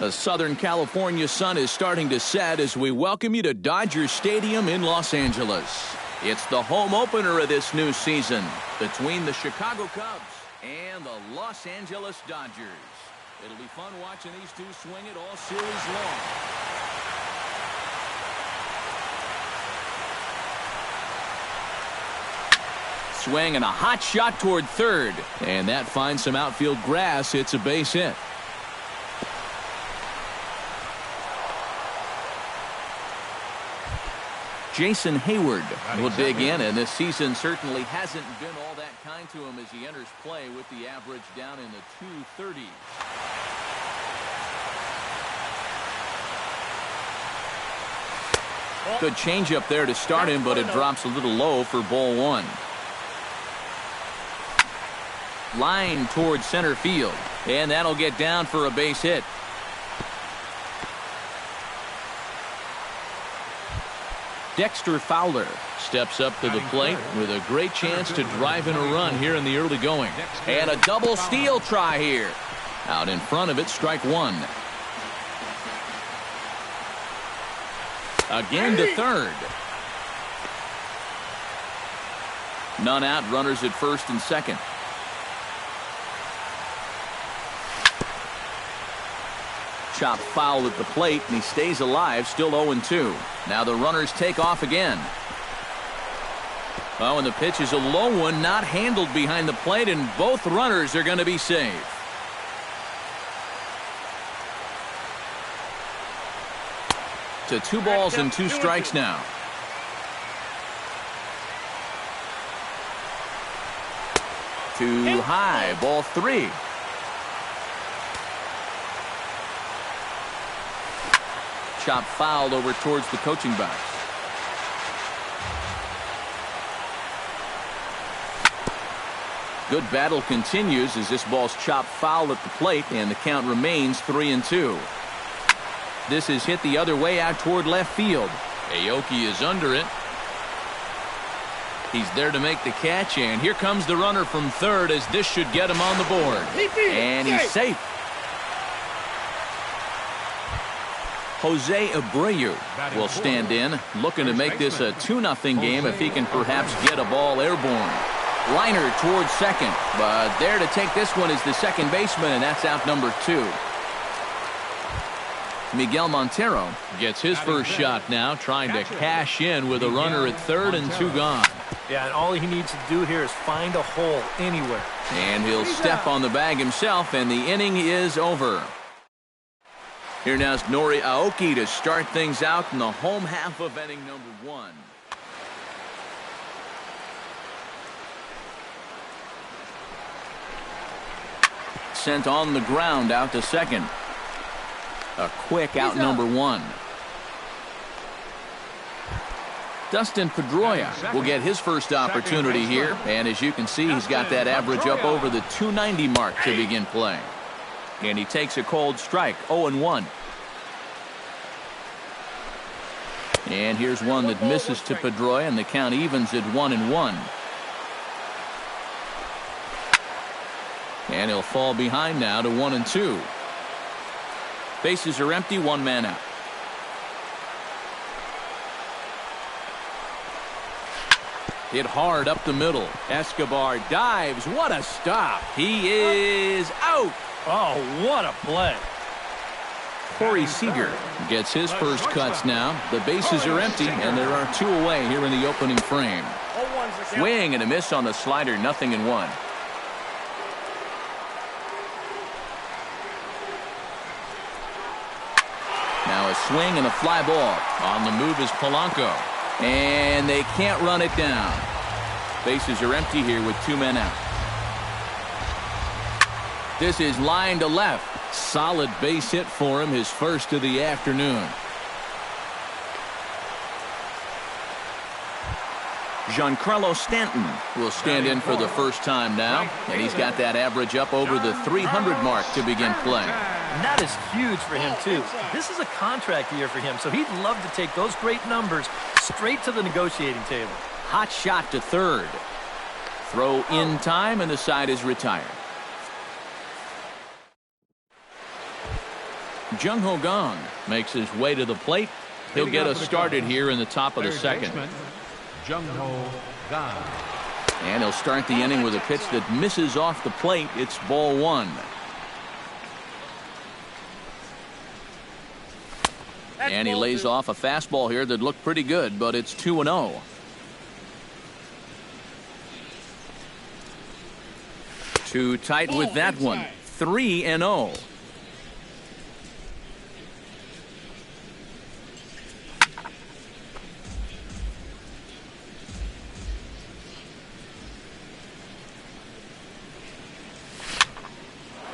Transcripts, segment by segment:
The Southern California sun is starting to set as we welcome you to Dodger Stadium in Los Angeles. It's the home opener of this new season between the Chicago Cubs and the Los Angeles Dodgers. It'll be fun watching these two swing it all series long. Swing and a hot shot toward third, and that finds some outfield grass. It's a base hit. Jason Hayward will dig in, and this season certainly hasn't been all that kind to him as he enters play with the average down in the 230s. Good changeup there to start him, but it drops a little low for ball one. Line towards center field, and that'll get down for a base hit. Dexter Fowler steps up to the plate with a great chance to drive in a run here in the early going. And a double steal try here. Out in front of it, strike one. Again to third. None out, runners at first and second. Chop foul at the plate, and he stays alive, still 0-2. Now the runners take off again. Oh, and the pitch is a low one, not handled behind the plate, and both runners are going to be safe. To 2 balls and 2 strikes now. Too high, ball 3. Chop fouled over towards the coaching box. Good battle continues as this ball's chopped foul at the plate, and the count remains 3-2. This is hit the other way out toward left field. Aoki is under it. He's there to make the catch, and here comes the runner from third as this should get him on the board. And he's safe. Jose Abreu will stand in, looking to make this a 2-0 game if he can perhaps get a ball airborne. Liner towards second, but there to take this one is the second baseman, and that's out number 2. Miguel Montero gets his first shot now, trying to cash in with a runner at third and 2 gone. Yeah, and all he needs to do here is find a hole anywhere. And he'll step on the bag himself, and the inning is over. Here now is Nori Aoki to start things out in the home half of inning number 1. Sent on the ground out to second. A quick out number 1. Dustin Pedroia will get his first opportunity here, and as you can see, he's got that average up over the 290 mark to begin play. And he takes a cold strike, 0-1. And here's one that misses to Pedroia, and the count evens at 1-1. And he'll fall behind now to 1-2. Bases are empty, 1 man out. Hit hard up the middle. Escobar dives. What a stop. He is out. Oh, what a play. Corey Seager gets his first cuts now. The bases are empty, and there are 2 away here in the opening frame. Swing and a miss on the slider, 0-1. Now a swing and a fly ball. On the move is Polanco. And they can't run it down. Bases are empty here with 2 men out. This is line to left. Solid base hit for him, his first of the afternoon. Giancarlo Stanton will stand in for the first time now, and he's got that average up over the 300 mark to begin play. And that is huge for him, too. This is a contract year for him, so he'd love to take those great numbers straight to the negotiating table. Hot shot to third. Throw in time, and the side is retired. Jung-ho Gong makes his way to the plate. He'll get us started here in the top of the second. Jung-ho Gong. And he'll start the inning with a pitch that misses off the plate. It's ball one. And he lays off a fastball here that looked pretty good, but it's 2-0. Too tight with that one. 3-0.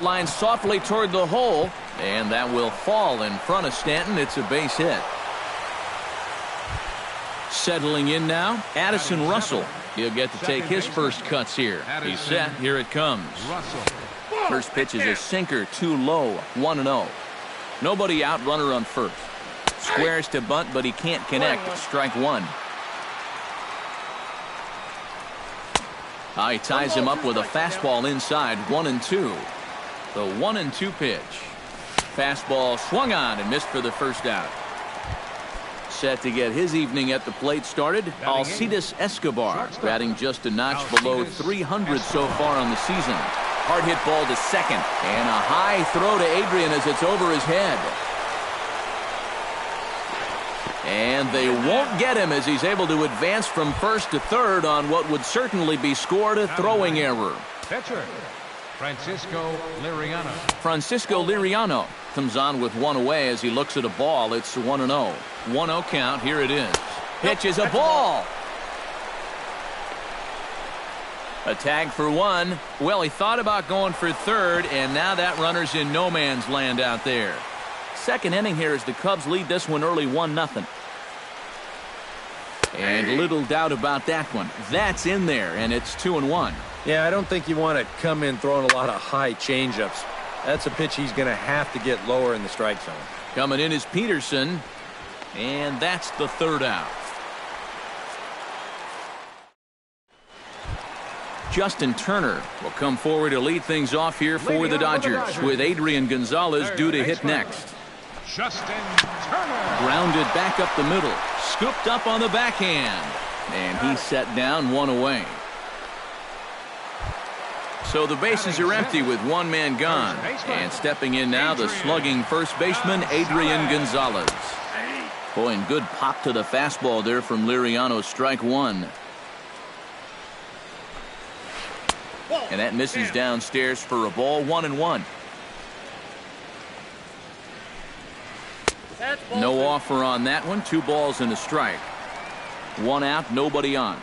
Line softly toward the hole, and that will fall in front of Stanton. It's a base hit. Settling in now, Addison Russell. He'll get to take his first cuts here. He's set. Here it comes. First pitch is a sinker, too low. 1-0. Nobody out, runner on first. Squares to bunt, but he can't connect. Strike one. He ties him up with a fastball inside. 1-2. The 1-2 pitch. Fastball swung on and missed for the first out. Set to get his evening at the plate started, Alcides Escobar, batting just a notch below 300 so far on the season. Hard hit ball to second, and a high throw to Adrian as it's over his head. And they won't get him as he's able to advance from first to third on what would certainly be scored a throwing error. Pitcher, Francisco Liriano. Francisco Liriano comes on with one away as he looks at a ball. It's 1-0. 1-0 count. Here it is. Pitch is a ball. A tag for one. Well, he thought about going for third, and now that runner's in no man's land out there. Second inning here as the Cubs lead this one early 1-0. And little doubt about that one. That's in there, and it's 2-1. Yeah, I don't think you want to come in throwing a lot of high changeups. That's a pitch he's going to have to get lower in the strike zone. Coming in is Peterson, and that's the third out. Justin Turner will come forward to lead things off here for the Dodgers, with Adrian Gonzalez due to hit next. Justin Turner. Grounded back up the middle, scooped up on the backhand, and he's set down, one away. So the bases are empty with one man gone. And stepping in now, the slugging first baseman, Adrian Gonzalez. Boy, and good pop to the fastball there from Liriano, strike one. And that misses downstairs for a ball, 1-1. No offer on that one. 2 balls and a strike. 1 out, nobody on.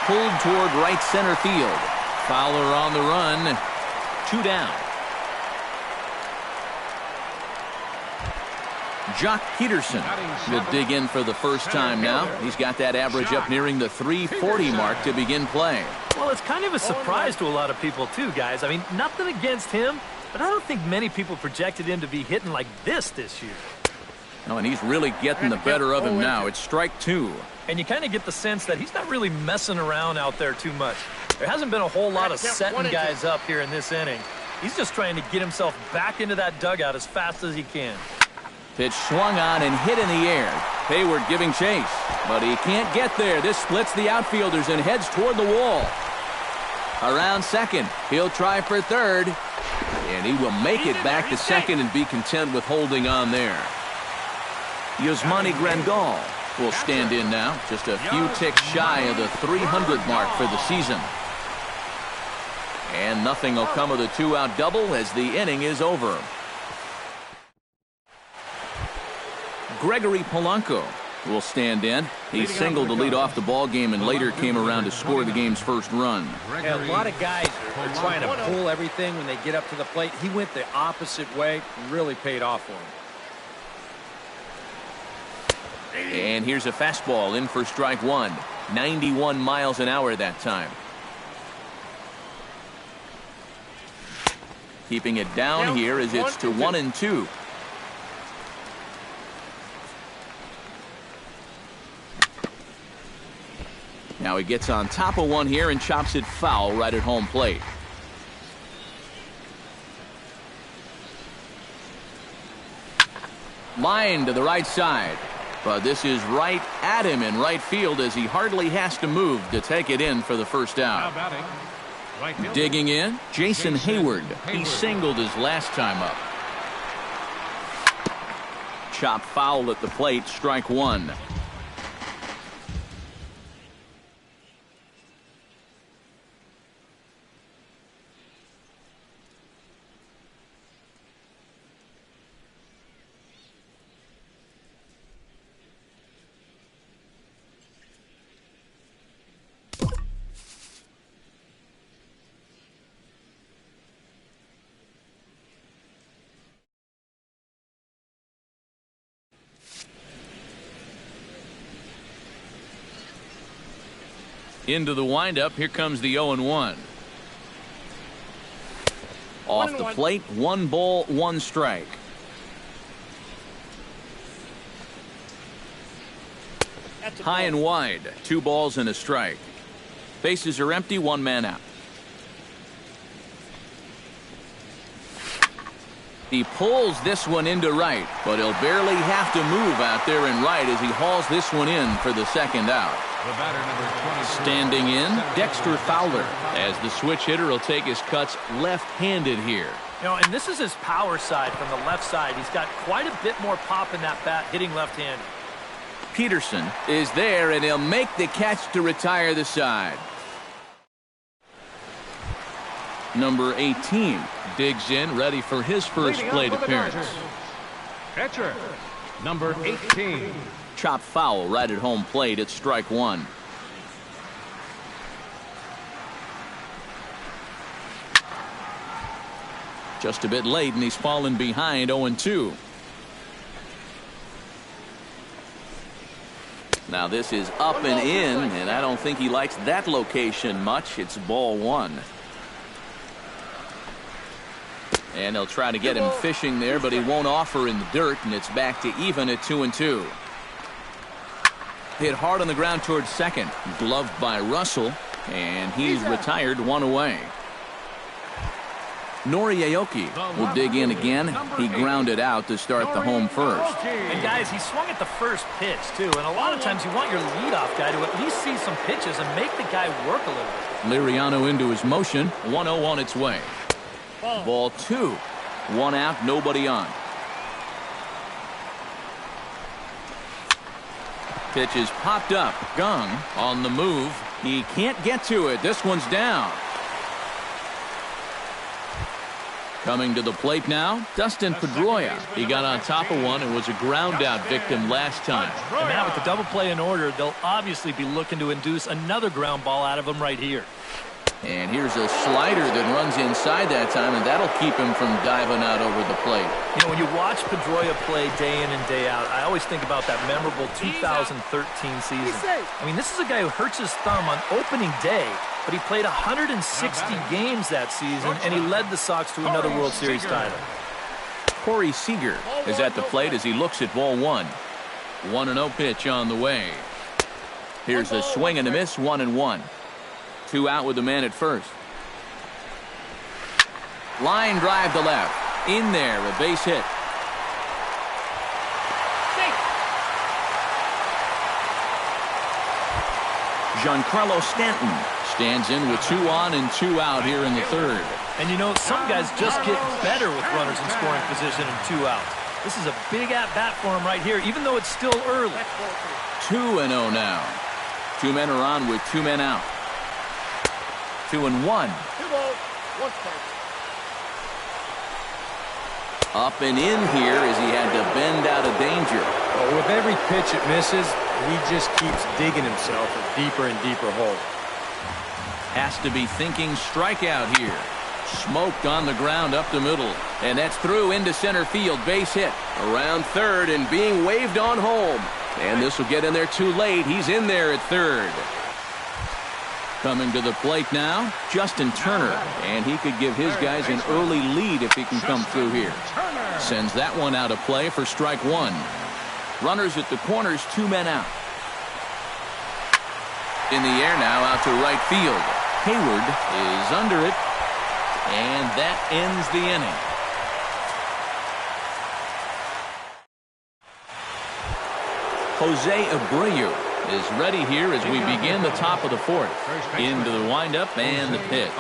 Pulled toward right center field. Fowler on the run. 2 down. Jock Peterson will dig in for the first time now. He's got that average up nearing the 340 mark to begin play. Well, it's kind of a surprise to a lot of people too, guys. I mean, nothing against him, but I don't think many people projected him to be hitting like this year. Oh, and he's really getting the better of him now. It's strike 2. And you kind of get the sense that he's not really messing around out there too much. There hasn't been a whole lot of setting guys up here in this inning. He's just trying to get himself back into that dugout as fast as he can. Pitch swung on and hit in the air. Hayward giving chase, but he can't get there. This splits the outfielders and heads toward the wall. Around second, he'll try for third, and he will make it back to second and be content with holding on there. Yasmani Grandal will stand in now, just a few ticks shy of the 300 mark for the season. And nothing will come of the 2-out double as the inning is over. Gregory Polanco will stand in. He singled to lead off the ball game and later came around to score the game's first run. Yeah, a lot of guys are trying to pull everything when they get up to the plate. He went the opposite way, really paid off for him. And here's a fastball in for strike 1. 91 miles an hour that time. Keeping it down here as it's to 1-2. Now he gets on top of one here and chops it foul right at home plate. Line to the right side. But this is right at him in right field as he hardly has to move to take it in for the first out. Digging in, Jason Hayward. He singled his last time up. Chop foul at the plate, strike one. Into the windup. Here comes the 0-1. Off the plate, 1 ball, 1 strike. High and wide, 2 balls and a strike. Bases are empty, 1 man out. He pulls this one into right, but he'll barely have to move out there in right as he hauls this one in for the second out. Standing in, Dexter Fowler, as the switch hitter will take his cuts left-handed here. You know, and this is his power side from the left side. He's got quite a bit more pop in that bat hitting left-handed. Peterson is there, and he'll make the catch to retire the side. Number 18 digs in, ready for his first plate appearance. Catcher, number 18. Chop foul right at home plate at strike one. Just a bit late, and he's fallen behind 0-2. Now this is up and in, and I don't think he likes that location much. It's ball one. And they'll try to get him fishing there, but he won't offer in the dirt, and it's back to even at 2-2. Hit hard on the ground towards second. Gloved by Russell, and he's retired, 1 away. Noriaoki will dig in again. He grounded out to start the home first. And guys, he swung at the first pitch too, and a lot of times you want your leadoff guy to at least see some pitches and make the guy work a little bit. Liriano into his motion. 1-0 on its way. Ball two. 1 out, nobody on. Pitch is popped up. Gung on the move. He can't get to it. This one's down. Coming to the plate now, Dustin Pedroia. He got on top of one and was a ground out victim last time. And now with the double play in order, they'll obviously be looking to induce another ground ball out of him right here. And here's a slider that runs inside that time, and that'll keep him from diving out over the plate. You know, when you watch Pedroia play day in and day out, I always think about that memorable 2013 season. I mean, this is a guy who hurts his thumb on opening day, but he played 160 games that season, and he led the Sox to another World Series title. Corey Seager is at the plate as he looks at ball one. 1-0 pitch on the way. Here's a swing and a miss, 1-1. 2 out with the man at first. Line drive to left. In there, a base hit. Giancarlo Stanton stands in with 2 on and 2 out here in the third. And you know, some guys just get better with runners in scoring position and 2 outs. This is a big at-bat for him right here, even though it's still early. 2-0 now. 2 men are on with 2 men out. 2-1. Up and in here as he had to bend out of danger. Well, with every pitch it misses, he just keeps digging himself a deeper and deeper hole. Has to be thinking strikeout here. Smoked on the ground up the middle. And that's through into center field. Base hit. Around third and being waved on home. And this will get in there too late. He's in there at third. Coming to the plate now, Justin Turner, and he could give his guys an early lead if he can come through here. Sends that one out of play for strike one. Runners at the corners, 2 men out. In the air now, out to right field. Hayward is under it, and that ends the inning. Jose Abreu is ready here as we begin the top of the fourth. Into the windup and the pitch.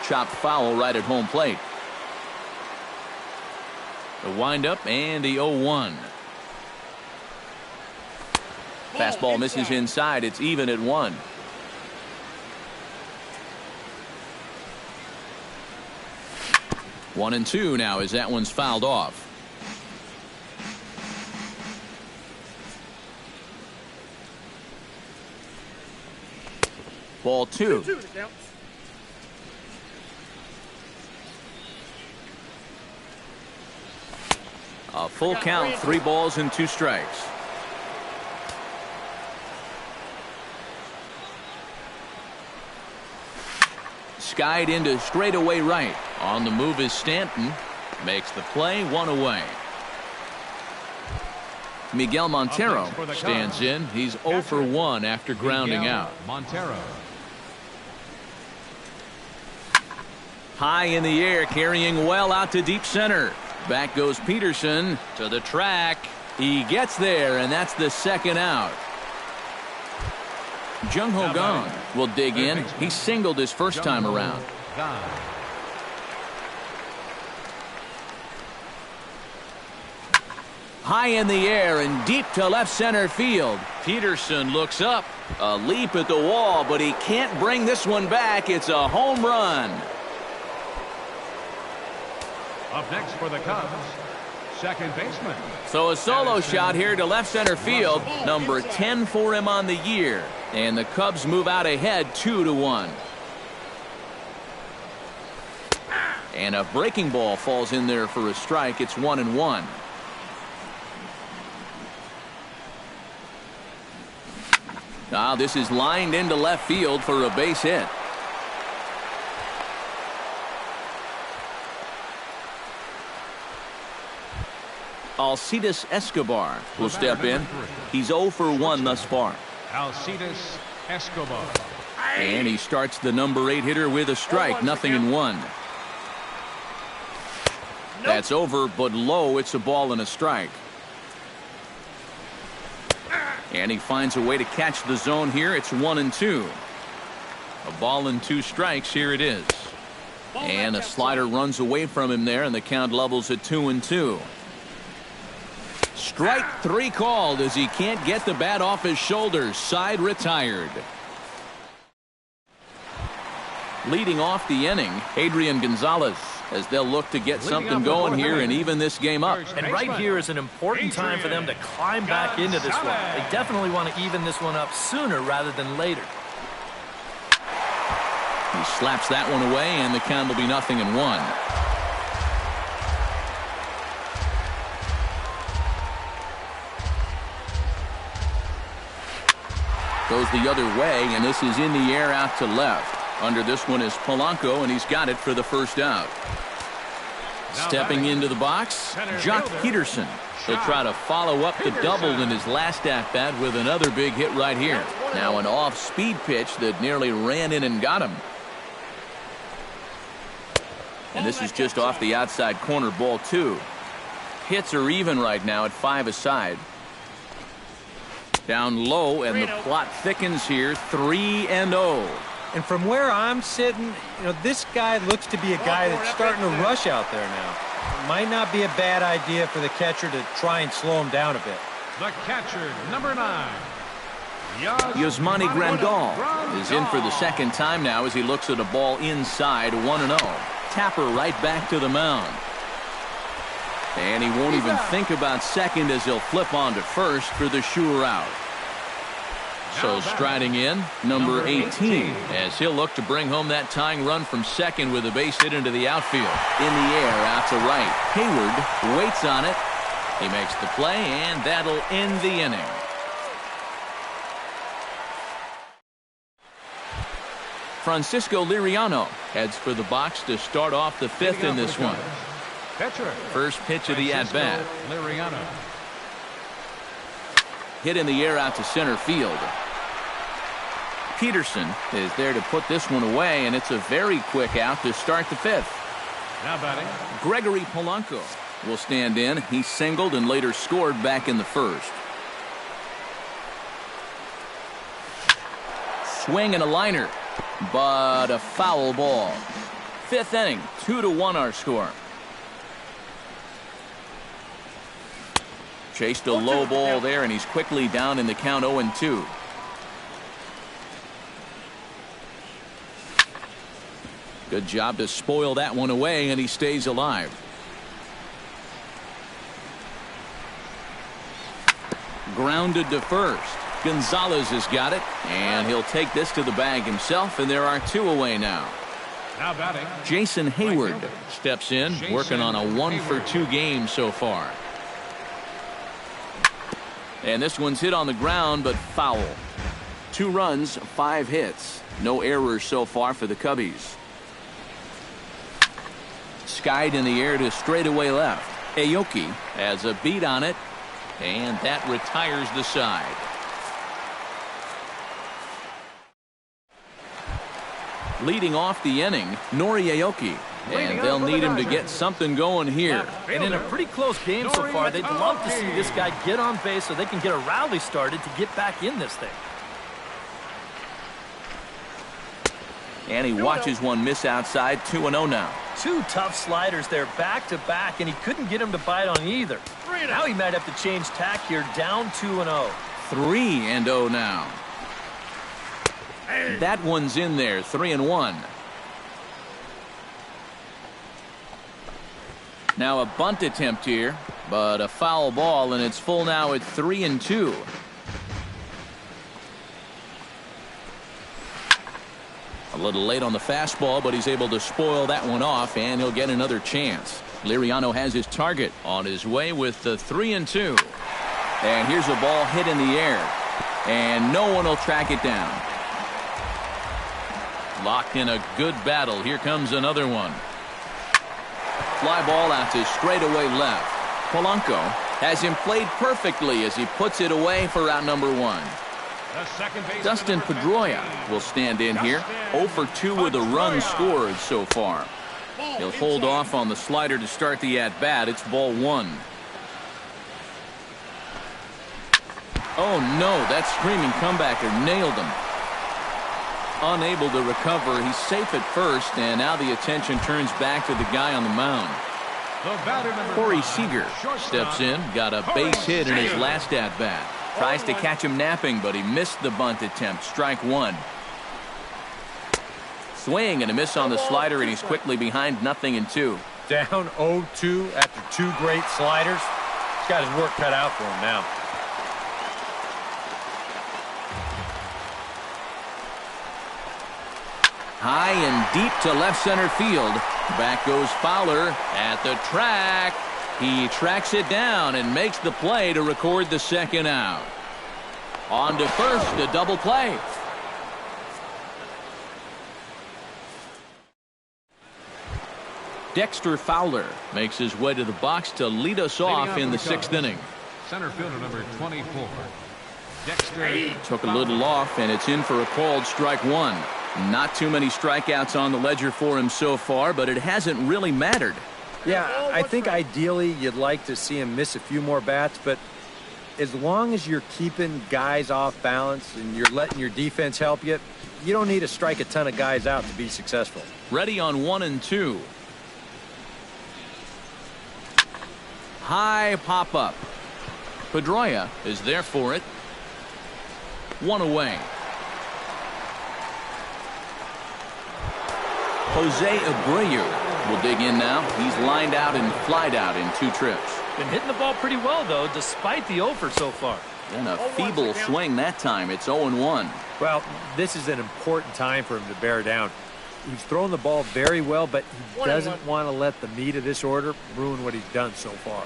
Chopped foul right at home plate. The windup and the 0-1. Fastball misses inside. It's even at 1. One and 2 now as that one's fouled off. Ball 2. A full count, 3 balls and 2 strikes. Skied into straightaway right. On the move is Stanton. Makes the play, 1 away. Miguel Montero stands in. He's 0 for 1 after grounding out. Montero. High in the air, carrying well out to deep center. Back goes Peterson to the track. He gets there, and that's the second out. Jung Ho Kang will dig in. He singled his first time around. High in the air and deep to left center field. Peterson looks up. A leap at the wall, but he can't bring this one back. It's a home run. Up next for the Cubs, second baseman. So a solo shot here to left center field. Number 10 for him on the year. And the Cubs move out ahead 2-1. And a breaking ball falls in there for a strike. It's 1-1. Now this is lined into left field for a base hit. Alcides Escobar will step in. He's 0 for 1 thus far. Alcides Escobar. And he starts the number 8 hitter with a strike. 0-1. That's over, but low. It's a ball and a strike. And he finds a way to catch the zone here. It's 1-2. A ball and 2 strikes. Here it is. And a slider runs away from him there, and the count levels at 2-2. Strike 3 called as he can't get the bat off his shoulders. Side retired. Leading off the inning, Adrian Gonzalez, as they'll look to get something going here and even this game up. And right here is an important time for them to climb back into this one. They definitely want to even this one up sooner rather than later. He slaps that one away, and the count will be 0-1. Goes the other way, and this is in the air out to left. Under this one is Polanco, and he's got it for the first out. Stepping into the box, Jock Peterson. He'll try to follow up the double in his last at-bat with another big hit right here. Now an off-speed pitch that nearly ran in and got him. And this is just off the outside corner, ball 2. Hits are even right now at 5 aside. Down low, and the plot thickens here, 3-0. And from where I'm sitting, this guy looks to be a guy that's starting to rush out there now. It might not be a bad idea for the catcher to try and slow him down a bit. The catcher, number 9. Yasmani Grandal is in for the second time now as he looks at a ball inside, 1-0. Tapper right back to the mound. And he won't even think about second as he'll flip on to first for the sure out. So striding in, number 18, as he'll look to bring home that tying run from second with a base hit into the outfield. In the air, out to right. Hayward waits on it. He makes the play, and that'll end the inning. Francisco Liriano heads for the box to start off the 5th in this one. First pitch of the at-bat. Hit in the air out to center field. Peterson is there to put this one away, and it's a very quick out to start the 5th. Now batting, Gregory Polanco will stand in. He singled and later scored back in the first. Swing and a liner, but a foul ball. Fifth inning, 2-1 our score. Chased a low ball there, and he's quickly down in the count 0-2. Good job to spoil that one away, and he stays alive. Grounded to first. Gonzalez has got it, and he'll take this to the bag himself, and there are 2 away now. Now batting, Jason Hayward steps in, working on a 1-for-2 game so far. And this one's hit on the ground, but foul. 2 runs, 5 hits. No errors so far for the Cubbies. Skied in the air to straightaway left. Aoki has a beat on it, and that retires the side. Leading off the inning, Nori Aoki, and they'll need him to get something going here. And in a pretty close game so far, they'd love to see this guy get on base so they can get a rally started to get back in this thing. And he watches one miss outside. 2-0 now. 2 tough sliders there back to back, and he couldn't get him to bite on either. Now he might have to change tack here, down 2-0. 3-0 now. That one's in there. 3-1. Now a bunt attempt here, but a foul ball, and it's full now at 3-2. A little late on the fastball, but he's able to spoil that one off, and he'll get another chance. Liriano has his target on his way with the 3-2. And here's a ball hit in the air, and no one will track it down. Locked in a good battle. Here comes another one. Fly ball out to straightaway left. Polanco has him played perfectly as he puts it away for out number 1. Dustin Pedroia will stand in here. 0-for-2 with a run scored so far. He'll hold off on the slider to start the at-bat. It's ball 1. Oh no, that screaming comebacker nailed him. Unable to recover. He's safe at first, and now the attention turns back to the guy on the mound. Corey Seager steps in, got a base hit in his last at-bat. Tries to catch him napping, but he missed the bunt attempt. Strike 1. Swing and a miss on the slider, and he's quickly behind 0-2. Down 0-2 after 2 great sliders. He's got his work cut out for him now. High and deep to left center field. Back goes Fowler at the track. He tracks it down and makes the play to record the second out. On to first, a double play. Dexter Fowler makes his way to the box to lead us off in the 6th inning. Center fielder number 24. Dexter took a little off, and it's in for a called strike 1. Not too many strikeouts on the ledger for him so far, but it hasn't really mattered. Yeah, I think ideally you'd like to see him miss a few more bats, but as long as you're keeping guys off balance and you're letting your defense help you, you don't need to strike a ton of guys out to be successful. Ready on 1-2. High pop-up. Pedroia is there for it. 1 away. Jose Abreu will dig in now. He's lined out and flied out in 2 trips. Been hitting the ball pretty well, though, despite the 0 so far. And a feeble swing that time. It's 0-1. Well, this is an important time for him to bear down. He's thrown the ball very well, but he doesn't want to let the meat of this order ruin what he's done so far.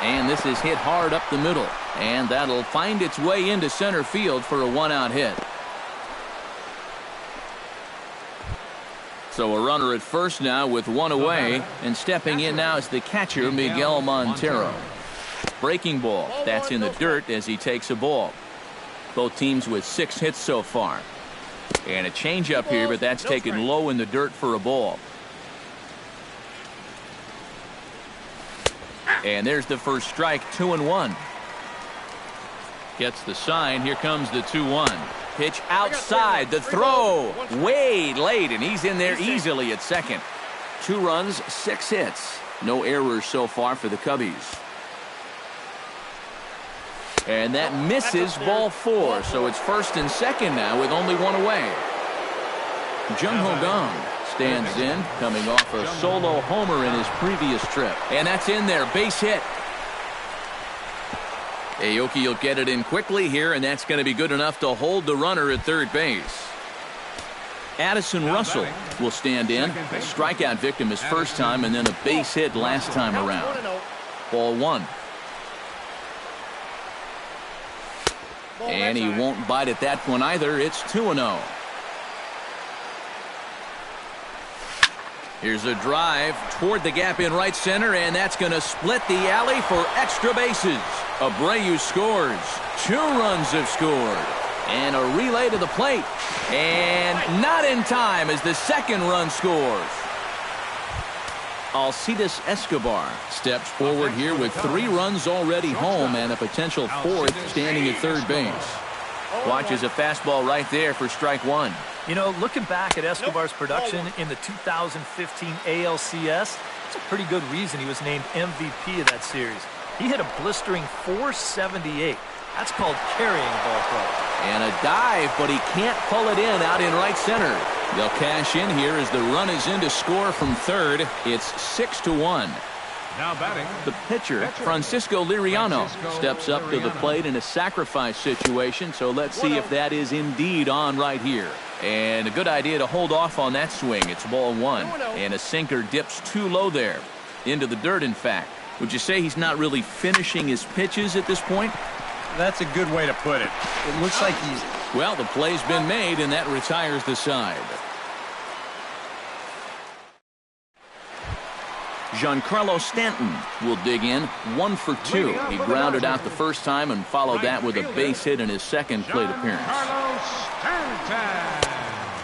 And this is hit hard up the middle. And that'll find its way into center field for a 1-out hit. So a runner at first now with 1 away. And stepping in now is the catcher, Miguel Montero. Breaking ball. That's in the dirt as he takes a ball. Both teams with 6 hits so far. And a changeup here, but that's taken low in the dirt for a ball. And there's the first strike, 2-1. Gets the sign. Here comes the 2-1. Pitch outside. The throw way late, and he's in there easily at second. 2 runs, 6 hits. No errors so far for the Cubbies. And that misses, ball 4. So it's first and second now with only 1 away. Jung-Ho Kang stands in, coming off a solo homer in his previous trip. And that's in there, base hit. Aoki will get it in quickly here, and that's going to be good enough to hold the runner at third base. Addison Russell will stand in. A strikeout victim his first time, and then a base hit last time around. Ball 1. And he won't bite at that one either. It's 2-0. Here's a drive toward the gap in right center, and that's going to split the alley for extra bases. Abreu scores. 2 runs have scored. And a relay to the plate. And not in time as the second run scores. Alcides Escobar steps forward here with 3 runs already home and a potential 4th standing at third base. Watches a fastball right there for strike 1. You know, looking back at Escobar's production in the 2015 ALCS, it's a pretty good reason he was named MVP of that series. He hit a blistering .478. That's called carrying ball club. And a dive, but he can't pull it in out in right center. They'll cash in here as the run is in to score from third. It's 6-1. Now batting, the pitcher, Francisco Liriano, steps up to the plate in a sacrifice situation, so let's see if that is indeed on right here. And a good idea to hold off on that swing. It's ball 1, and a sinker dips too low there. Into the dirt, in fact. Would you say he's not really finishing his pitches at this point? That's a good way to put it. It looks like he's... Well, the play's been made, and that retires the side. Giancarlo Stanton will dig in, 1 for 2. He grounded out the first time and followed that with a base hit in his second plate appearance.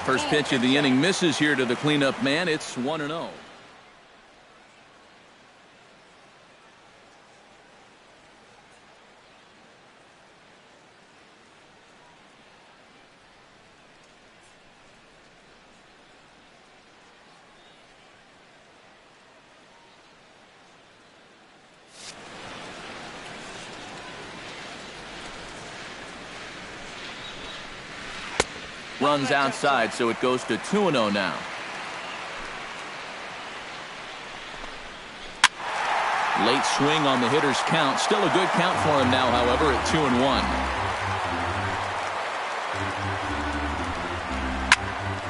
First pitch of the inning misses here to the cleanup man. It's 1-0. Runs outside, so it goes to 2-0 now. Late swing on the hitter's count. Still a good count for him now, however, at 2-1.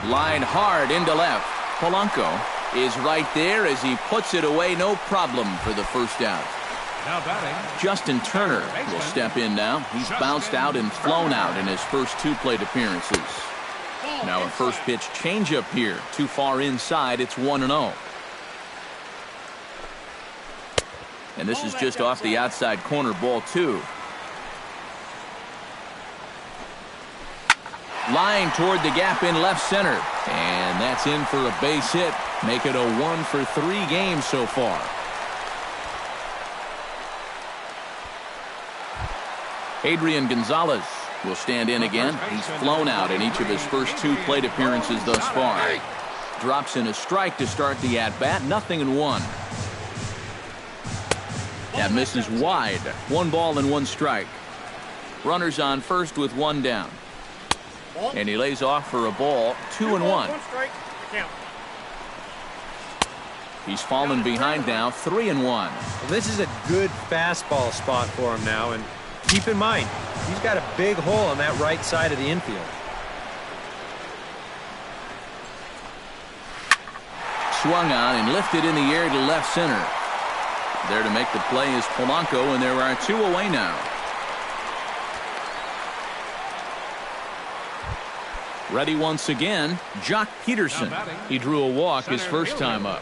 Line hard into left. Polanco is right there as he puts it away. No problem for the first out. Now batting, Justin Turner will step in now. He's bounced out and flown out in his first 2 plate appearances. Now a first pitch changeup here. Too far inside. It's 1-0. And this is just off the outside corner, ball 2. Line toward the gap in left center. And that's in for a base hit. Make it a 1 for 3 games so far. Adrian Gonzalez will stand in again. He's flown out in each of his first 2 plate appearances thus far. Drops in a strike to start the at-bat. 0-1. That misses wide. 1 ball and 1 strike. Runners on first with 1 down. And he lays off for a ball. 2-1. He's fallen behind now. 3-1. Well, this is a good fastball spot for him now, and keep in mind, he's got a big hole on that right side of the infield. Swung on and lifted in the air to left center. There to make the play is Polanco, and there are 2 away now. Ready once again, Jock Peterson. He drew a walk his first time up.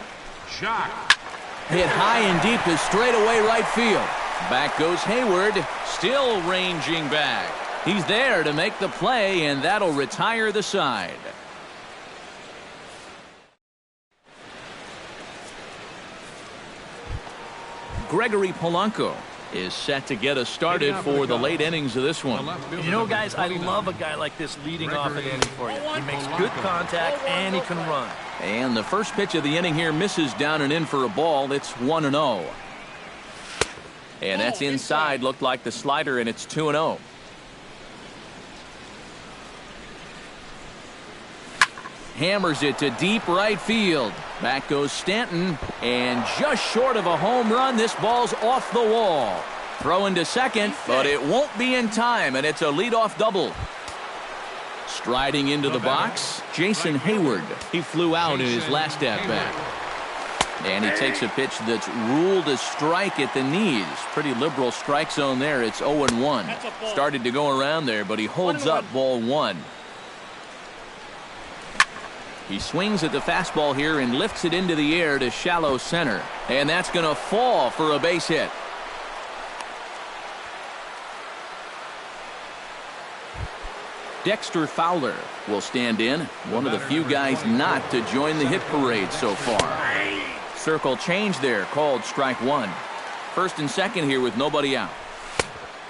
Hit high and deep to straightaway right field. Back goes Hayward, still ranging back. He's there to make the play, and that'll retire the side. Gregory Polanco is set to get us started for the late innings of this one. You know, guys, I love a guy like this leading off an inning for you. He makes good contact, and he can run. And the first pitch of the inning here misses down and in for a ball. It's 1-0. And that's inside. Looked like the slider, and it's 2-0. Hammers it to deep right field. Back goes Stanton, and just short of a home run, this ball's off the wall. Throw into second, but it won't be in time, and it's a leadoff double. Striding into the box, Jason Hayward. He flew out in his last at-bat. And he takes a pitch that's ruled a strike at the knees. Pretty liberal strike zone there. It's 0-1. Started to go around there, but he holds up ball one. He swings at the fastball here and lifts it into the air to shallow center. And that's going to fall for a base hit. Dexter Fowler will stand in. One of the few guys not to join the hit parade so far. Circle change there, called strike one. First and second here with nobody out.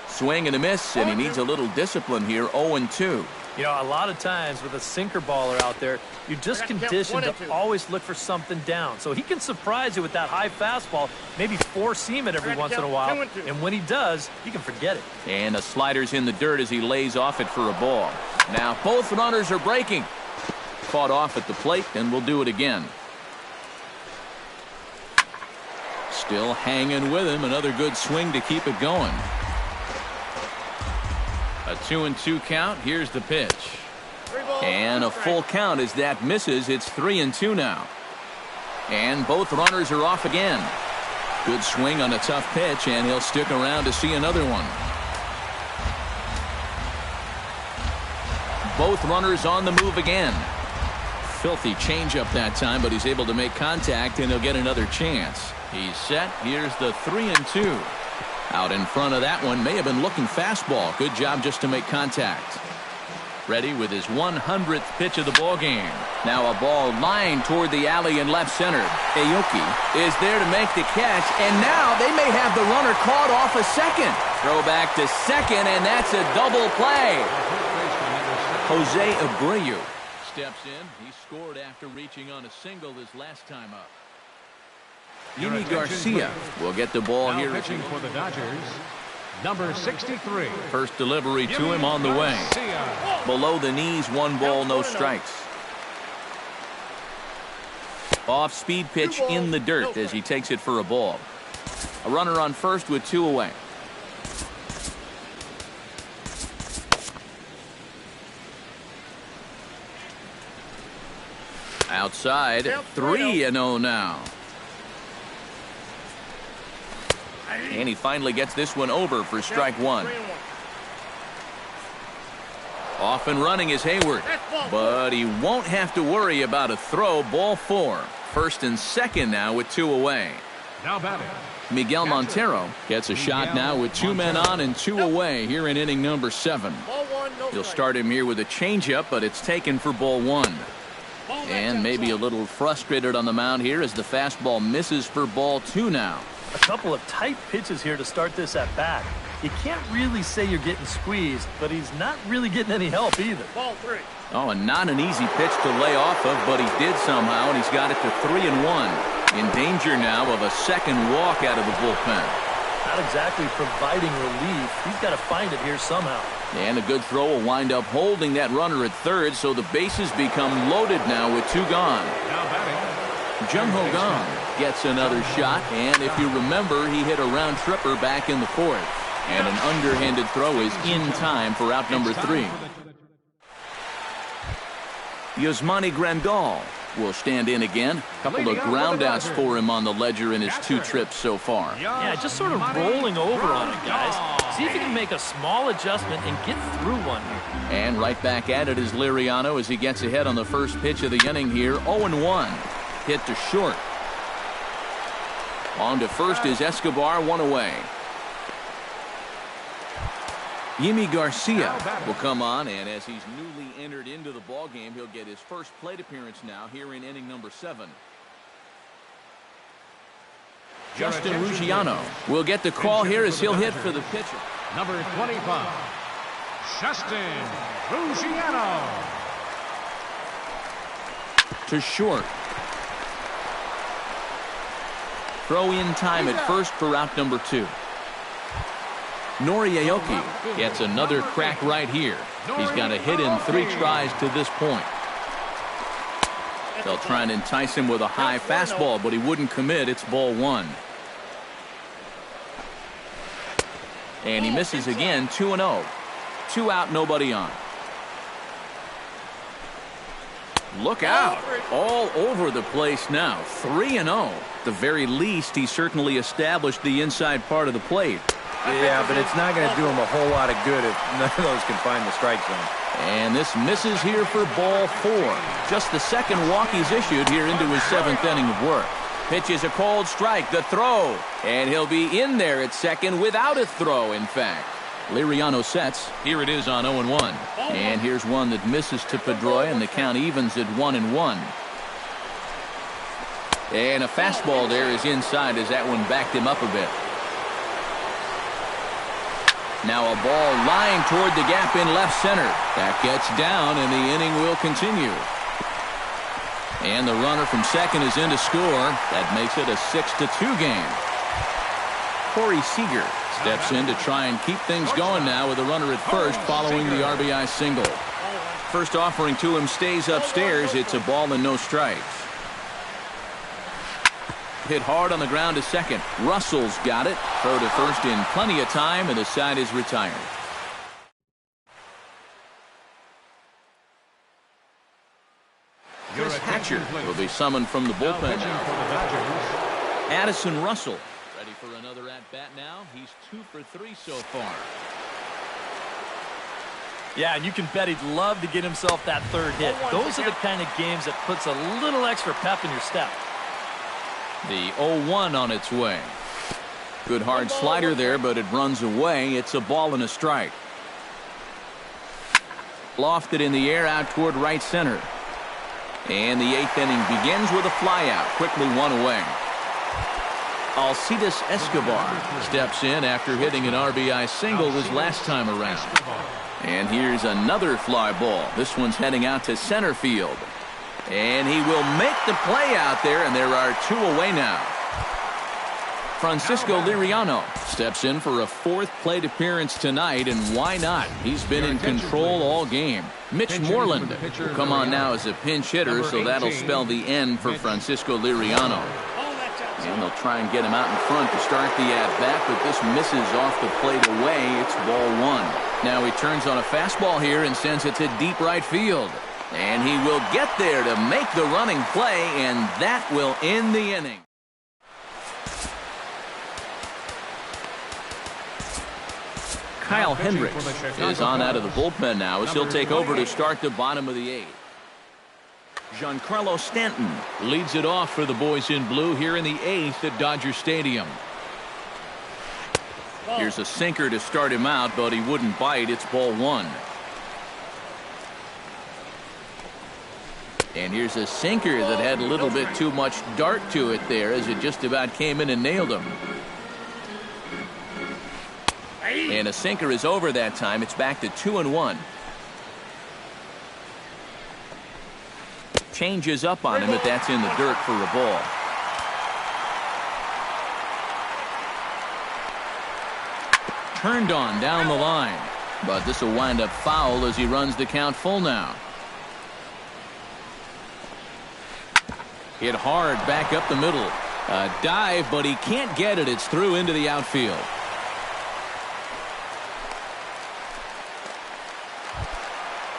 Swing and a miss, and he needs a little discipline here, 0-2. You know, a lot of times with a sinker baller out there, you're just conditioned to always look for something down. So he can surprise you with that high fastball, maybe four-seam it every once in a while. And when he does, you can forget it. And the slider's in the dirt as he lays off it for a ball. Now both runners are breaking. Caught off at the plate, and we'll do it again. Still hanging with him. Another good swing to keep it going. A 2-2 count. Here's the pitch. And a full count as that misses. It's 3-2 now. And both runners are off again. Good swing on a tough pitch, and he'll stick around to see another one. Both runners on the move again. Filthy changeup that time, but he's able to make contact, and he'll get another chance. He's set. Here's the 3-2. Out in front of that one, may have been looking fastball. Good job just to make contact. Ready with his 100th pitch of the ball game. Now a ball lined toward the alley in left center. Aoki is there to make the catch, and now they may have the runner caught off a second. Throw back to second, and that's a double play. Jose Abreu steps in. He scored after reaching on a single his last time up. Yimi Garcia will get the ball now here. Pitching for the Dodgers, number 63. First delivery to him on the way. Below the knees, 1 ball, no strikes. Off speed pitch in the dirt as he takes it for a ball. A runner on first with 2 away. Outside, 3-0 now. And he finally gets this one over for strike one. Off and running is Hayward, but he won't have to worry about a throw. Ball 4. First and second now with 2 away. Now batting, Miguel Montero gets a shot now with 2 men on and 2 away here in inning number 7. He'll start him here with a changeup, but it's taken for ball 1. And maybe a little frustrated on the mound here as the fastball misses for ball 2 now. A couple of tight pitches here to start this at bat. You can't really say you're getting squeezed, but he's not really getting any help either. Ball 3. Oh, and not an easy pitch to lay off of, but he did somehow, and he's got it to 3-1. In danger now of a second walk out of the bullpen. Not exactly providing relief. He's got to find it here somehow. And a good throw will wind up holding that runner at third, so the bases become loaded now with 2 gone. now batting, Jung Ho Gong gets another shot, and if you remember, he hit a round tripper back in the 4th. And an underhanded throw is in time for out number 3. Yasmani Grandal will stand in again. A couple of groundouts for him on the ledger in his 2 trips so far. Yeah, just sort of rolling over on it, guys. See if you can make a small adjustment and get through one here. And right back at it is Liriano as he gets ahead on the first pitch of the inning here. 0-1. Hit to short. On to first is Escobar, 1 away. Yimi Garcia will come on, and as he's newly entered into the ballgame, he'll get his first plate appearance now here in inning number 7. Justin Ruggiano will get the call here as he'll hit for the pitcher. Number 25, Justin Ruggiano. To short. Throw in time at first for out number 2. Nori Aoki gets another crack right here. He's got a hit in 3 tries to this point. They'll try and entice him with a high fastball, but he wouldn't commit. It's ball 1. And he misses again, 2-0. 2 out, nobody on. Look out. All over the place now. 3-0. The very least, he certainly established the inside part of the plate. Yeah, but it's not going to do him a whole lot of good if none of those can find the strike zone. And this misses here for ball 4. Just the second walk he's issued here into his 7th inning of work. Pitches a cold strike, the throw. And he'll be in there at second without a throw, in fact. Liriano sets. Here it is on 0-1. And here's one that misses to Pedroia, and the count evens at 1-1. And a fastball there is inside as that one backed him up a bit. Now a ball lying toward the gap in left center. That gets down, and the inning will continue. And the runner from second is in to score. That makes it a 6-2 game. Corey Seager steps in to try and keep things going now with a runner at first following the RBI single. First offering to him stays upstairs. It's a ball and no strikes. Hit hard on the ground to second. Russell's got it. Throw to first in plenty of time, and the side is retired. Chris Hatcher will be summoned from the bullpen now. Addison Russell ready for another at-bat now. He's 2 for 3 so far. Yeah, and you can bet he'd love to get himself that 3rd hit. Those are the kind of games that puts a little extra pep in your step. The 0-1 on its way. Good hard slider there, but it runs away. It's a ball and a strike. Lofted in the air out toward right center. And the 8th inning begins with a flyout. Quickly one away. Alcides Escobar steps in after hitting an RBI single his last time around. And here's another fly ball. This one's heading out to center field. And he will make the play out there, and there are 2 away now. Francisco Liriano steps in for a 4th plate appearance tonight, and why not? He's been in control all game. Mitch Moreland will come on now as a pinch hitter, so that'll spell the end for Francisco Liriano. And they'll try and get him out in front to start the at-bat, but this misses off the plate away. It's ball 1. Now he turns on a fastball here and sends it to deep right field. And he will get there to make the running play, and that will end the inning. Kyle Hendricks is on out of the bullpen now as he'll take over to start the bottom of the 8th. Giancarlo Stanton leads it off for the boys in blue here in the 8th at Dodger Stadium. Here's a sinker to start him out, but he wouldn't bite. It's ball 1. And here's a sinker that had a little bit too much dart to it there as it just about came in and nailed him. And a sinker is over that time. It's back to 2-1. Changes up on him, but that's in the dirt for a ball. Turned on down the line, but this will wind up foul as he runs the count full now. Hit hard back up the middle. A dive, but he can't get it. It's through into the outfield.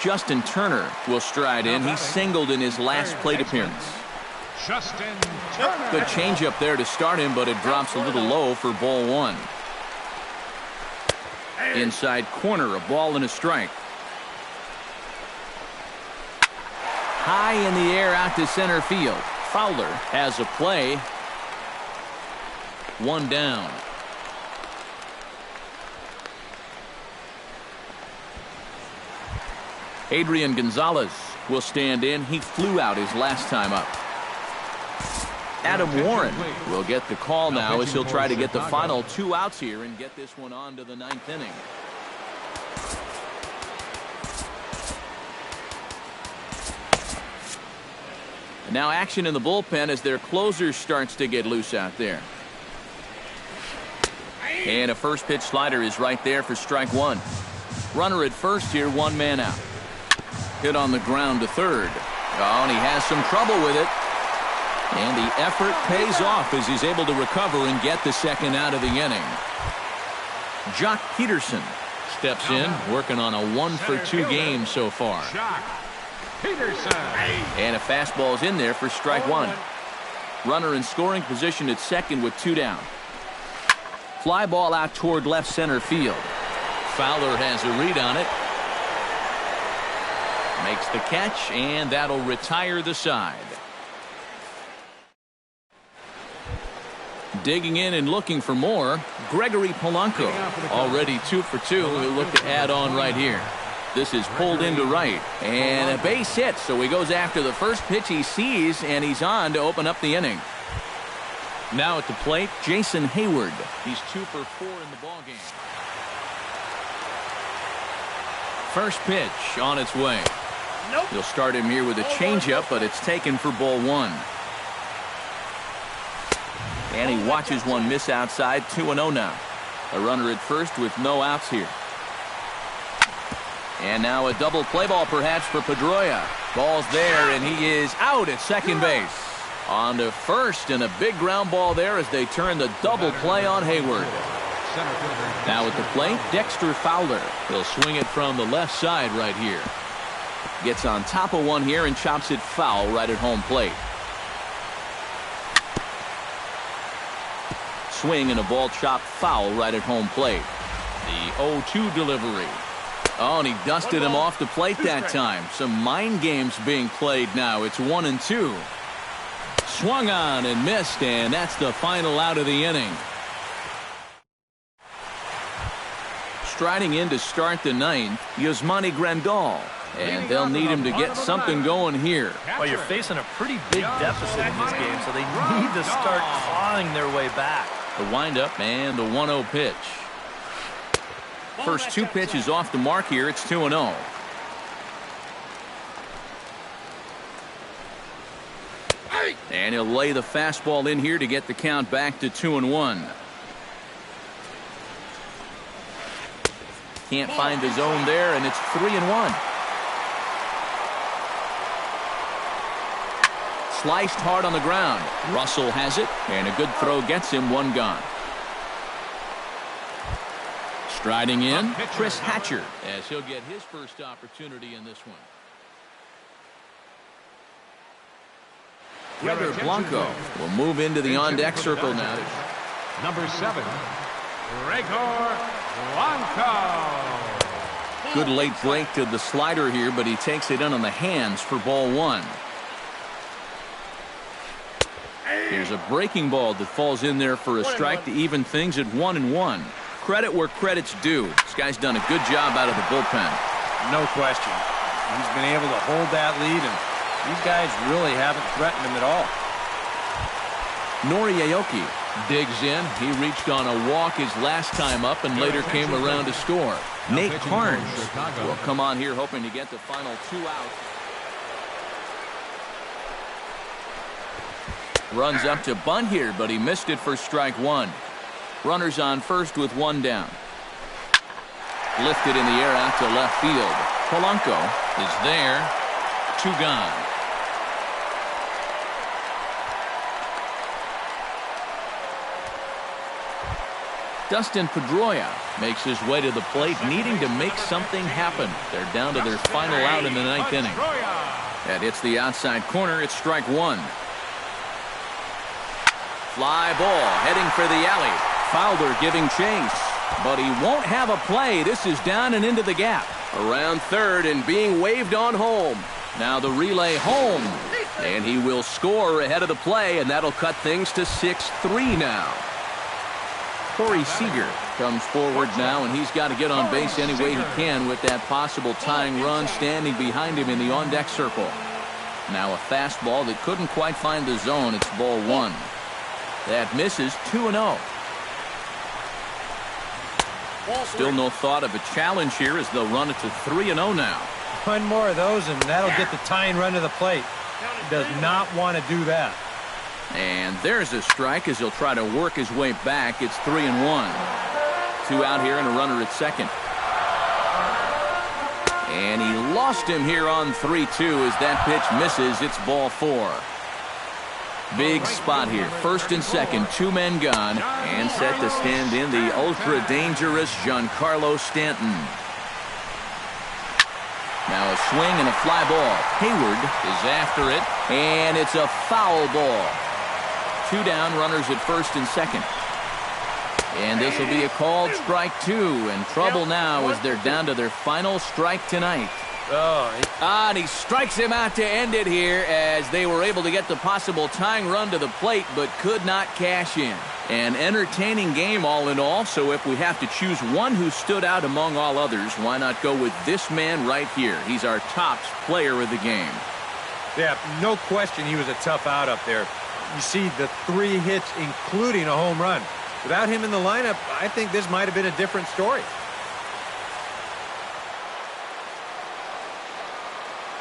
Justin Turner will stride in. He singled in his last plate appearance. Justin Turner. Good changeup there to start him, but it drops a little low for ball 1. Inside corner, a ball and a strike. High in the air out to center field. Fowler has a play. 1 down. Adrian Gonzalez will stand in. He flew out his last time up. Adam Warren will get the call now as he'll try to get the final 2 outs here and get this one on to the 9th inning. Now action in the bullpen as their closer starts to get loose out there. And a first pitch slider is right there for strike 1. Runner at first here, 1 man out. Hit on the ground to third. Oh, and he has some trouble with it. And the effort pays off as he's able to recover and get the second out of the inning. Jock Peterson steps in, working on a 1-for-2 game so far. And a fastball is in there for strike 1. Runner in scoring position at second with 2 down. Fly ball out toward left center field. Fowler has a read on it. Makes the catch, and that'll retire the side. Digging in and looking for more, Gregory Polanco. Already 2 for 2. He'll look to add on right here. This is pulled into right. And a base hit, so he goes after the first pitch he sees, and he's on to open up the inning. Now at the plate, Jason Hayward. He's 2 for 4 in the ballgame. First pitch on its way. He'll start him here with a changeup, but it's taken for ball 1. And he watches one miss outside. 2-0 now. A runner at first with no outs here. And now a double play ball perhaps for Pedroia. Ball's there, and he is out at second base. On to first, and a big ground ball there as they turn the double play on Hayward. Now at the plate, Dexter Fowler. He'll swing it from the left side right here. Gets on top of one here and chops it foul right at home plate. Swing and a ball chopped foul right at home plate. The 0-2 delivery. Oh, and he dusted him off the plate that time. Some mind games being played now. It's 1-2. Swung on and missed, and that's the final out of the inning. Striding in to start the 9th, Yasmani Grandal. And they'll need him to get something going here. Well, you're facing a pretty big deficit in this game, so they need to start clawing their way back. The windup and the 1-0 pitch. First 2 pitches off the mark here. It's 2-0. And he'll lay the fastball in here to get the count back to 2-1. Can't find the zone there, and it's 3-1. Sliced hard on the ground. Russell has it, and a good throw gets him 1 gone. Striding in, Chris Hatcher, as he'll get his first opportunity in this one. Gregor Blanco will move into the on-deck circle now. Number 7, Gregor Blanco. Good late break to the slider here, but he takes it in on the hands for ball 1. Here's a breaking ball that falls in there for a strike to even things at 1-1. Credit where credit's due. This guy's done a good job out of the bullpen. No question. He's been able to hold that lead, and these guys really haven't threatened him at all. Nori Aoki digs in. He reached on a walk his last time up and later came around to score. Nate Carnes will come on here hoping to get the final 2 outs. Runs up to bunt here, but he missed it for strike 1. Runners on first with 1 down. Lifted in the air out to left field. Polanco is there. 2 gone. Dustin Pedroia makes his way to the plate, needing to make something happen. They're down to their final out in the 9th inning. That hits the outside corner. It's strike 1. Fly ball heading for the alley. Fowler giving chase, but he won't have a play. This is down and into the gap. Around third and being waved on home. Now the relay home, and he will score ahead of the play, and that'll cut things to 6-3 now. Corey Seager Comes forward now, and he's got to get on base any way he can with that possible tying run standing behind him in the on-deck circle. Now a fastball that couldn't quite find the zone. It's ball one. That misses 2-0. Still no thought of a challenge here as they'll run it to 3-0 now. One more of those, and that'll get the tying run to the plate. He does not want to do that. And there's a strike as he'll try to work his way back. It's 3-1. 2 out here and a runner at second. And he lost him here on 3-2 as that pitch misses. It's ball 4. Big spot here. First and second, 2 men gone, and set to stand in the ultra-dangerous Giancarlo Stanton. Now a swing and a fly ball. Hayward is after it, and it's a foul ball. 2 down, runners at first and second. And this will be a called strike 2, and trouble now as they're down to their final strike tonight. And he strikes him out to end it here as they were able to get the possible tying run to the plate but could not cash in. An entertaining game all in all, so if we have to choose one who stood out among all others, why not go with this man right here? He's our tops player of the game. Yeah, no question he was a tough out up there. You see the 3 hits, including a home run. Without him in the lineup, I think this might have been a different story.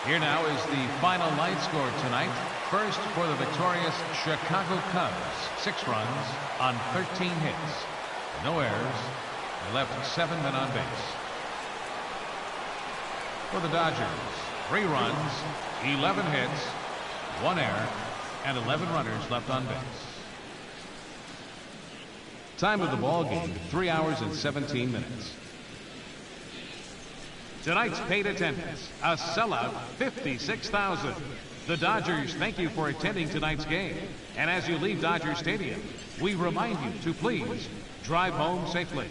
Here now is the final line score tonight. First for the victorious Chicago Cubs, 6 runs on 13 hits. No errors. They left 7 men on base. For the Dodgers, 3 runs, 11 hits, 1 error, and 11 runners left on base. Time of the ball game, 3 hours and 17 minutes. Tonight's paid attendance, a sellout 56,000. The Dodgers thank you for attending tonight's game. And as you leave Dodger Stadium, we remind you to please drive home safely.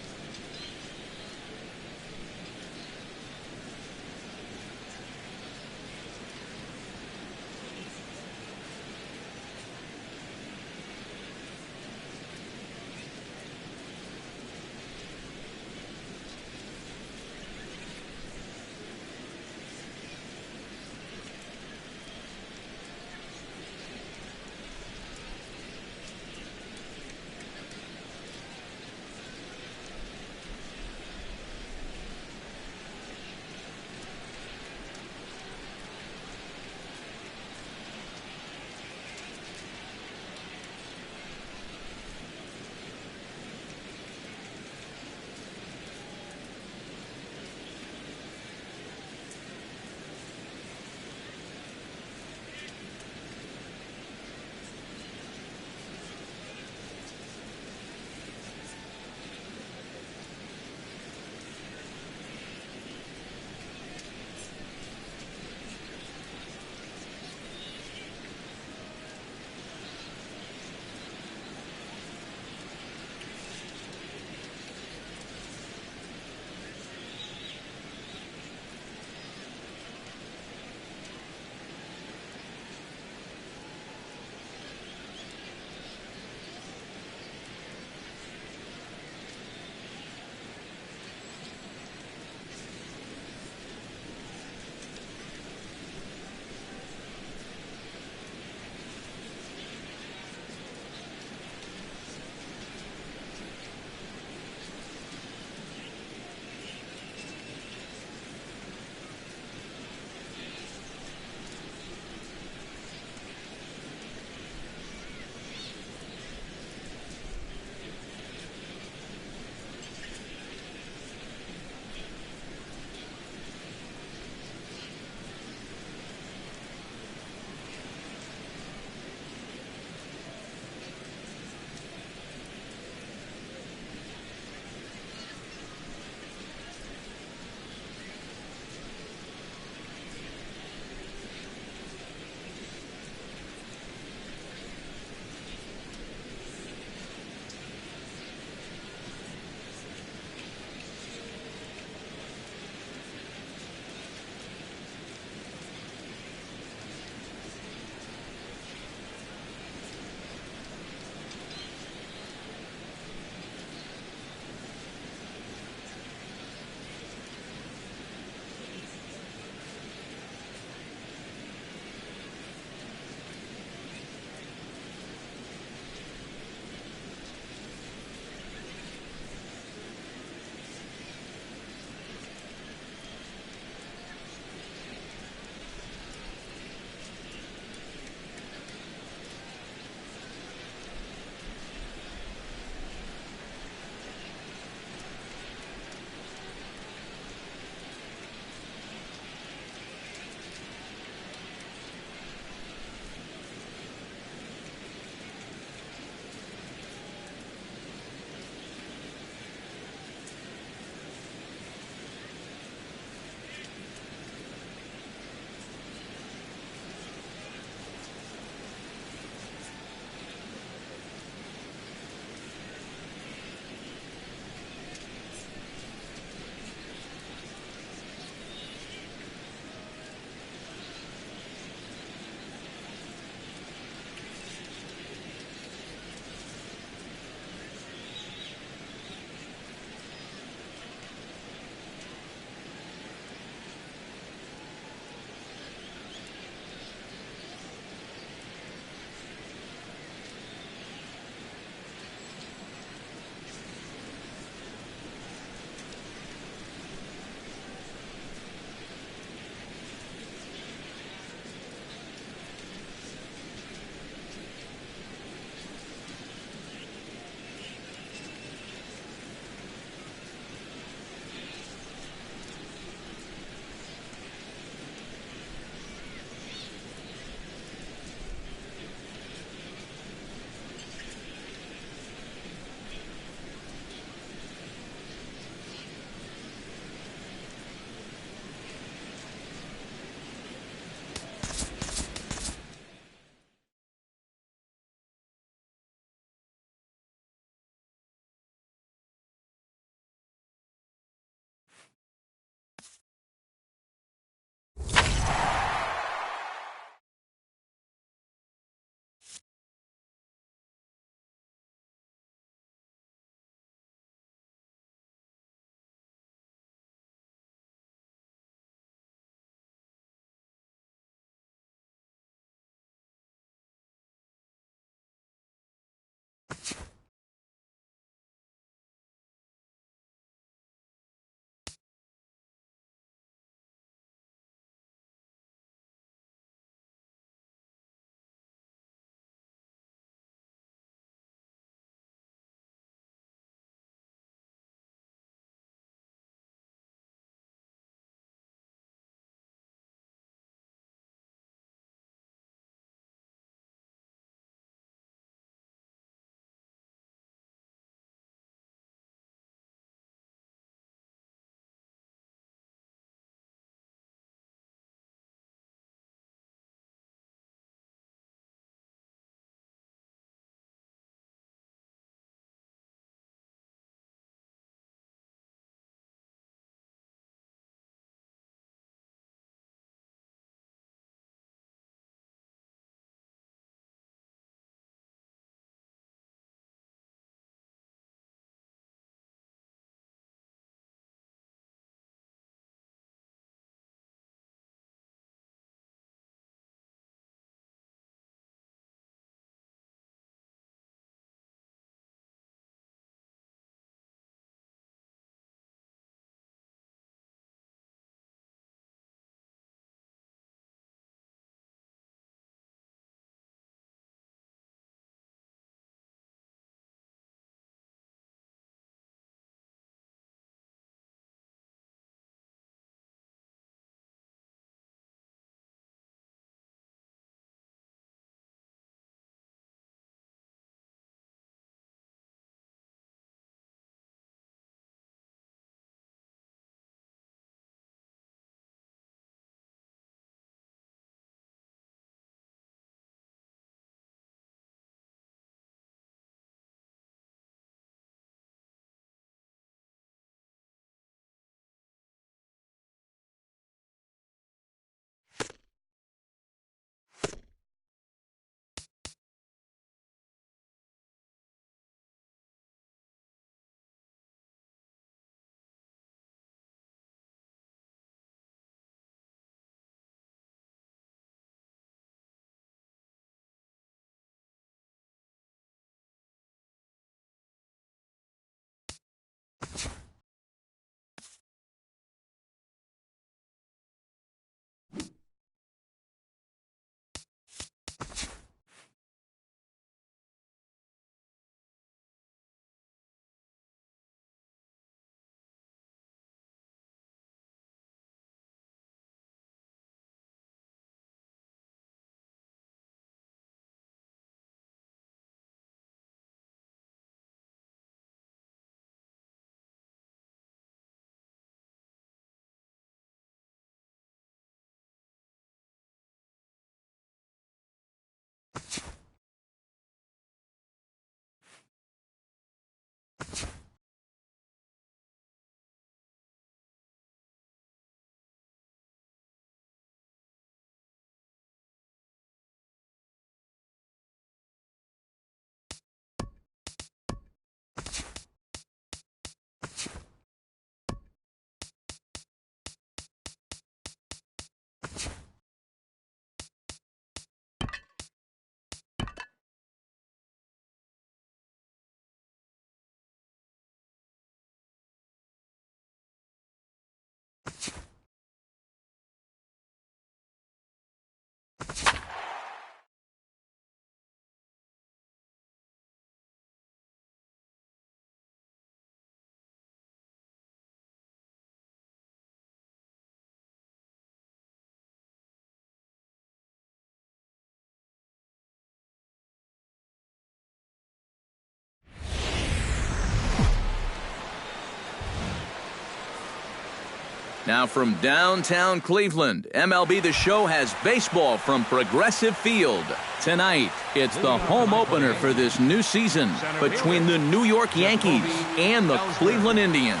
Now from downtown Cleveland, MLB The Show has baseball from Progressive Field. Tonight, it's the home opener for this new season between the New York Yankees and the Cleveland Indians.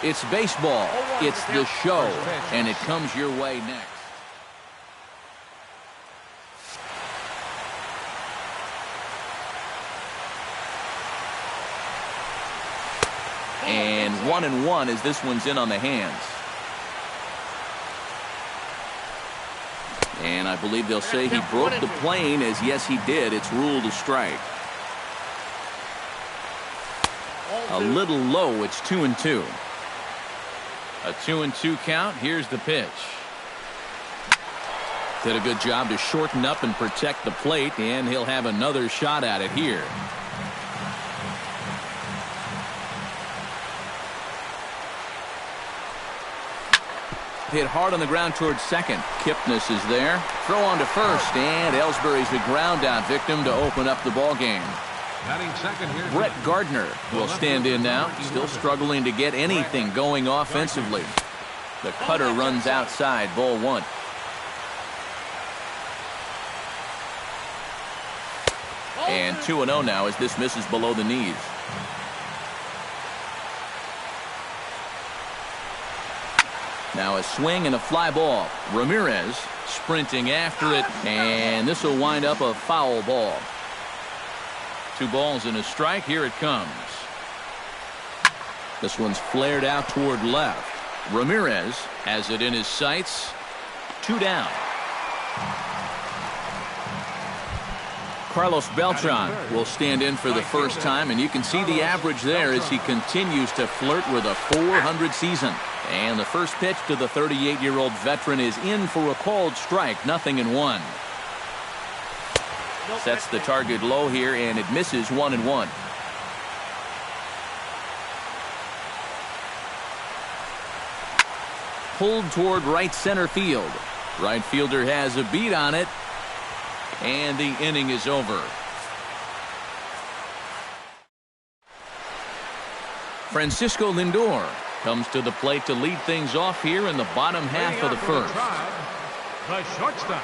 It's baseball, it's The Show, and it comes your way next. And 1-1 as this one's in on the hands. And I believe they'll say he broke the plane, as yes he did. It's ruled a strike. A little low. It's 2-2. A 2-2 count. Here's the pitch. Did a good job to shorten up and protect the plate, and he'll have another shot at it here. Hit hard on the ground towards second. Kipnis is there. Throw on to first, and Ellsbury's the ground out victim to open up the ball game. Brett Gardner will stand in now. Still struggling to get anything going offensively. The cutter runs outside. Ball one. And 2-0 now as this misses below the knees. Now a swing and a fly ball. Ramirez sprinting after it, and this will wind up a foul ball. 2 balls and a strike. Here it comes. This one's flared out toward left. Ramirez has it in his sights. 2 down. Carlos Beltran will stand in for the first time, and you can see the average there as he continues to flirt with a .400 season. And the first pitch to the 38-year-old veteran is in for a called strike. 0-1. Sets the target low here, and it misses. 1-1. Pulled toward right center field. Right fielder has a beat on it, and the inning is over. Francisco Lindor comes to the plate to lead things off here in the bottom half of the first. The shortstop,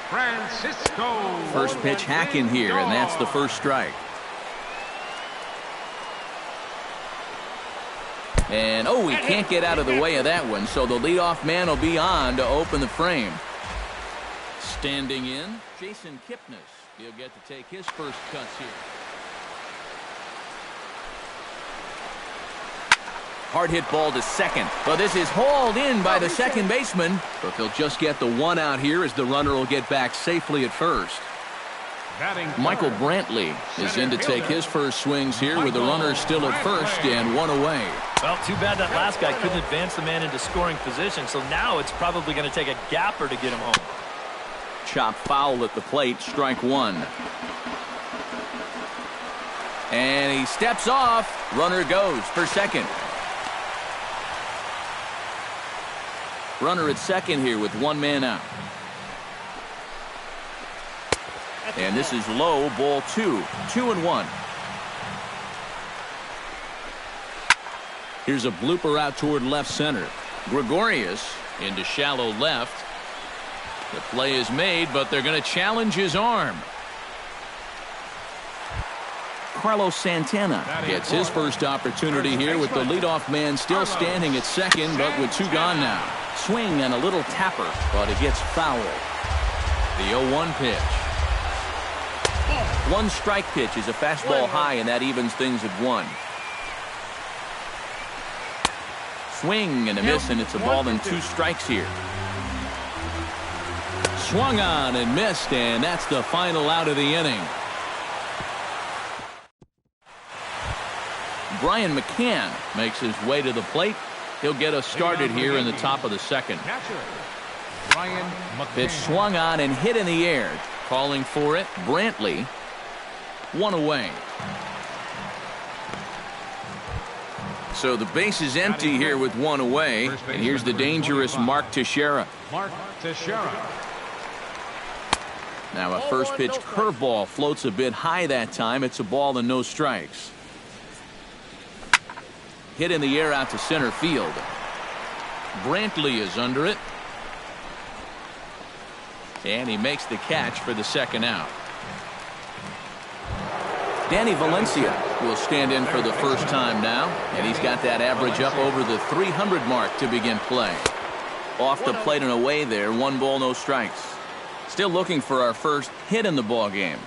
Francisco. First pitch hack in here, and that's the first strike. And he can't get out of the way of that one, so the leadoff man will be on to open the frame. Standing in, Jason Kipnis. He'll get to take his first cuts here. Hard hit ball to second, but this is hauled in by the second baseman. But they'll just get the one out here as the runner will get back safely at first. Michael Brantley is in to take his first swings here with the runner still at first and one away. Well, too bad that last guy couldn't advance the man into scoring position, so now it's probably going to take a gapper to get him home. Chop foul at the plate, strike one. And he steps off. Runner goes for second. Runner at second here with one man out. And this is low, ball 2. 2-1. Here's a blooper out toward left center. Gregorius into shallow left. The play is made, but they're going to challenge his arm. Carlos Santana gets his first opportunity here with the leadoff man still standing at second, but with 2 gone now. Swing and a little tapper, but it gets foul. The 0-1 pitch. One strike pitch is a fastball high, and that evens things at 1. Swing and a miss, and it's a ball and 2 strikes here. Swung on and missed, and that's the final out of the inning. Brian McCann makes his way to the plate. He'll get us started here in the top of the second. Pitch swung on and hit in the air. Calling for it, Brantley. 1 away. So the base is empty here with 1 away. And here's the dangerous Mark Teixeira. Now a first pitch curveball floats a bit high that time. It's a ball and no strikes. Hit in the air out to center field. Brantley is under it. And he makes the catch for the second out. Danny Valencia will stand in for the first time now, and he's got that average up over the 300 mark to begin play. Off the plate and away there, 1 ball, no strikes. Still looking for our first hit in the ball game.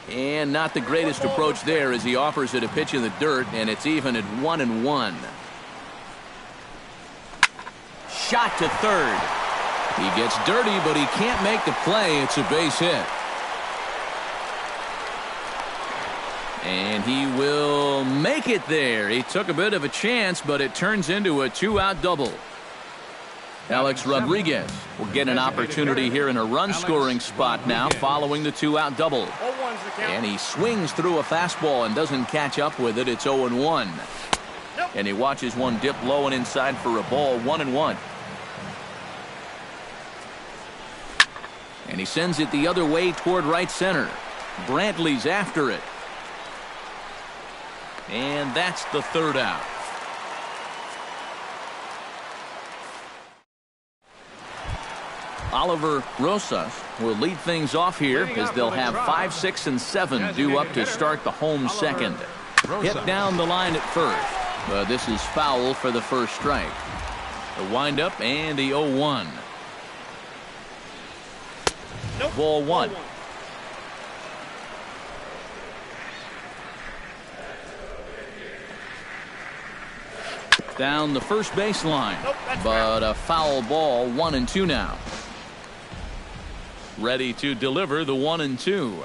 And not the greatest approach there as he offers it a pitch in the dirt, and it's even at 1-1. Shot to third. He gets dirty, but he can't make the play. It's a base hit. And he will make it there. He took a bit of a chance, but it turns into a 2-out double. Alex Rodriguez will get an opportunity here in a run-scoring spot now following the 2-out double. And he swings through a fastball and doesn't catch up with it. It's 0-1. And he watches one dip low and inside for a ball, 1-1. And he sends it the other way toward right center. Brantley's after it. And that's the third out. Oliver Rosas will lead things off here as they'll have 5, 6, and 7 due up to start the home second. Hit down the line at first, but this is foul for the first strike. The windup and the 0-1. Ball 1. Down the first baseline, but a foul ball, 1-2 now. Ready to deliver the 1-2.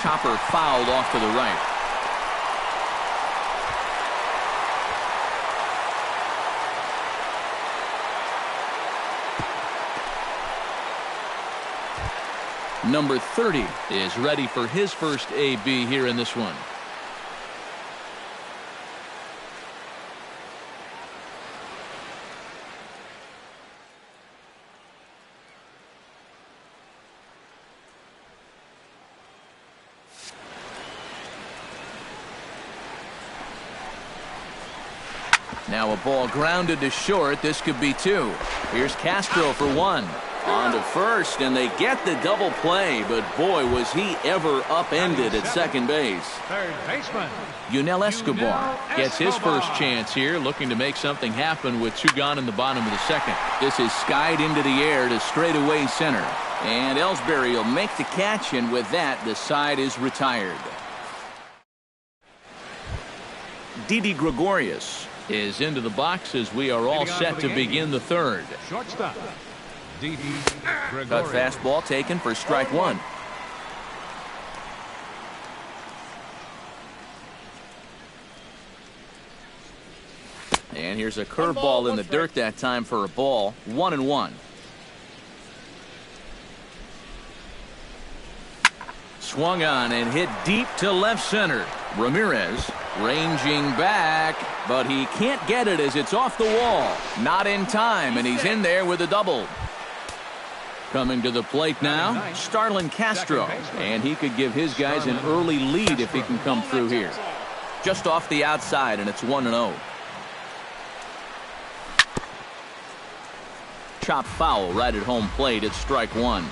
Chopper fouled off to the right. Number 30 is ready for his first AB here in this one. Now a ball grounded to short. This could be 2. Here's Castro for 1. On to first, and they get the double play, but boy, was he ever upended at second base. Third baseman. Yunel Escobar gets his first chance here, looking to make something happen with 2 gone in the bottom of the second. This is skied into the air to straightaway center. And Ellsbury will make the catch, and with that, the side is retired. Didi Gregorius is into the box as we are all set to begin the third. Shortstop. Cut fastball taken for strike 1. And here's a curveball in the dirt that time for a ball, 1-1. Swung on and hit deep to left center. Ramirez ranging back, but he can't get it as it's off the wall. Not in time, and he's in there with a double. Coming to the plate now, Starlin Castro, and he could give his guys an early lead if he can come through here. Just off the outside, and it's 1-0. Chop foul right at home plate. It's strike 1.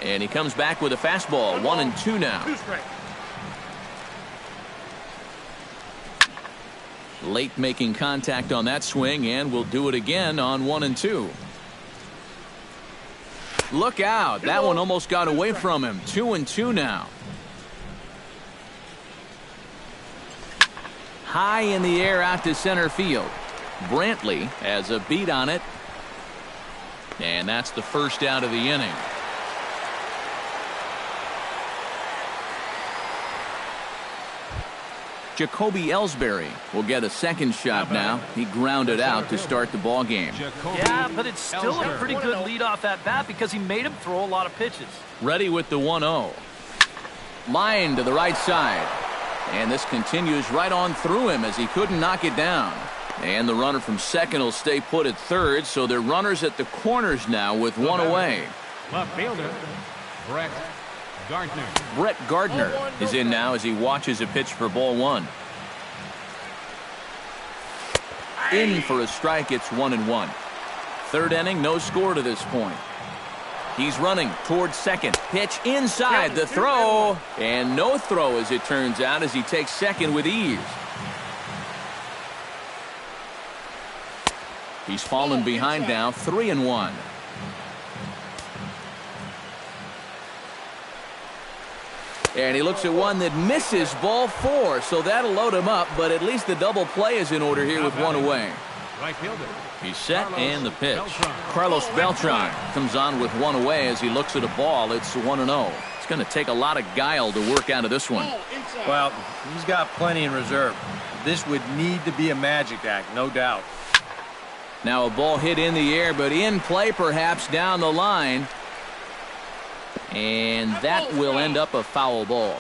And he comes back with a fastball, 1-2 now. Late making contact on that swing, and we'll do it again on 1-2. Look out. That one almost got away from him. 2-2 now. High in the air out to center field. Brantley has a beat on it. And that's the first out of the inning. Jacoby Ellsbury will get a second shot now. He grounded out to start the ball game. Yeah, but it's still a pretty good leadoff at bat because he made him throw a lot of pitches. Ready with the 1-0. Line to the right side. And this continues right on through him as he couldn't knock it down. And the runner from second will stay put at third, so they're runners at the corners now with one away. Left fielder, Brett Gardner. Brett Gardner is in now as he watches a pitch for ball one. In for a strike, it's 1-1. Third inning, no score to this point. He's running towards second. Pitch inside, the throw, and no throw as it turns out as he takes second with ease. He's fallen behind now, 3-1. And he looks at one that misses, ball four, so that'll load him up, but at least the double play is in order here with one away. Right fielder. He's set and the pitch. Carlos Beltran comes on with one away as he looks at a ball. It's 1-0. It's going to take a lot of guile to work out of this one. Well, he's got plenty in reserve. This would need to be a magic act, no doubt. Now a ball hit in the air, but in play perhaps down the line. And that will end up a foul ball.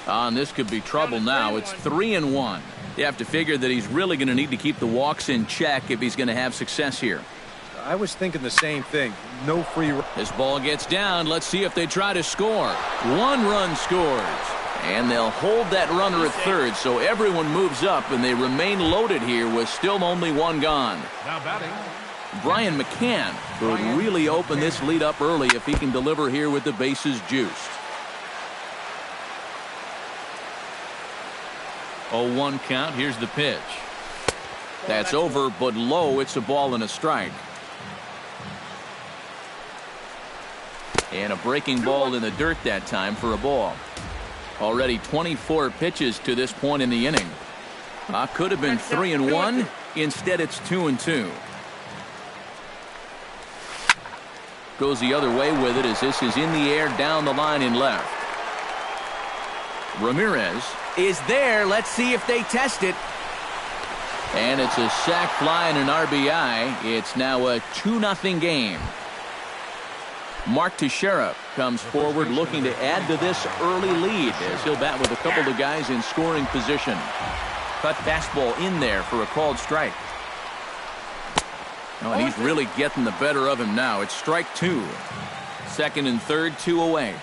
And this could be trouble now. It's 3-1. You have to figure that he's really going to need to keep the walks in check if he's going to have success here. I was thinking the same thing. No free run. This ball gets down. Let's see if they try to score. One run scores. And they'll hold that runner at third, so everyone moves up, and they remain loaded here with still only one gone. Now batting, Brian McCann could really open this lead up early if he can deliver here with the bases juiced. 0-1 count. Here's the pitch. That's over, but low. It's a ball and a strike. And a breaking ball in the dirt that time for a ball. Already 24 pitches to this point in the inning. Could have been 3-1. Instead, it's 2-2. Goes the other way with it as this is in the air down the line in left. Ramirez is there. Let's see if they test it. And it's a sac fly and an RBI. It's now a 2-0 game. Mark Teixeira comes forward looking to add to this early lead as he'll bat with a couple of guys in scoring position. Cut fastball in there for a called strike. Oh, and he's really getting the better of him now. It's strike two. Second and third, two away.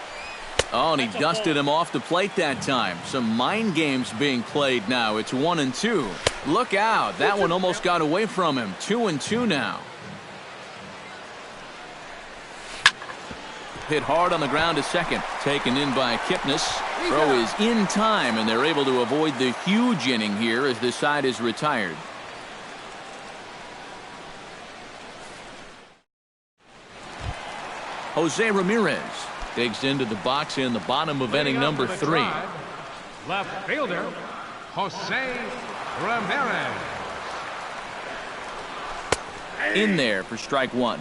Oh, and he dusted him off the plate that time. Some mind games being played now. It's 1-2. Look out. That one almost got away from him. 2-2 now. Hit hard on the ground to second. Taken in by Kipnis. Throw is in time, and they're able to avoid the huge inning here as this side is retired. Jose Ramirez digs into the box in the bottom of inning number 3. Left fielder, Jose Ramirez. In there for strike one.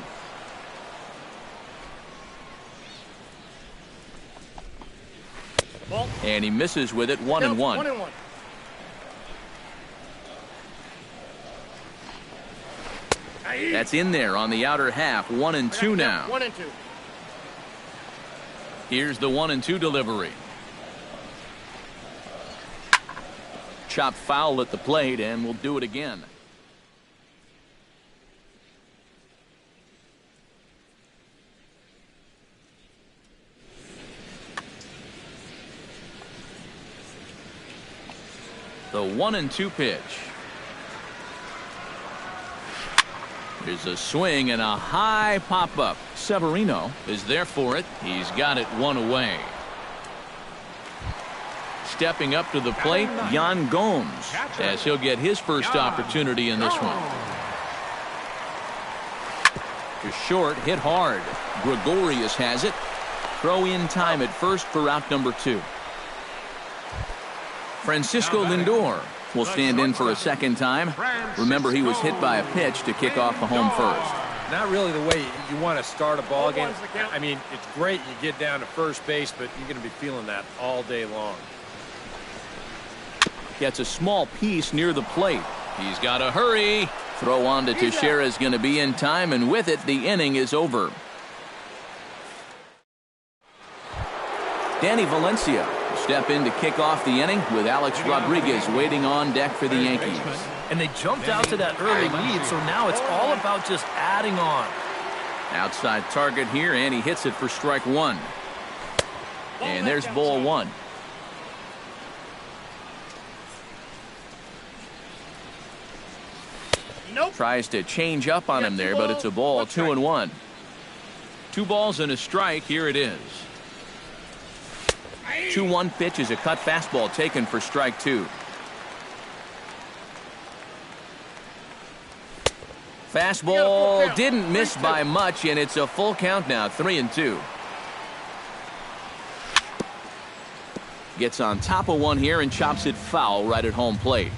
And he misses with it. 1-1. That's in there on the outer half. 1-2 now. 1-2. Here's the 1-2 delivery. Chop foul at the plate, and we'll do it again. The 1-2 pitch. There's a swing and a high pop-up. Severino is there for it. He's got it one away. Stepping up to the plate, Yan Gomes, as he'll get his first opportunity in this one. To short, hit hard. Gregorius has it. Throw in time at first for out number 2. Francisco Lindor will stand in for a second time. Remember, he was hit by a pitch to kick off the home first. Not really the way you want to start a ball game. I mean, it's great you get down to first base, but you're going to be feeling that all day long. Gets a small piece near the plate. He's got to hurry. Throw on to Teixeira is going to be in time, and with it, the inning is over. Danny Valencia step in to kick off the inning with Alex Rodriguez waiting on deck for the Yankees. And they jumped out to that early lead, so now it's all about just adding on. Outside target here, and he hits it for strike one. And there's ball one. Tries to change up on him there, but it's a ball, 2-1. 2 balls and a strike. Here it is. 2-1 pitch is a cut fastball taken for strike two. Fastball didn't miss by much, and it's a full count now, 3-2. Gets on top of one here and chops it foul right at home plate.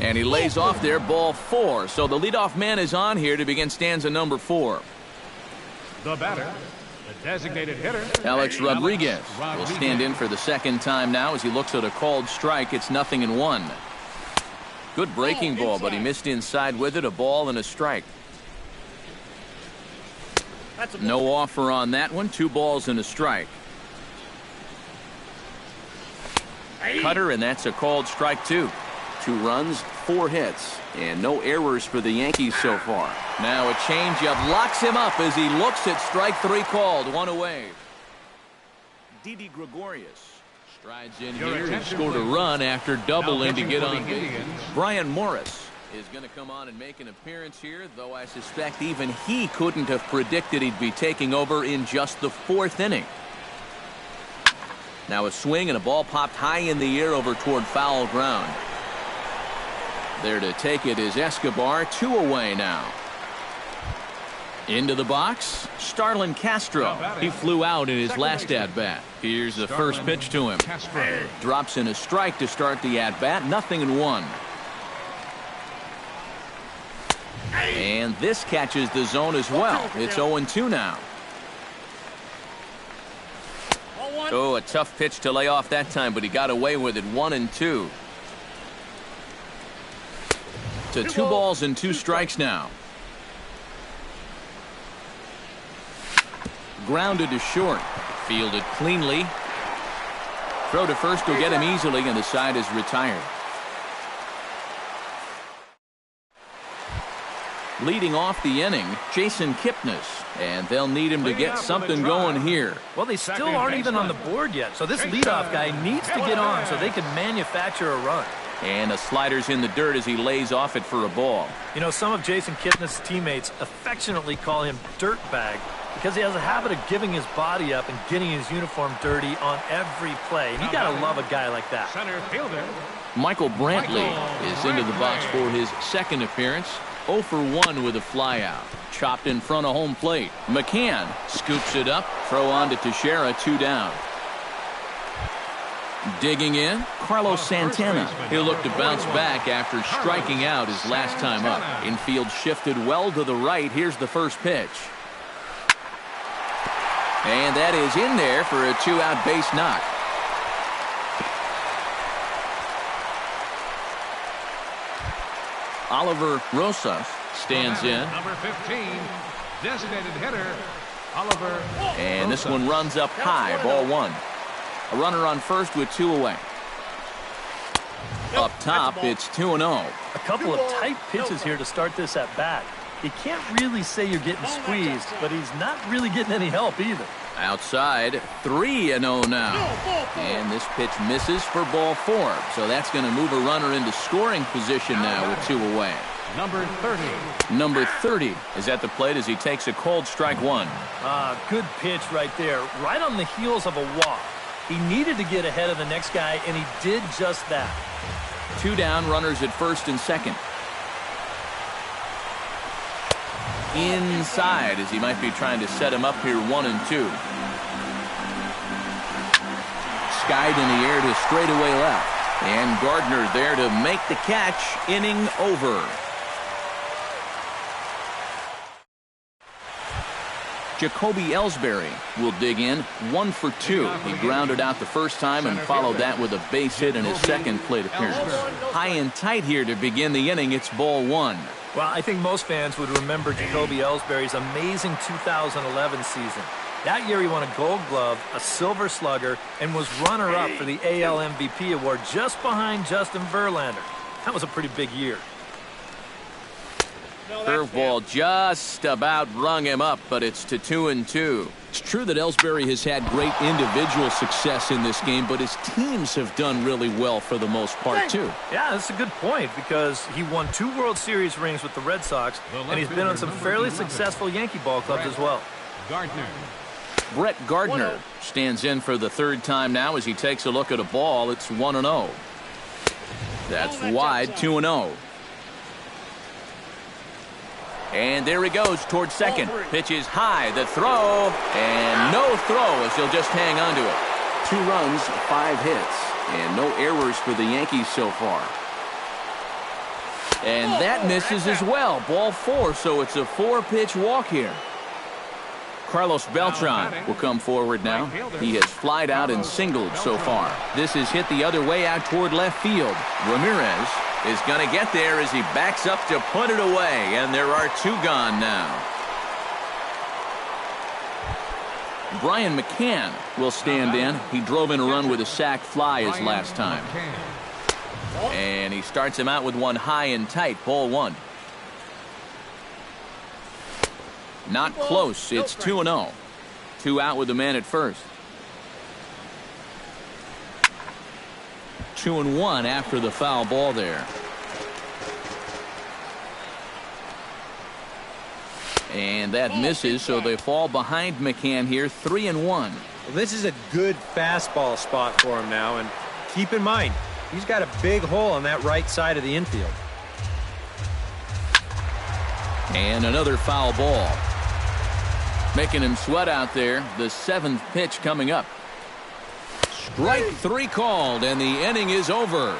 And he lays off there, ball 4. So the leadoff man is on here to begin stanza number 4. The batter, the designated hitter, Alex Rodriguez will stand in for the second time now as he looks at a called strike. It's 0-1. Good breaking ball, but he missed inside with it. A ball and a strike. No offer on that one. 2 balls and a strike. Cutter, and that's a called strike two. 2 runs, 4 hits, and no errors for the Yankees so far. Now a changeup locks him up as he looks at strike 3 called. 1 away. Didi Gregorius strides in here and scored a run after doubling to get on base. Brian Morris is going to come on and make an appearance here, though I suspect even he couldn't have predicted he'd be taking over in just the 4th inning. Now a swing and a ball popped high in the air over toward foul ground. There to take it is Escobar. 2 away now. Into the box, Starlin Castro. He flew out in his last at-bat. Here's the first pitch to him. Drops in a strike to start the at-bat. 0-1. And this catches the zone as well. It's 0-2 now. Oh, a tough pitch to lay off that time, but he got away with it. 1-2. To 2 balls and 2 strikes now. Grounded to short. Fielded cleanly. Throw to first will get him easily, and the side is retired. Leading off the inning, Jason Kipnis, and they'll need him to get something going here. Well, they still aren't even on the board yet, so this leadoff guy needs to get on so they can manufacture a run. And a slider's in the dirt as he lays off it for a ball. You know, some of Jason Kipnis' teammates affectionately call him Dirtbag because he has a habit of giving his body up and getting his uniform dirty on every play. And you got to love a guy like that. center fielder, Michael Brantley is into the box for his second appearance. 0 for 1 with a flyout. Chopped in front of home plate. McCann scoops it up. Throw on to Teixeira. 2 down. Digging in, Carlos Santana. He'll look to bounce back after striking out his last time up. Infield shifted well to the right. Here's the first pitch. And that is in there for a 2-out base knock. Oliver Rosas stands in. number 15, designated hitter, Oliver. And this one runs up high, ball 1. A runner on first with 2 away. Up top, it's 2-0. A couple of tight pitches here to start this at bat. You can't really say you're getting squeezed, but he's not really getting any help either. Outside, 3-0 now. And this pitch misses for ball 4. So that's going to move a runner into scoring position now with 2 away. Number 30. Number 30 is at the plate as he takes a cold strike 1. Good pitch right there, right on the heels of a walk. He needed to get ahead of the next guy, and he did just that. 2 down, runners at first and second. Inside as he might be trying to set him up here, 1-2. Skied in the air to straightaway left. And Gardner there to make the catch. Inning over. Jacoby Ellsbury will dig in. 1 for 2. He grounded out the first time and followed that with a base hit in his second plate appearance. High and tight here to begin the inning. It's ball 1. Well, I think most fans would remember Jacoby Ellsbury's amazing 2011 season. That year he won a Gold Glove, a Silver Slugger, and was runner-up for the AL MVP award just behind Justin Verlander. That was a pretty big year. Curveball just about rung him up, but it's to 2-2. It's true that Ellsbury has had great individual success in this game, but his teams have done really well for the most part, too. Yeah, that's a good point, because he won 2 World Series rings with the Red Sox, and he's been on some fairly successful Yankee ball clubs as well. Gardner. Brett Gardner stands in for the 3rd time now as he takes a look at a ball. It's 1-0. That's wide, 2-0. And there he goes towards second. Pitch is high, the throw, and no throw as he'll just hang on to it. 2 runs, 5 hits, and no errors for the Yankees so far. And that misses as well. Ball 4, so it's a 4-pitch walk here. Carlos Beltran will come forward now. He has flied out and singled so far. This is hit the other way out toward left field. Ramirez is going to get there as he backs up to put it away, and there are 2 gone now. Brian McCann will stand in. He drove in a run with a sac fly his last time. And he starts him out with one high and tight, ball 1. Not close. It's 2-0. 2 out with the man at first. 2-1 after the foul ball there. And that misses, so they fall behind McCann here, 3-1. Well, this is a good fastball spot for him now, and keep in mind, he's got a big hole on that right side of the infield. And another foul ball. Making him sweat out there. The 7th pitch coming up. Strike 3 called, and the inning is over.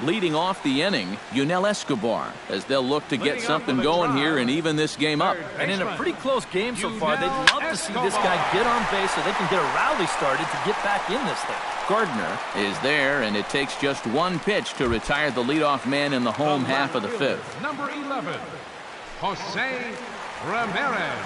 Leading off the inning, Yunel Escobar, as they'll look to get something going here and even this game up. And in a pretty close game so far, they'd love to see this guy get on base so they can get a rally started to get back in this thing. Gardner is there, and it takes just 1 pitch to retire the leadoff man in the home half of the 5th. Number 11, Jose Ramirez.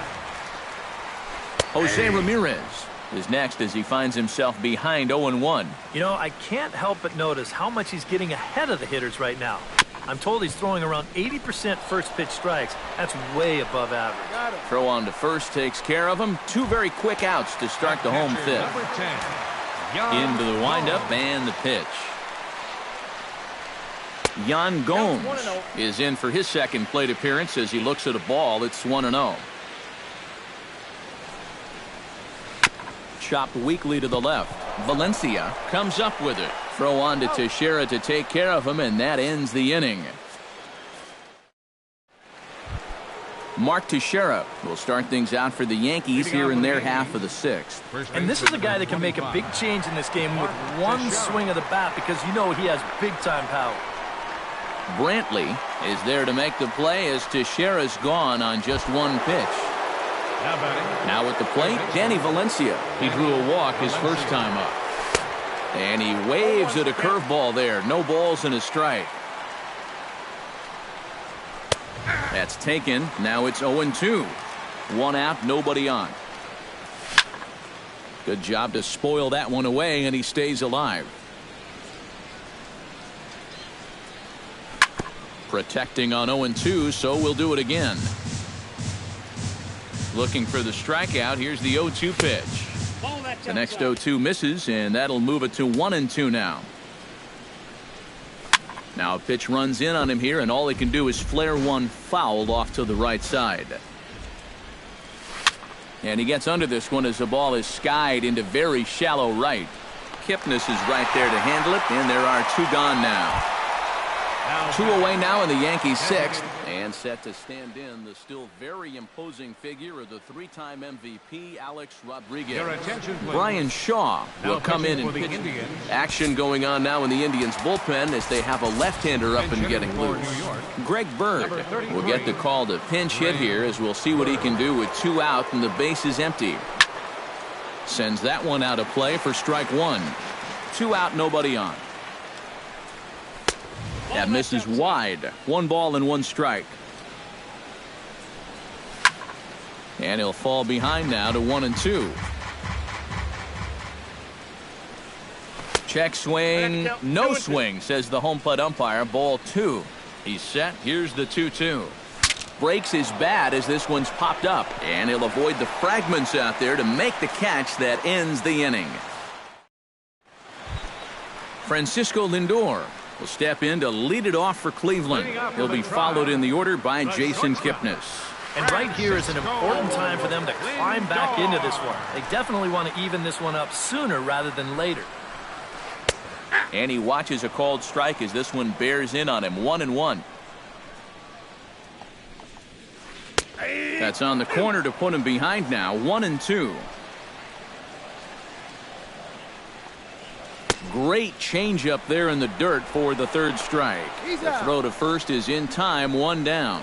Jose Ramirez is next as he finds himself behind 0-1. You know, I can't help but notice how much he's getting ahead of the hitters right now. I'm told he's throwing around 80% first pitch strikes. That's way above average. Throw on to first takes care of him. 2 very quick outs to start the home 5th. Number 10, Into the windup and the pitch. Yan Gomes is in for his 2nd plate appearance as he looks at a ball. It's 1-0. Chopped weakly to the left. Valencia comes up with it. Throw on to Teixeira to take care of him, and that ends the inning. Mark Teixeira will start things out for the Yankees here in their half of the 6th. And this is a guy that can make a big change in this game with 1 swing of the bat, because you know he has big-time power. Brantley is there to make the play as Teixeira's gone on just 1 pitch. Now at the plate, Danny Valencia. He drew a walk his first time up. And he waves at a curveball there. No balls and a strike. That's taken. Now it's 0-2. 1 out, nobody on. Good job to spoil that one away, and he stays alive. Protecting on 0-2, so we'll do it again. Looking for the strikeout. Here's the 0-2 pitch. The next 0-2 misses, and that'll move it to 1-2 now. Now a pitch runs in on him here, and all he can do is flare one foul off to the right side. And he gets under this one as the ball is skied into very shallow right. Kipnis is right there to handle it, and there are 2 gone now. 2 away now in the Yankees 6th, and set to stand in the still very imposing figure of the 3-time MVP Alex Rodriguez. Brian Shaw will come in and pitch. Action going on now in the Indians bullpen as they have a left-hander up and getting loose. Greg Bird will get the call to pinch hit here, as we'll see what he can do with 2 out and the base is empty. Sends that one out of play for strike 1. 2 out, nobody on. That misses wide. 1 ball and 1 strike. And he'll fall behind now to 1-2. Check swing, no swing, says the home plate umpire. Ball 2. He's set. Here's the 2-2. Breaks his bat as this one's popped up, and he'll avoid the fragments out there to make the catch that ends the inning. Francisco Lindor will step in to lead it off for Cleveland. He'll be followed in the order by Jason Kipnis. And right here is an important time for them to climb back into this one. They definitely want to even this one up sooner rather than later. And he watches a called strike as this one bears in on him. 1-1. That's on the corner to put him behind now. 1-2. Great changeup there in the dirt for the third strike. The throw to first is in time. 1 down.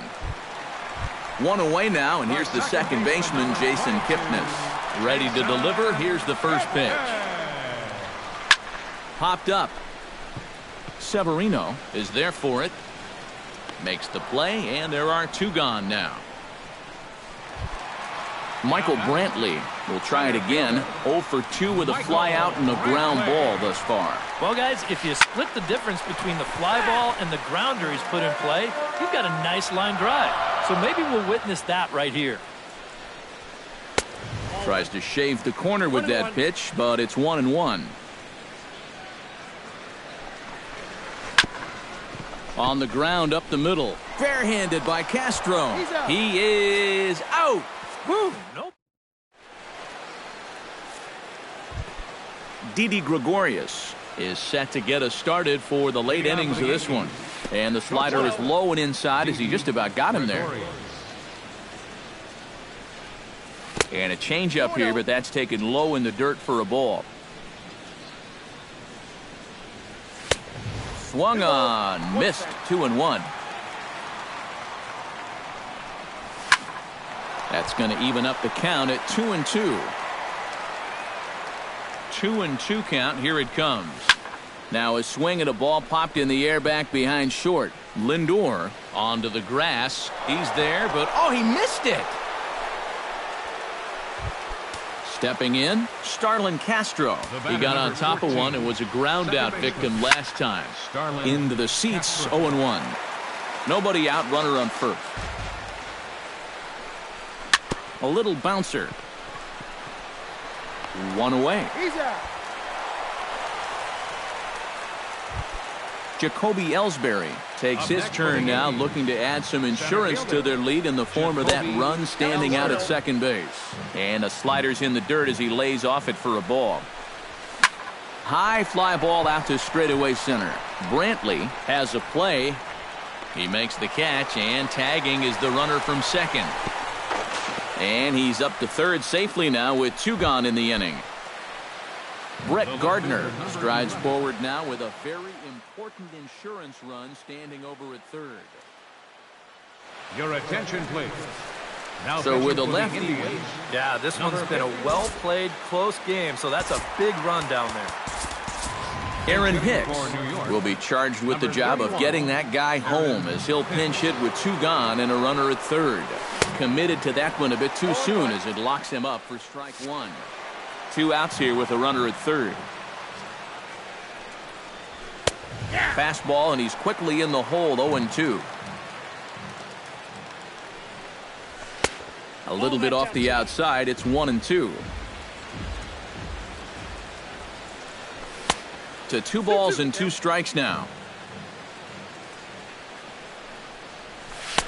1 away now, and here's the second baseman, Jason Kipnis. Ready to deliver. Here's the first pitch. Popped up. Severino is there for it. Makes the play, and there are 2 gone now. Michael Brantley will try it again. 0 for 2 with a fly out and a ground ball thus far. Well, guys, if you split the difference between the fly ball and the grounder he's put in play, you've got a nice line drive. So maybe we'll witness that right here. Tries to shave the corner with that pitch, but it's 1-1. On the ground up the middle. Fair-handed by Castro. He is out. Woo, nope. Didi Gregorius is set to get us started for the late innings of this one. And the slider is low and inside as he just about got him there. And a changeup here, but that's taken low in the dirt for a ball. Swung on, missed. 2-1. That's going to even up the count at 2-2. 2-2 count. Here it comes. Now a swing and a ball popped in the air back behind short. Lindor onto the grass. He's there, but oh, he missed it. Stepping in, Starlin Castro. He got on top of one and was a ground out victim last time. Into the seats, 0-1. Nobody out, runner on first. A little bouncer. 1 away. Jacoby Ellsbury takes his turn now, looking to add some insurance to their lead in the form of that run standing out at second base. And the slider's in the dirt as he lays off it for a ball. High fly ball out to straightaway center. Brantley has a play. He makes the catch, and tagging is the runner from second. And he's up to third safely now with 2 gone in the inning. Brett Gardner strides forward now with a very important insurance run standing over at third. Your attention, please. Now so with a lefty. Yeah, this one's been a well-played, close game, so that's a big run down there. Aaron Hicks will be charged with the job of getting that guy home as he'll pinch hit with 2 gone and a runner at third. Committed to that one a bit too soon as it locks him up for strike 1. 2 outs here with a runner at third. Fastball, and he's quickly in the hole. 0-2. A little bit off the outside. It's 1-2. To 2 balls and 2 strikes now.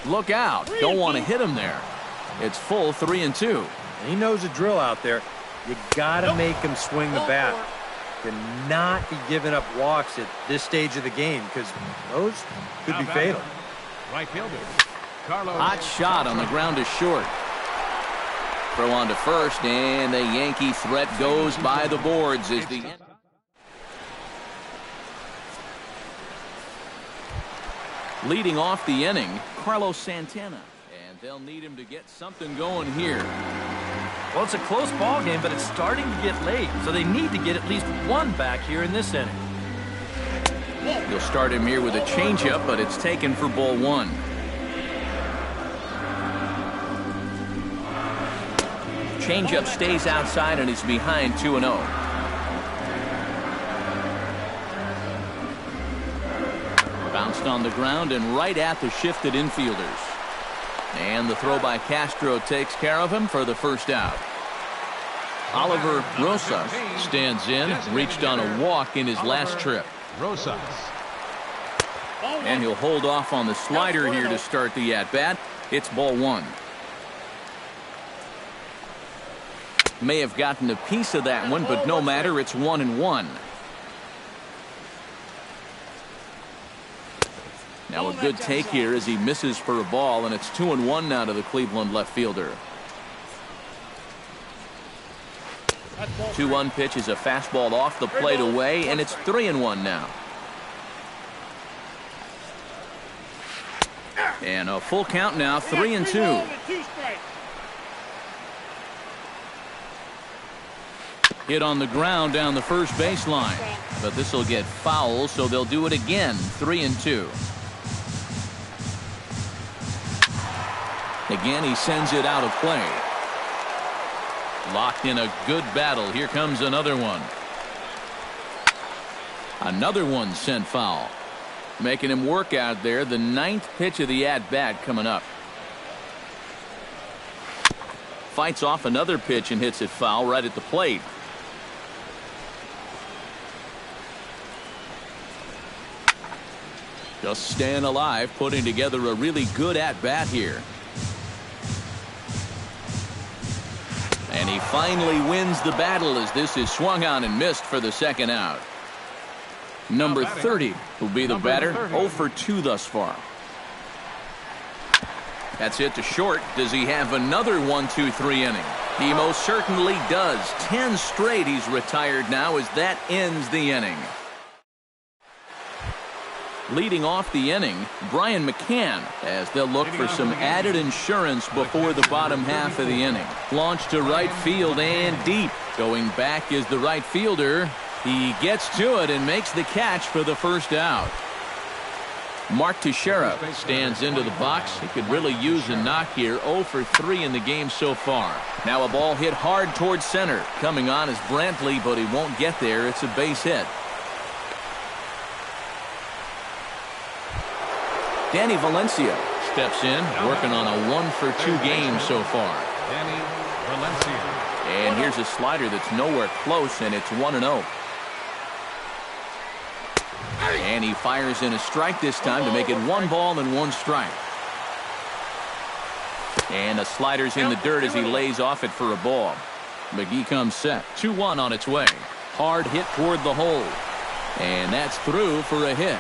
Look out. Don't want to hit him there. It's full 3-2. He knows the drill out there. You got to make him swing the bat. Cannot be giving up walks at this stage of the game because those could be fatal. Right fielder. Hot shot on the ground is short. Throw on to first, and the Yankee threat goes by the boards as the leading off the inning, Carlos Santana, and they'll need him to get something going here. Well, it's a close ball game, but it's starting to get late, so they need to get at least 1 back here in this inning. You'll start him here with a changeup, but it's taken for ball 1. Changeup stays outside and is behind 2-0. Bounced on the ground and right at the shifted infielders. And the throw by Castro takes care of him for the first out. Oliver Rosas stands in, reached on a walk in his last trip. Rosas. And he'll hold off on the slider here to start the at-bat. It's ball one. May have gotten a piece of that one, but no matter, it's 1-1. Now a good take here as he misses for a ball, and it's 2-1 now to the Cleveland left fielder. 2-1 pitch is a fastball off the plate away, and it's 3-1 now. And a full count now, 3-2. Hit on the ground down the first baseline, but this will get foul, so they'll do it again. 3-2. Again, he sends it out of play. Locked in a good battle. Here comes another one. Another one sent foul. Making him work out there. The 9th pitch of the at-bat coming up. Fights off another pitch and hits it foul right at the plate. Just staying alive, putting together a really good at-bat here. And he finally wins the battle as this is swung on and missed for the second out. Number 30 will be the batter. 0 for 2 thus far. That's it to short. Does he have another 1-2-3 inning? He most certainly does. 10 straight he's retired now as that ends the inning. Leading off the inning, Brian McCann, as they'll look for some added insurance before the bottom half of the inning. Launched to right field and deep. Going back is the right fielder. He gets to it and makes the catch for the first out. Mark Teixeira stands into the box. He could really use a knock here. 0 for 3 in the game so far. Now a ball hit hard towards center. Coming on is Brantley, but he won't get there. It's a base hit. Danny Valencia steps in, working on a 1 for 2 game so far. Danny Valencia. And here's a slider that's nowhere close, and it's 1-0. And he fires in a strike this time to make it 1 ball and 1 strike. And the slider's in the dirt as he lays off it for a ball. McGee comes set. 2-1 on its way. Hard hit toward the hole. And that's through for a hit.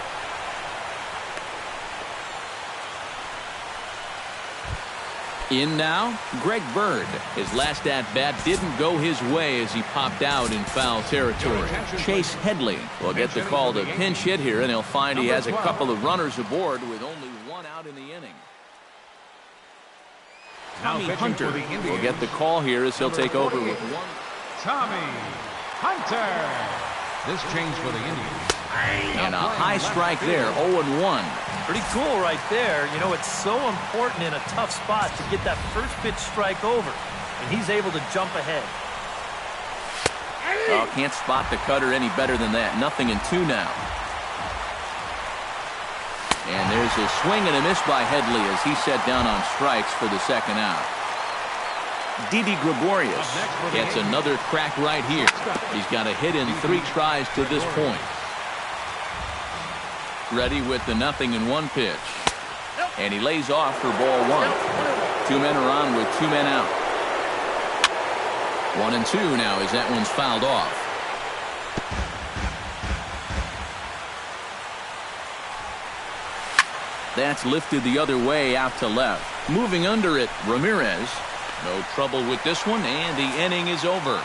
In now, Greg Bird. His last at-bat didn't go his way as he popped out in foul territory. Chase Headley will get the call to pinch hit here, and he'll find he has a couple of runners aboard with only 1 out in the inning. Tommy Hunter will get the call here as he'll take over with 1. Tommy Hunter. This change for the Indians. And a high strike there, 0-1. Pretty cool right there. You know, it's so important in a tough spot to get that first pitch strike over. And he's able to jump ahead. Oh, can't spot the cutter any better than that. 0-2 now. And there's a swing and a miss by Headley as he set down on strikes for the second out. Didi Gregorius gets another crack right here. He's got a hit in 3 tries to this point. Ready with the 0-1 pitch. And he lays off for ball 1. 2 men are on with 2 men out. 1-2 now as that one's fouled off. That's lifted the other way out to left. Moving under it, Ramirez. No trouble with this one, and the inning is over.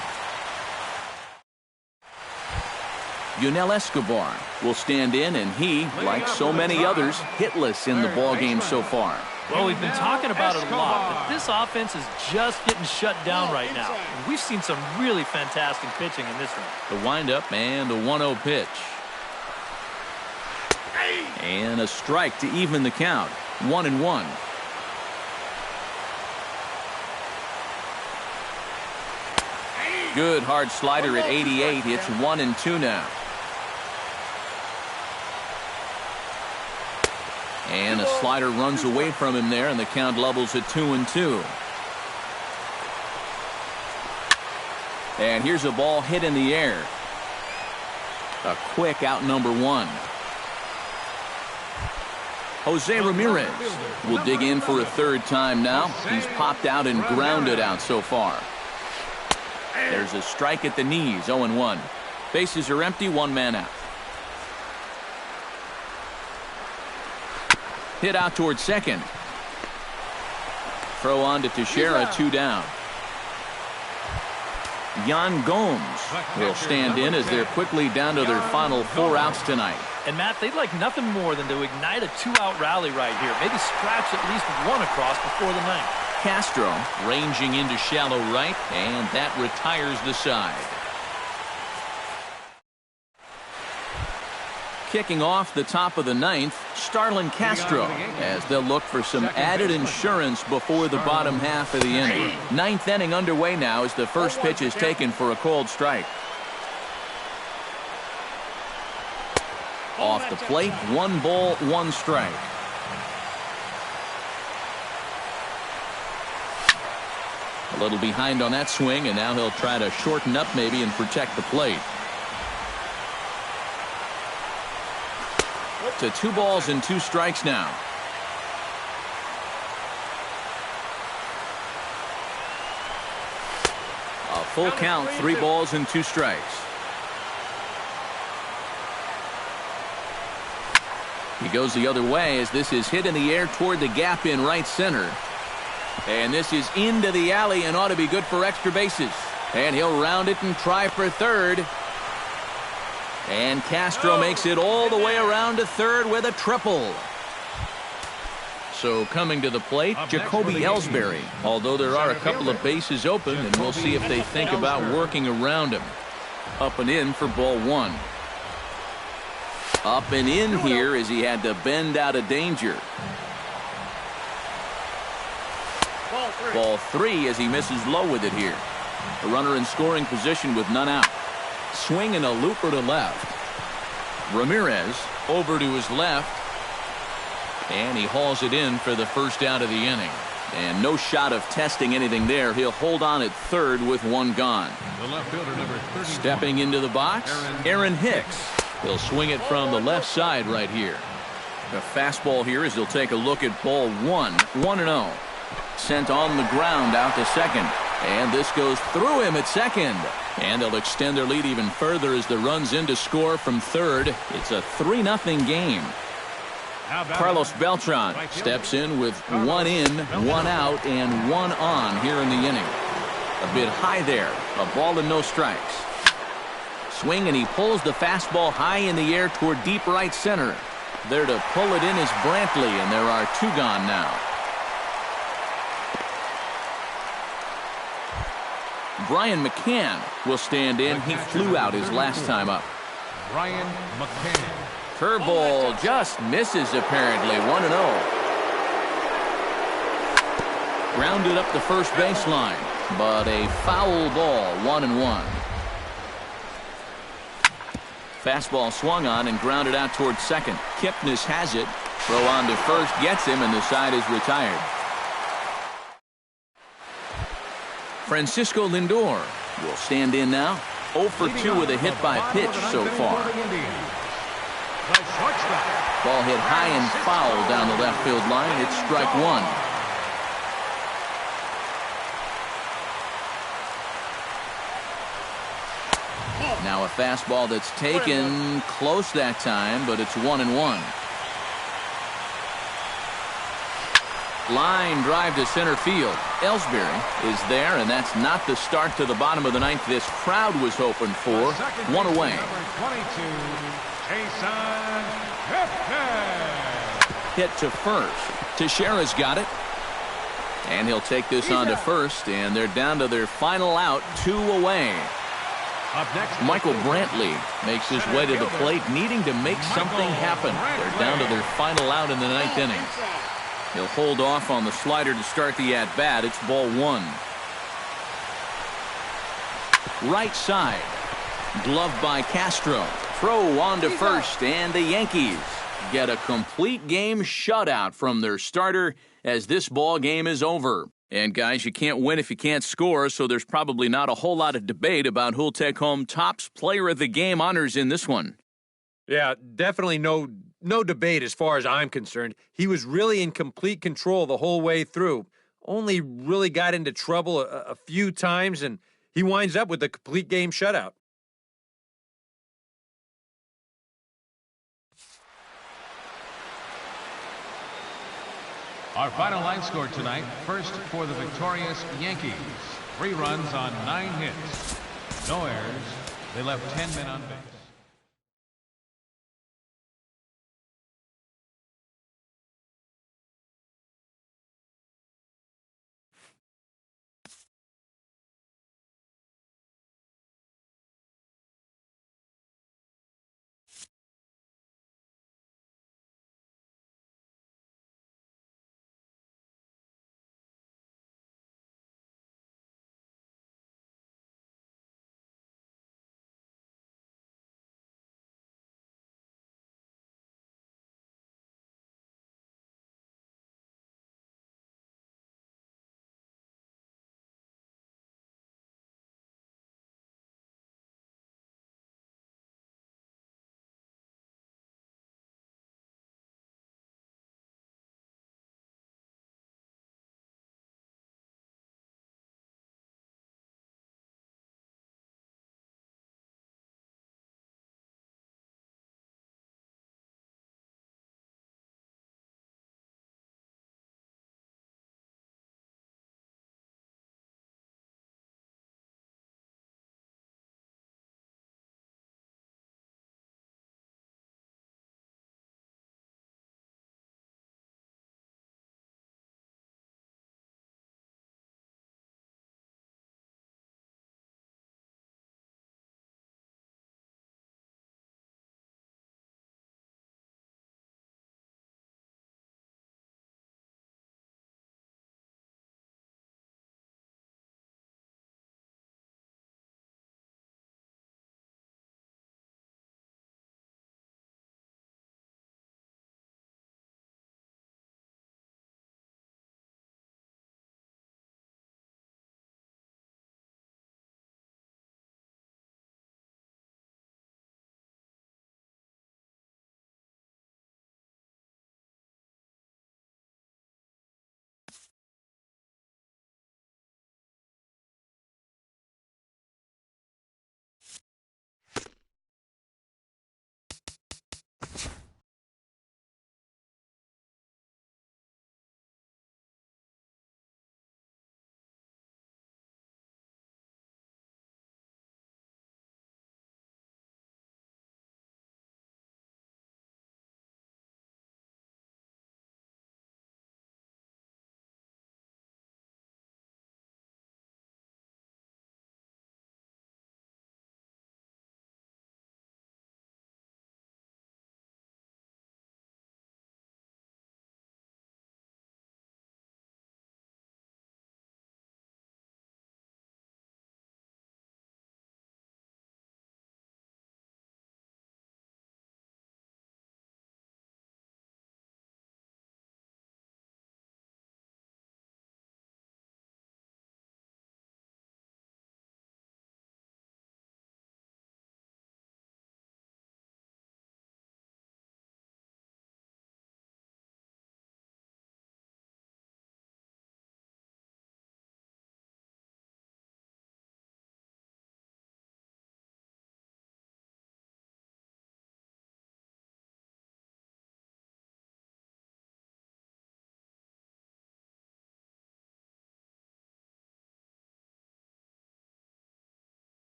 Yunel Escobar will stand in, and he, like so many others, hitless in the ballgame so far. Well, we've been talking about it a lot, but this offense is just getting shut down right now. And we've seen some really fantastic pitching in this one. The windup and the 1-0 pitch. And a strike to even the count. 1-1. Good hard slider at 88. It's 1-2 now. And a slider runs away from him there, and the count levels at 2-2. And here's a ball hit in the air. A quick out number one. Jose Ramirez will dig in for a third time now. He's popped out and grounded out so far. There's a strike at the knees, 0-1. Bases are empty, one man out. Hit out towards second. Throw on to Teixeira, 2 down. Yan Gomes will stand in as they're quickly down to their final 4 outs tonight. And, Matt, they'd like nothing more than to ignite a 2-out rally right here. Maybe scratch at least one across before the ninth. Castro ranging into shallow right, and that retires the side. Kicking off the top of the ninth, Starlin Castro, as they'll look for some added insurance before the bottom half of the inning. Ninth inning underway now as the first pitch is taken for a called strike. Off the plate, 1 ball, 1 strike. A little behind on that swing, and now he'll try to shorten up maybe and protect the plate. To 2 balls and 2 strikes now. A full count, 3 balls and 2 strikes. He goes the other way as this is hit in the air toward the gap in right center. And this is into the alley and ought to be good for extra bases. And he'll round it and try for third. And Castro makes it all the way around to third with a triple. So coming to the plate, Jacoby Ellsbury. Although there are a couple of bases open, and we'll see if they think about working around him. Up and in for ball 1. Up and in here as he had to bend out of danger. Ball 3 as he misses low with it here. A runner in scoring position with none out. Swing and a looper to left. Ramirez over to his left. And he hauls it in for the first out of the inning. And no shot of testing anything there. He'll hold on at third with 1 gone. Stepping into the box, Aaron Hicks. He'll swing it from the left side right here. The fastball here as he'll take a look at ball 1. 1-0. Sent on the ground out to second. And this goes through him at second. And they'll extend their lead even further as the run's in to score from third. It's a 3-0 game. Carlos Beltran steps in with 1 in, 1 out, and 1 on here in the inning. A bit high there. A ball and no strikes. Swing, and he pulls the fastball high in the air toward deep right center. There to pull it in is Brantley, and there are 2 gone now. Brian McCann will stand in. He flew out his last time up. Brian McCann. Curveball just misses apparently. 1-0. Grounded up the first baseline, but a foul ball. 1-1. Fastball swung on and grounded out towards second. Kipnis has it. Throw on to first gets him, and the side is retired. Francisco Lindor will stand in now. 0 for 2 with a hit by pitch so far. Ball hit high and foul down the left field line. It's strike 1. Now a fastball that's taken close that time, but it's 1-1. Line drive to center field. Ellsbury is there, and that's not the start to the bottom of the ninth this crowd was hoping for. 1 away. Hit to first. Teixeira's got it. And he'll take this on to first, and they're down to their final out, 2 away. Michael Brantley makes his way to the plate, needing to make something happen. They're down to their final out in the 9th inning. He'll hold off on the slider to start the at-bat. It's ball 1. Right side. Glove by Castro. Throw on to first, and the Yankees get a complete game shutout from their starter as this ball game is over. And guys, you can't win if you can't score, so there's probably not a whole lot of debate about who'll take home Topps Player of the Game honors in this one. Yeah, definitely no debate as far as I'm concerned. He was really in complete control the whole way through. Only really got into trouble a few times, and he winds up with a complete game shutout. Our final line score tonight, first for the victorious Yankees. 3 runs on 9 hits. No errors. They left 10 men on base.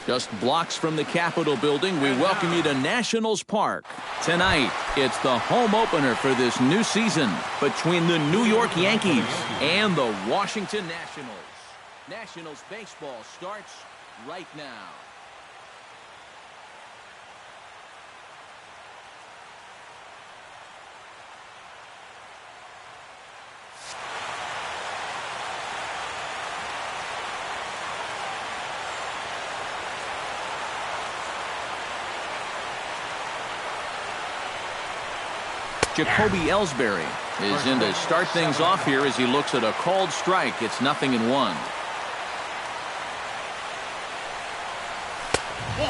Just blocks from the Capitol building, we welcome you to Nationals Park. Tonight, it's the home opener for this new season between the New York Yankees and the Washington Nationals. Nationals baseball starts right now. Jacoby Ellsbury is in to start things off here as he looks at a called strike. It's 0-1.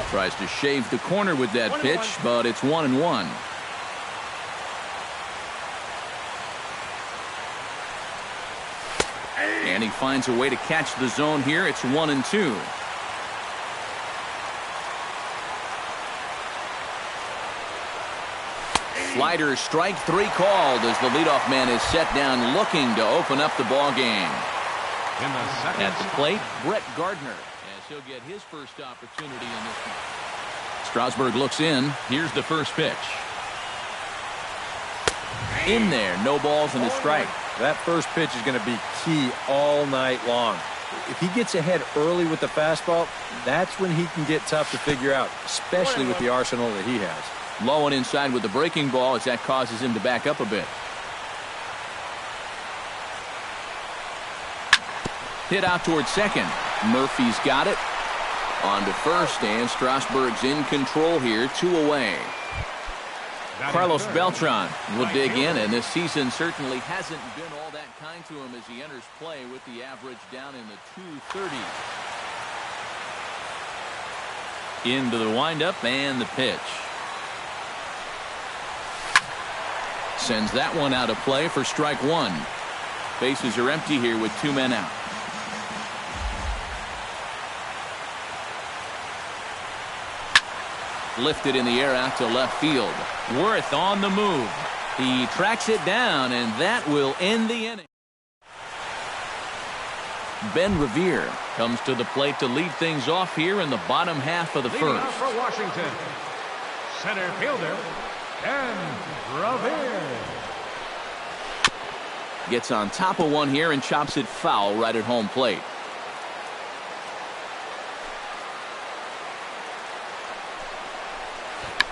Tries to shave the corner with that pitch, but it's 1-1. And he finds a way to catch the zone here. It's 1-2. Slider strike 3 called as the leadoff man is set down looking to open up the ball game. At the plate, Brett Gardner, as he'll get his first opportunity in this one. Strasburg looks in. Here's the first pitch. In there, no balls and a strike. That first pitch is going to be key all night long. If he gets ahead early with the fastball, that's when he can get tough to figure out, especially with the arsenal that he has. Low and inside with the breaking ball as that causes him to back up a bit. Hit out towards second. Murphy's got it. On to first, and Strasburg's in control here, 2 away. Carlos Beltran will dig in, and this season certainly hasn't been all that kind to him as he enters play with the average down in the 230s. Into the windup and the pitch. Sends that one out of play for strike 1. Bases are empty here with 2 men out. Lifted in the air out to left field. Worth on the move. He tracks it down, and that will end the inning. Ben Revere comes to the plate to lead things off here in the bottom half of the first. For Washington, center fielder, Ben Revere. Gets on top of one here and chops it foul right at home plate.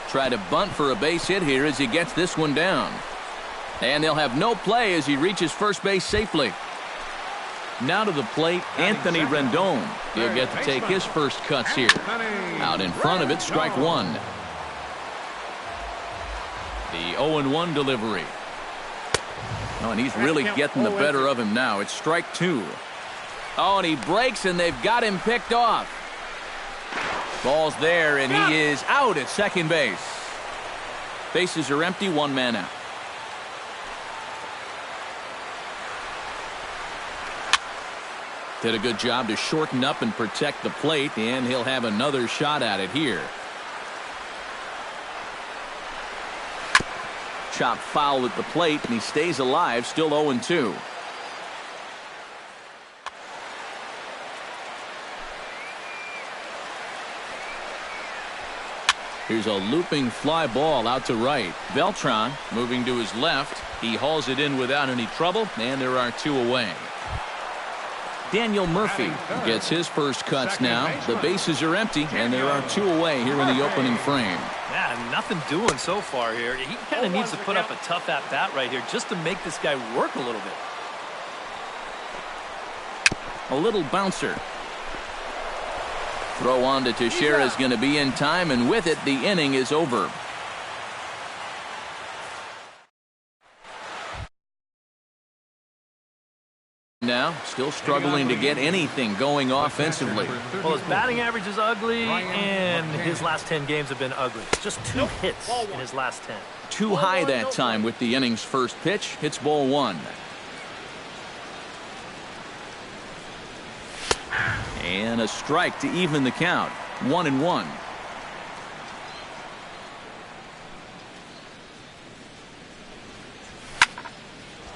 Try to bunt for a base hit here as he gets this one down. And they'll have no play as he reaches first base safely. Now to the plate, Anthony Rendon. He'll get to take his first cuts here. Out in front of it, strike 1. The 0-1 delivery. Oh, and he's really getting the better of him now. It's strike 2. Oh, and he breaks, and they've got him picked off. Ball's there, and he is out at second base. Bases are empty, 1 man out. Did a good job to shorten up and protect the plate, and he'll have another shot at it here. Chop foul at the plate, and he stays alive, still 0-2. Here's a looping fly ball out to right. Beltran moving to his left. He hauls it in without any trouble, and there are 2 away. Daniel Murphy gets his first cuts now. The bases are empty, and there are 2 away here in the opening frame. Yeah, nothing doing so far here. He kind of needs to put up a tough at-bat right here just to make this guy work a little bit. A little bouncer. Throw on to Teixeira is going to be in time, and with it, the inning is over. Now, still struggling to get anything going offensively. Well, his batting average is ugly, and his last 10 games have been ugly. Just 2 hits in his last 10. Too high that time with the inning's first pitch. Hits ball 1. And a strike to even the count. 1-1.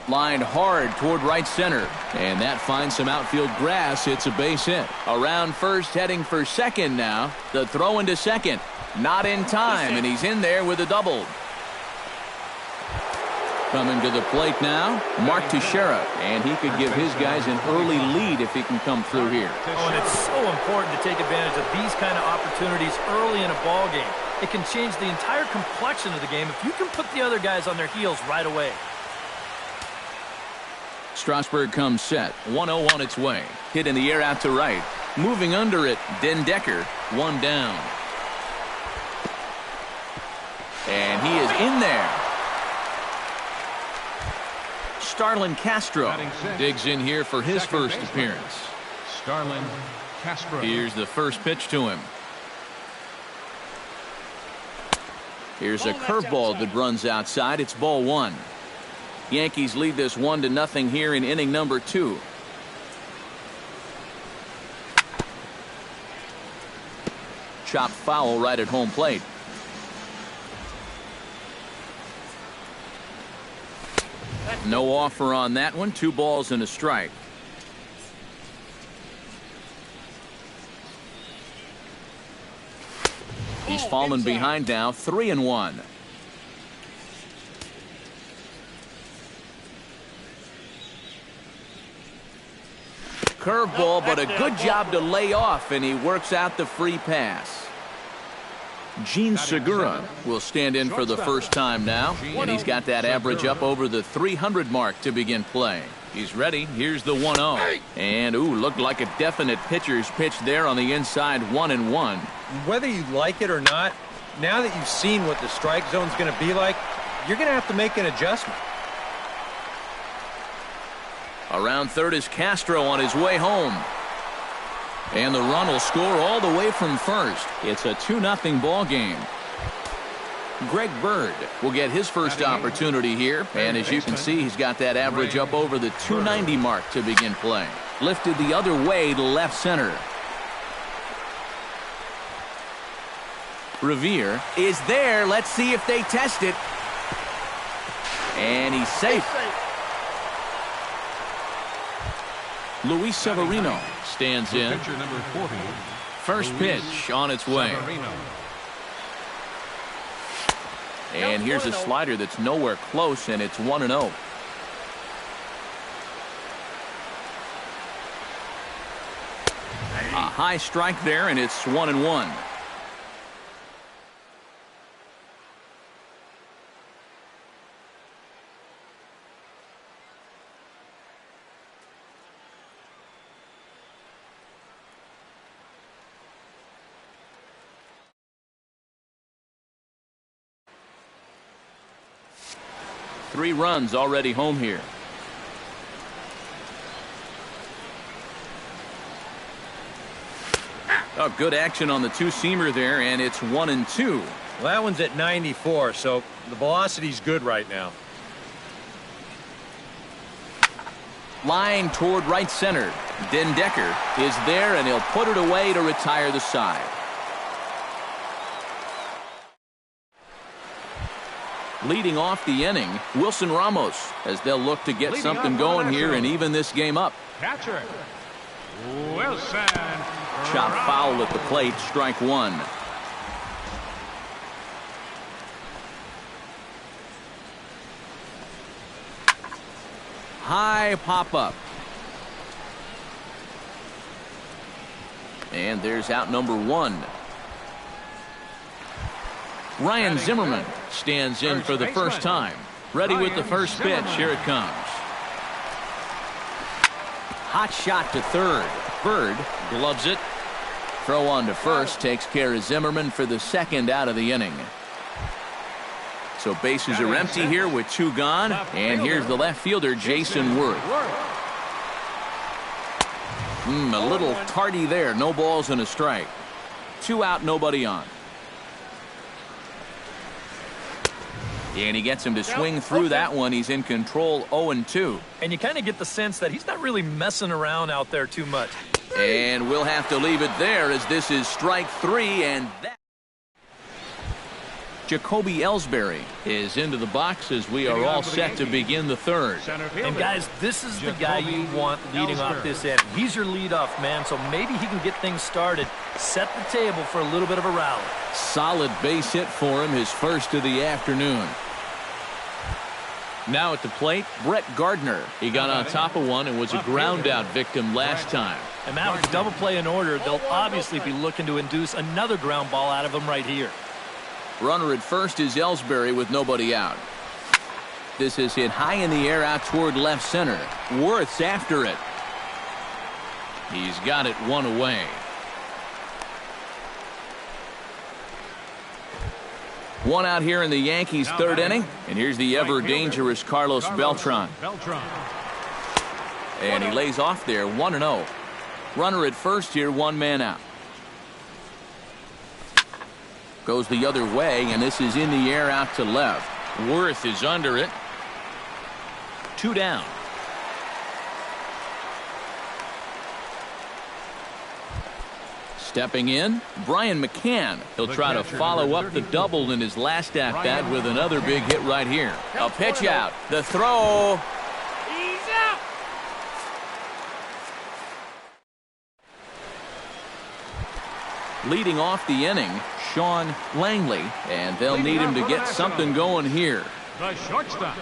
Lined hard toward right center. And that finds some outfield grass. It's a base hit. Around first, heading for second now. The throw into second. Not in time, and he's in there with a double. Coming to the plate now, Mark Teixeira, and he could give his guys an early lead if he can come through here. Oh, and it's so important to take advantage of these kind of opportunities early in a ball game. It can change the entire complexion of the game if you can put the other guys on their heels right away. Strasburg comes set. 1-0 on its way. Hit in the air out to right. Moving under it, Den Decker, one down. And he is in there. Starlin Castro digs in here for his first appearance. Starlin Castro. Here's the first pitch to him. Here's a curveball that runs outside. It's ball one. Yankees lead this 1-0 here in inning number 2. Chopped foul right at home plate. No offer on that one. 2 balls and a strike. He's fallen behind now. 3-1. Curveball, but a good job to lay off, and he works out the free pass. Gene Segura will stand in for the first time now, and he's got that average up over the 300 mark to begin play. He's ready. Here's the 1-0. And, looked like a definite pitcher's pitch there on the inside. 1-1. Whether you like it or not, now that you've seen what the strike zone's going to be like, you're going to have to make an adjustment. Around third is Castro on his way home. And the run will score all the way from first. It's a 2-0 ball game. Greg Bird will get his first opportunity here. And as you can see, he's got that average up over the 290 mark to begin play. Lifted the other way to left center. Revere is there. Let's see if they test it. And he's safe. Luis Severino stands in. Pitcher number 40. First pitch on its way. Severino. And here's a slider that's nowhere close, and it's 1-0. A high strike there, and it's 1-1. Three runs already home here. Oh, good action on the two-seamer there, and it's 1-2. Well, that one's at 94, so the velocity's good right now. Line toward right center. Den Decker is there, and he'll put it away to retire the side. Leading off the inning, Wilson Ramos, as they'll look to get something going here and even this game up. Catcher Wilson. Chop foul at the plate, strike one. High pop up. And there's out number one. Ryan Zimmerman stands in for the first time. Ready with the first pitch. Here it comes. Hot shot to third. Bird gloves it. Throw on to first takes care of Zimmerman for the second out of the inning. So bases are empty here with two gone. And here's the left fielder, Jason Worth. A little tardy there. No balls and a strike. 2 out, nobody on. And he gets him to swing through that one. He's in control, 0-2. And you kind of get the sense that he's not really messing around out there too much. And we'll have to leave it there as this is strike three, and that. Jacoby Ellsbury is into the box as we are all set to begin the third. And guys, this is the guy you want leading off this inning. He's your leadoff man, so maybe he can get things started, set the table for a little bit of a rally. Solid base hit for him, his first of the afternoon. Now at the plate, Brett Gardner. He got on top of one and was a ground out victim last time. And Matt, with double play in order, they'll obviously be looking to induce another ground ball out of him right here. Runner at first is Ellsbury with nobody out. This is hit high in the air out toward left center. Worth's after it. He's got it one away. One out here in the Yankees' third inning. And here's the ever-dangerous Carlos Beltran. And he lays off there, 1-0. Runner at first here, one man out. Goes the other way, and this is in the air out to left. Worth is under it. 2 down. Stepping in, Brian McCann. He'll try to follow up the double in his last at-bat with another big hit right here. A pitch out. The throw. He's out. Leading off the inning, Sean Langley, and they'll need him to get something going here. The shortstop,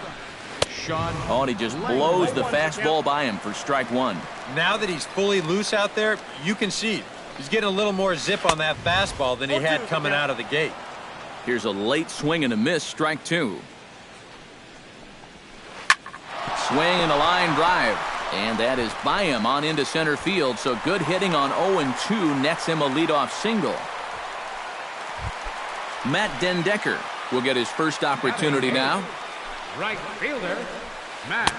Sean. Oh, and he just blows the fastball by him for strike one. Now that he's fully loose out there, you can see he's getting a little more zip on that fastball than he had coming out of the gate. Here's a late swing and a miss, strike two. Swing and a line drive. And that is by him on into center field. So good hitting on 0-2 nets him a leadoff single. Matt Dendecker will get his first opportunity now. Right fielder, Matt.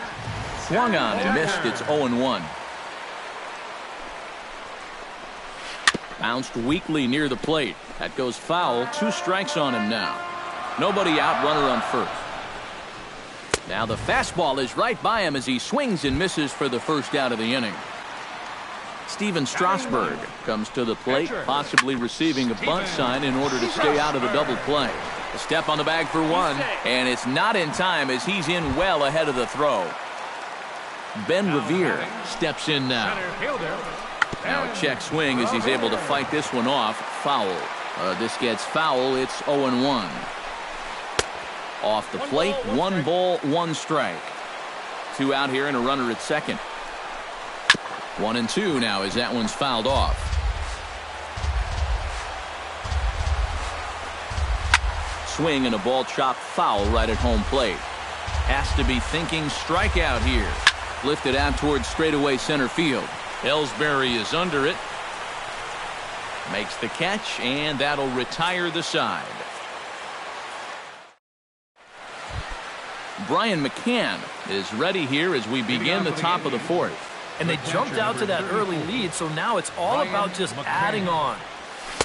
Swung on and missed. It's 0-1. Bounced weakly near the plate. That goes foul. 2 strikes on him now. Nobody out, runner on first. Now the fastball is right by him as he swings and misses for the first out of the inning. Steven Strasburg comes to the plate, possibly receiving a bunt sign in order to stay out of the double play. A step on the bag for one, and it's not in time as he's in well ahead of the throw. Ben Revere steps in now. Now a check swing as he's able to fight this one off. Foul. This gets foul. It's 0-1. Off the plate, 1 ball, 1 strike. 2 out here and a runner at second. 1-2 now as that one's fouled off. Swing and a ball chopped foul right at home plate. Has to be thinking strikeout here. Lifted out towards straightaway center field. Ellsbury is under it. Makes the catch, and that'll retire the side. Brian McCann is ready here as we begin the top of the fourth. And they jumped out to that early lead, so now it's all about just adding on.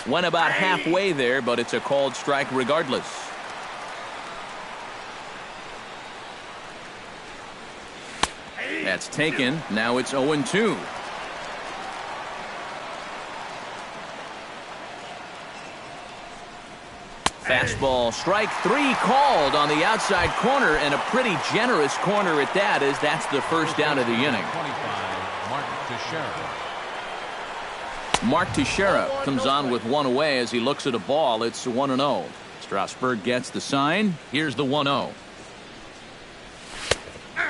Went about halfway there, but it's a called strike regardless. That's taken. Now it's 0-2. Fastball, strike 3 called on the outside corner, and a pretty generous corner at that, as that's the first down of the inning. 25, Mark Teixeira comes on with 1 away as he looks at a ball. It's 1-0. Strasburg gets the sign. Here's the 1-0.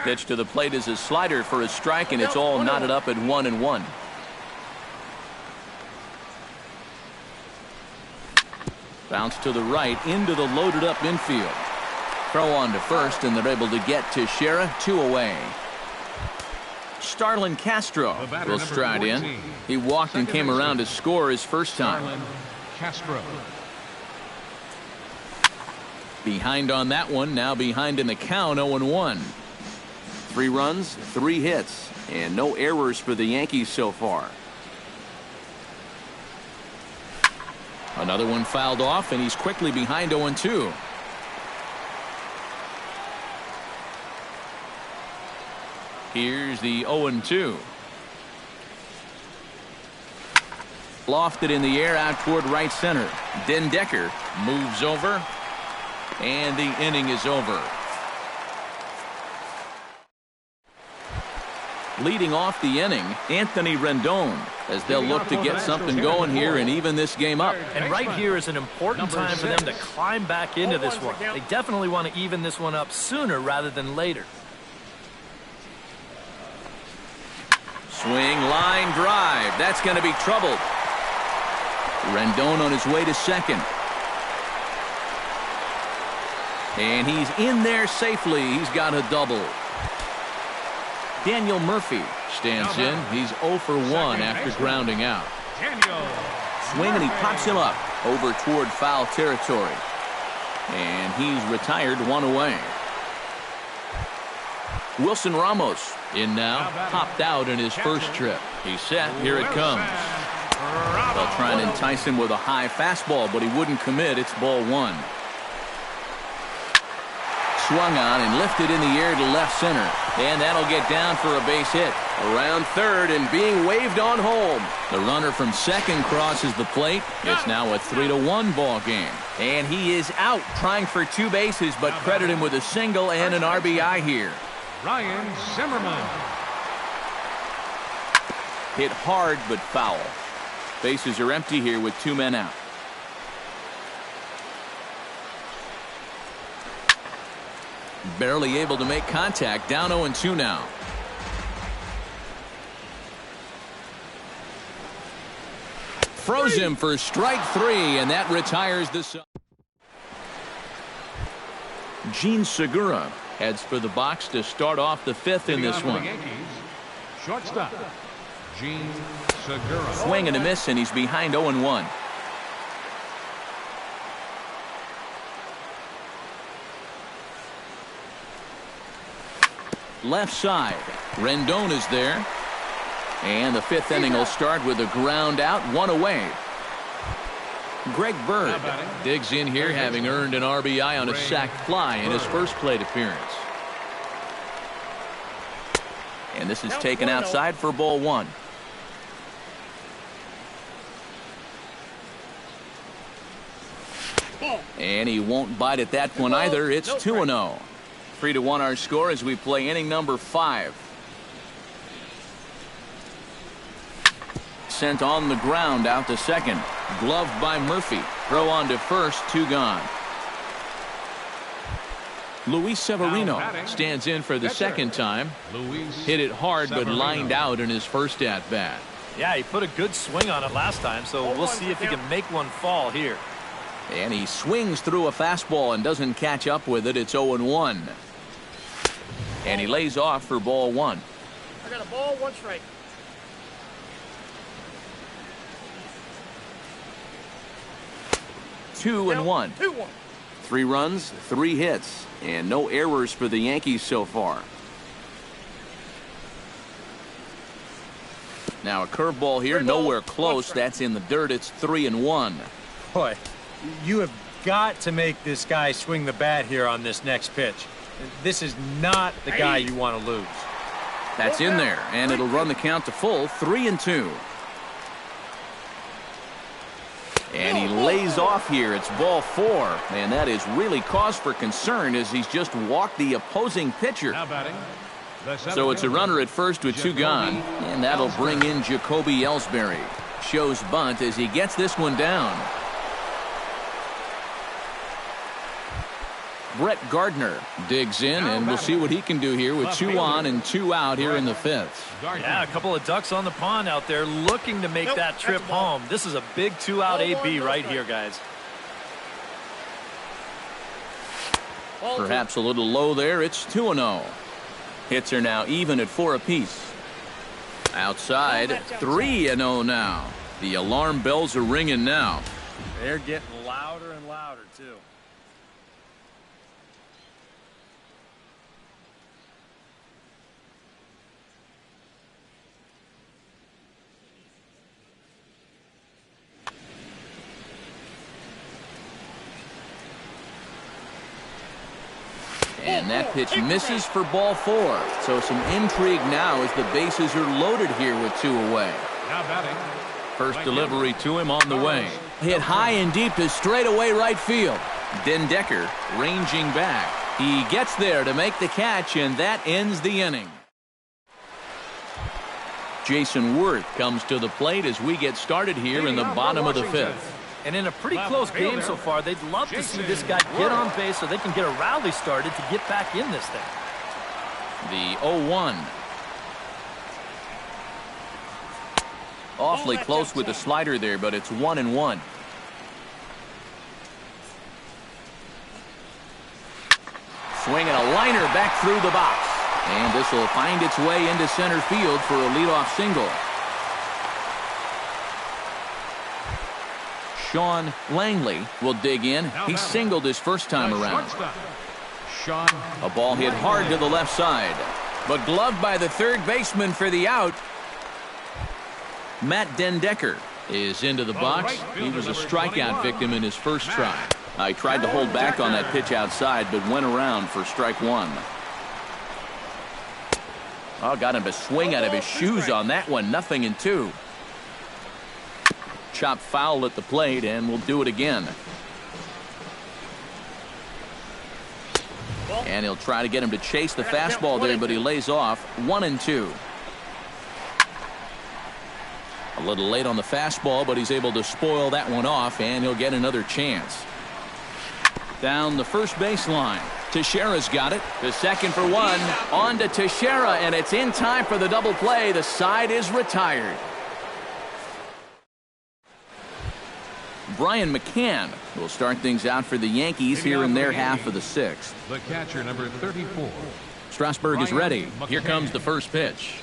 Pitch to the plate is a slider for a strike, and it's all knotted up at 1-1. Bounce to the right into the loaded up infield. Throw on to first, and they're able to get Teixeira 2 away. Starlin Castro will stride in. He walked and came around to score his first time. Castro. Behind on that one, now behind in the count, 0-1. 3 runs, 3 hits, and no errors for the Yankees so far. Another one fouled off, and he's quickly behind 0-2. Here's the 0-2. Lofted in the air out toward right center. Dendecker moves over. And the inning is over. Leading off the inning, Anthony Rendon, as they'll look to get something going here and even this game up. And right here is an important time for them to climb back into this one. They definitely want to even this one up sooner rather than later. Swing, line, drive. That's going to be troubled. Rendon on his way to second. And he's in there safely. He's got a double. Daniel Murphy stands in. He's 0 for 1 after grounding out. Swing, and he pops him up over toward foul territory. And he's retired, 1 away. Wilson Ramos in now, popped out in his first trip. He's set. Here it comes. They'll try and entice him with a high fastball, but he wouldn't commit. It's ball 1. Swung on and lifted in the air to left center. And that'll get down for a base hit. Around third and being waved on home. The runner from second crosses the plate. It's now a 3-1 ball game. And he is out trying for 2 bases, but credit him with a single and an RBI here. Ryan Zimmerman. Hit hard but foul. Bases are empty here with 2 men out. Barely able to make contact. Down 0-2 now. Froze him for strike 3, and that retires the... Gene Segura heads for the box to start off the 5th in this one. Shortstop, Gene Segura. Swing and a miss, and he's behind 0-1. Left side. Rendon is there. And the 5th inning will start with a ground out, 1 away. Greg Bird digs in here, having earned an RBI on a sac fly in his first plate appearance. And this is taken outside for ball 1. And he won't bite at that one either. It's 2-0. 3-1 our score as we play inning number 5. Sent on the ground out to second. Gloved by Murphy. Throw on to first. 2 gone. Luis Severino stands in for the second time. Hit it hard but lined out in his first at bat. Yeah, he put a good swing on it last time, so we'll see if he can make one fall here. And he swings through a fastball and doesn't catch up with it. It's 0-1. And he lays off for ball 1. I got a ball, 1 strike. Two and 1. 2-1. 3 runs, 3 hits, and no errors for the Yankees so far. Now a curveball here, nowhere close. That's in the dirt. It's 3-1. Boy, you have got to make this guy swing the bat here on this next pitch. This is not the guy you want to lose. That's in there, and it'll run the count to full. 3-2. And he lays off here. It's ball 4. And that is really cause for concern as he's just walked the opposing pitcher. So it's a runner at first with 2 gone. And that'll bring in Jacoby Ellsbury. Shows bunt as he gets this one down. Brett Gardner digs in, and we'll see what he can do here with 2 on and 2 out here in the 5th. Yeah, a couple of ducks on the pond out there looking to make that trip home. This is a big 2-out AB right here, guys. Perhaps a little low there. It's 2-0. Hits are now even at 4 apiece. Outside, 3-0 now. The alarm bells are ringing now. They're getting louder and louder, too. And that pitch misses for ball 4. So some intrigue now as the bases are loaded here with 2 away. First delivery to him on the way. Hit high and deep to straightaway right field. Dendecker ranging back. He gets there to make the catch, and that ends the inning. Jason Worth comes to the plate as we get started here in the bottom of the fifth. And in a pretty close game so far, they'd love to see this guy get on base so they can get a rally started to get back in this thing. The 0-1. Awfully close with the slider there, but it's 1-1. Swinging a liner back through the box. And this will find its way into center field for a leadoff single. Sean Langley will dig in. He singled his first time around. A ball hit hard to the left side, but gloved by the third baseman for the out. Matt Dendecker is into the box. He was a strikeout victim in his first try. I tried to hold back on that pitch outside, but went around for strike one. Oh, got him to swing out of his shoes on that one. 0-2. Chop foul at the plate, and we'll do it again. And he'll try to get him to chase the fastball there, but he lays off. 1-2. A little late on the fastball, but he's able to spoil that one off, and he'll get another chance. Down the first baseline. Teixeira's got it. The second for one. On to Teixeira, and it's in time for the double play. The side is retired. Brian McCann will start things out for the Yankees here in their half of the sixth. The catcher, number 34. Strasburg is ready. Here comes the first pitch.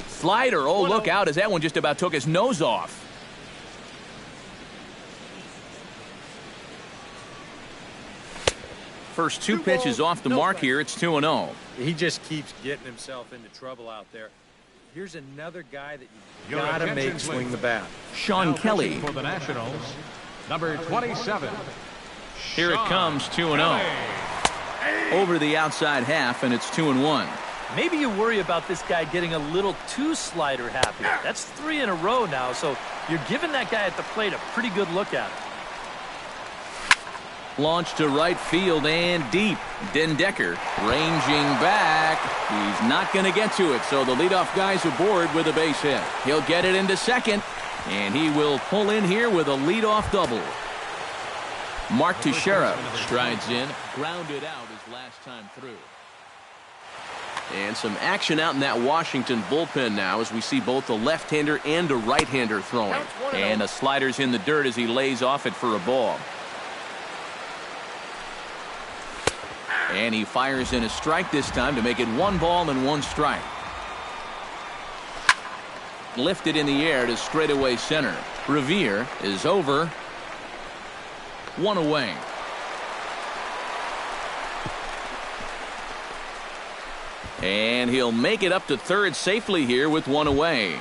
Slider. Oh, look out as that one just about took his nose off. First two pitches off the mark here. It's 2-0. He just keeps getting himself into trouble out there. Here's another guy that you gotta make swing the bat. Sean Kelly. For the Nationals, number 27. Here it comes, 2-0. Over the outside half, and it's 2-1. Maybe you worry about this guy getting a little too slider happy. That's 3 in a row now, so you're giving that guy at the plate a pretty good look at it. Launched to right field and deep. Dendecker ranging back. He's not going to get to it, so the leadoff guy's aboard with a base hit. He'll get it into second, and he will pull in here with a leadoff double. Mark Teixeira strides in, grounded out his last time through. And some action out in that Washington bullpen now as we see both a left-hander and a right-hander throwing. And the slider's in the dirt as he lays off it for a ball. And he fires in a strike this time to make it 1 ball and 1 strike. Lifted in the air to straightaway center. Revere is over. 1 away. And he'll make it up to third safely here with 1 away.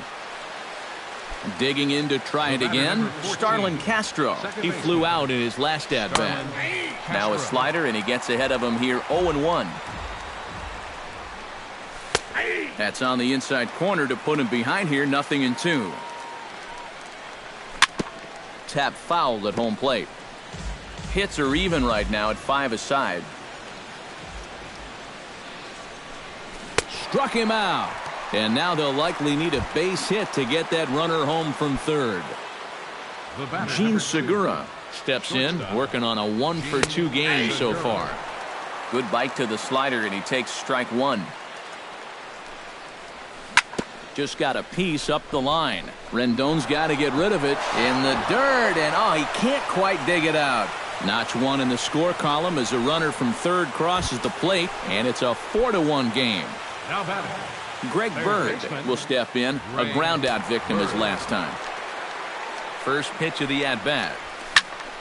Digging in to try it again. Starlin Castro. He flew out in his last at-bat. Now a slider, and he gets ahead of him here 0-1. That's on the inside corner to put him behind here, 0-2. Tap foul at home plate. Hits are even right now at 5 aside. Struck him out. And now they'll likely need a base hit to get that runner home from third. Gene Segura steps in, working on a 1-for-2 game so far. Good bite to the slider, and he takes strike 1. Just got a piece up the line. Rendon's got to get rid of it in the dirt, and oh, he can't quite dig it out. Notch 1 in the score column as a runner from third crosses the plate, and it's a 4-1 game. Now batting. Greg Bird will step in, a ground-out victim his last time. First pitch of the at-bat.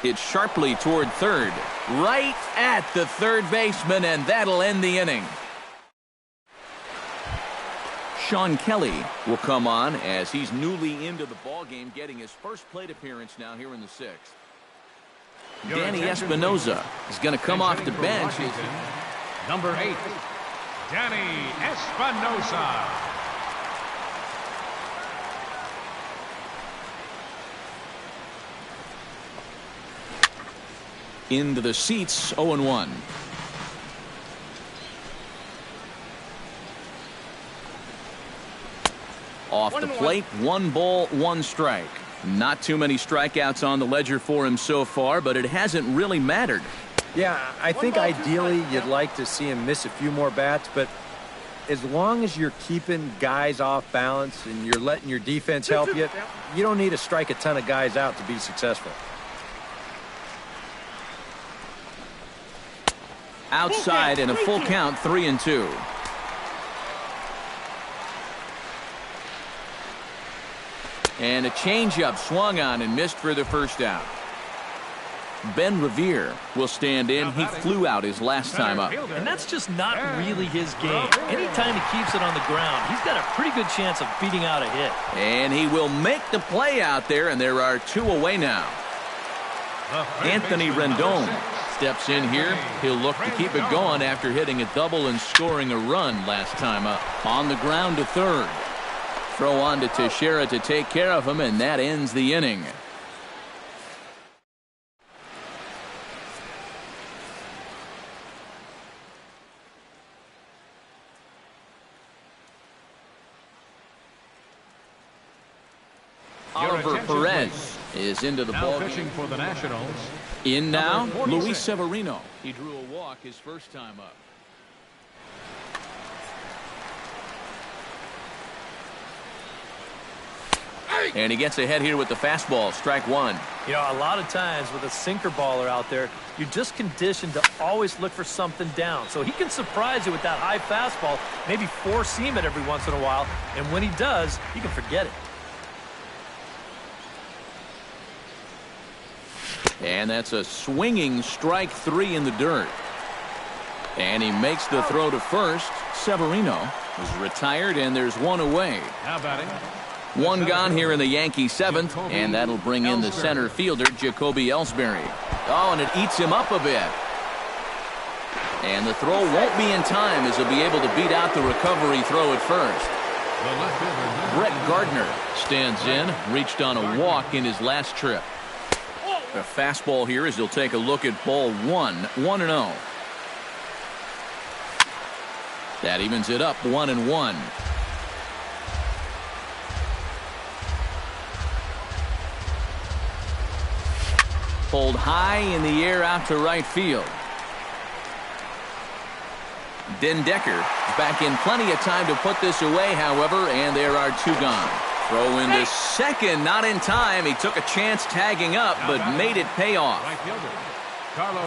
Hit sharply toward third, right at the third baseman, and that'll end the inning. Sean Kelly will come on as he's newly into the ballgame, getting his first plate appearance now here in the sixth. Danny Espinoza is going to come off the bench. Number 8. Danny Espinoza. Into the seats, 0-1. Off the plate, 1 ball, 1 strike. Not too many strikeouts on the ledger for him so far, but it hasn't really mattered. Yeah, I think ideally you'd like to see him miss a few more bats, but as long as you're keeping guys off balance and you're letting your defense help you, you don't need to strike a ton of guys out to be successful. Outside and a full count, 3-2. And a changeup swung on and missed for the first out. Ben Revere will stand in. He flew out his last time up. And that's just not really his game. Anytime he keeps it on the ground, he's got a pretty good chance of beating out a hit. And he will make the play out there, and there are 2 away now. Anthony Rendon steps in here. He'll look to keep it going after hitting a double and scoring a run last time up. On the ground to third. Throw on to Teixeira to take care of him, and that ends the inning. Oliver Perez is into the ball pitching for the Nationals. In now, Luis Severino. He drew a walk his first time up. And he gets ahead here with the fastball, strike 1. You know, a lot of times with a sinker baller out there, you're just conditioned to always look for something down. So he can surprise you with that high fastball, maybe 4-seam it every once in a while. And when he does, you can forget it. And that's a swinging strike 3 in the dirt. And he makes the throw to first. Severino is retired, and there's 1 away. Now batting. 1 gone here in the Yankee 7th, and that'll bring in the center fielder, Jacoby Ellsbury. Oh, and it eats him up a bit. And the throw won't be in time as he'll be able to beat out the recovery throw at first. Brett Gardner stands in, reached on a walk in his last trip. A fastball here as he'll take a look at ball 1, 1-0. That evens it up, 1-1. Pulled high in the air out to right field. Den Decker back in plenty of time to put this away, however, and there are 2 gone. Throw into second, not in time. He took a chance tagging up, but made it pay off.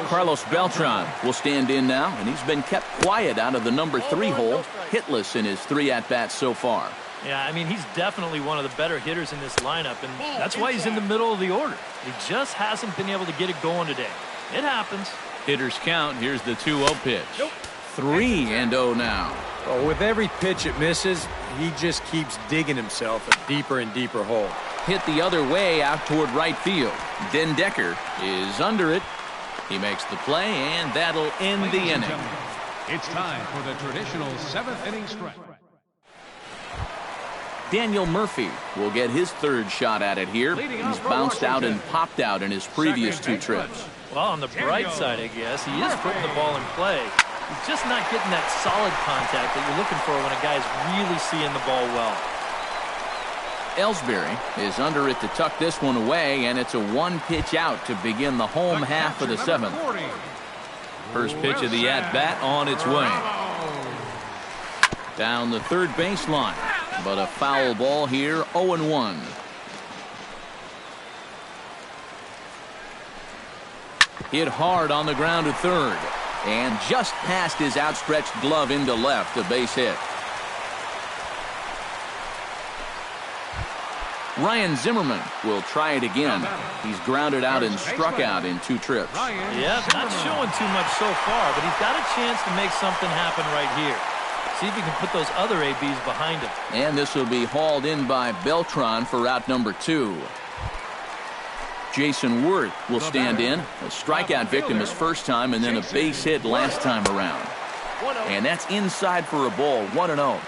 Carlos Beltran will stand in now, and he's been kept quiet out of the number 3 hole, hitless in his 3 at-bats so far. Yeah, I mean, he's definitely one of the better hitters in this lineup, and that's why he's in the middle of the order. He just hasn't been able to get it going today. It happens. Hitters count. Here's the 2-0 pitch. 3-0 now. Well, with every pitch it misses, he just keeps digging himself a deeper and deeper hole. Hit the other way out toward right field. Den Decker is under it. He makes the play, and that'll end the inning. It's time for the traditional 7th inning stretch. Daniel Murphy will get his 3rd shot at it here. He's bounced out and popped out in his previous 2 trips. Well, on the bright side, I guess, he is putting the ball in play. He's just not getting that solid contact that you're looking for when a guy's really seeing the ball well. Ellsbury is under it to tuck this one away, and it's a 1-pitch out to begin the home half of the 7th. First pitch of the at-bat on its way. Down the third baseline, but a foul ball here, 0-1. Hit hard on the ground to third, and just past his outstretched glove into left, a base hit. Ryan Zimmerman will try it again. He's grounded out and struck out in 2 trips. Yeah, not showing too much so far, but he's got a chance to make something happen right here. See if he can put those other ABs behind him. And this will be hauled in by Beltran for out number 2. Jason Worth will stand in. A strikeout victim his first time, and then a base hit last time around. And that's inside for a ball, 1-0.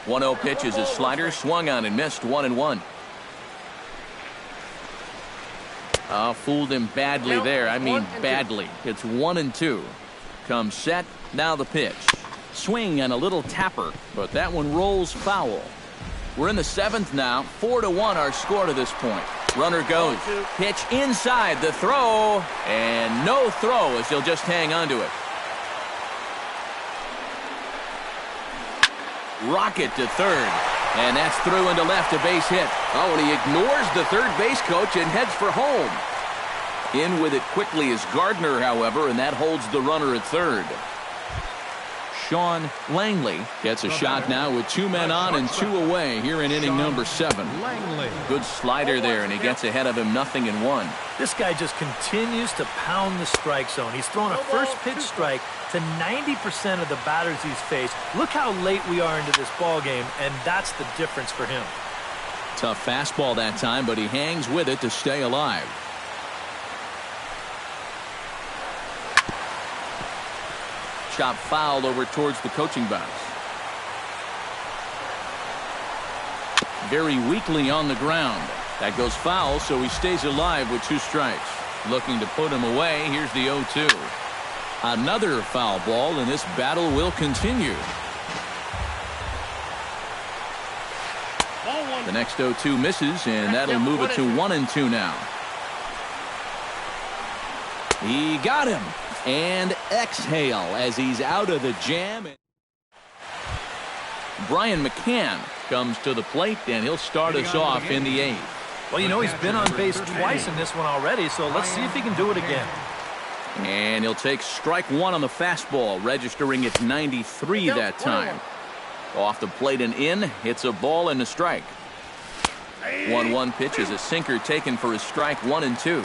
1-0 pitch is a slider, swung on and missed, 1-1. Fooled him badly there. I mean badly. It's 1-2. Comes set. Now the pitch. Swing and a little tapper, but that one rolls foul. We're in the 7th now. 4-1 our score to this point. Runner goes. Pitch inside. The throw. And no throw as he'll just hang on to it. Rocket to third. And that's through into left, a base hit. Oh, and he ignores the third base coach and heads for home. In with it quickly is Gardner, however, and that holds the runner at third. Sean Langley gets a shot now with 2 men on and 2 away here in inning number 7. Good slider there, and he gets ahead of him 0-1. This guy just continues to pound the strike zone. He's thrown a first pitch strike to 90% of the batters he's faced. Look how late we are into this ball game, and that's the difference for him. Tough fastball that time, but he hangs with it to stay alive. Chop foul over towards the coaching box. Very weakly on the ground. That goes foul, so he stays alive with 2 strikes. Looking to put him away. Here's the 0-2. Another foul ball, and this battle will continue. The next 0-2 misses, and that'll move it to 1-2 now. He got him. And exhale as he's out of the jam. Brian McCann comes to the plate, and he'll start us off in the 8th. Well, you know, he's been on base twice in this one already, so let's see if he can do it again. And he'll take strike 1 on the fastball, registering at 93 that time. Off the plate and in, it's a ball and a strike. 1-1 pitch is a sinker taken for his strike 1 and 2.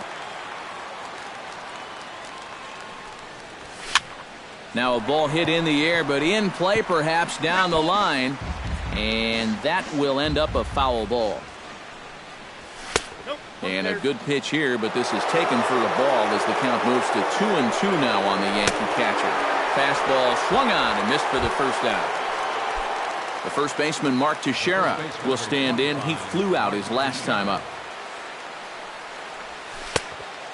Now a ball hit in the air, but in play perhaps down the line. And that will end up a foul ball. And a good pitch here, but this is taken for a ball as the count moves to 2-2 now on the Yankee catcher. Fastball swung on and missed for the first out. The first baseman, Mark Teixeira, will stand in. He flew out his last time up.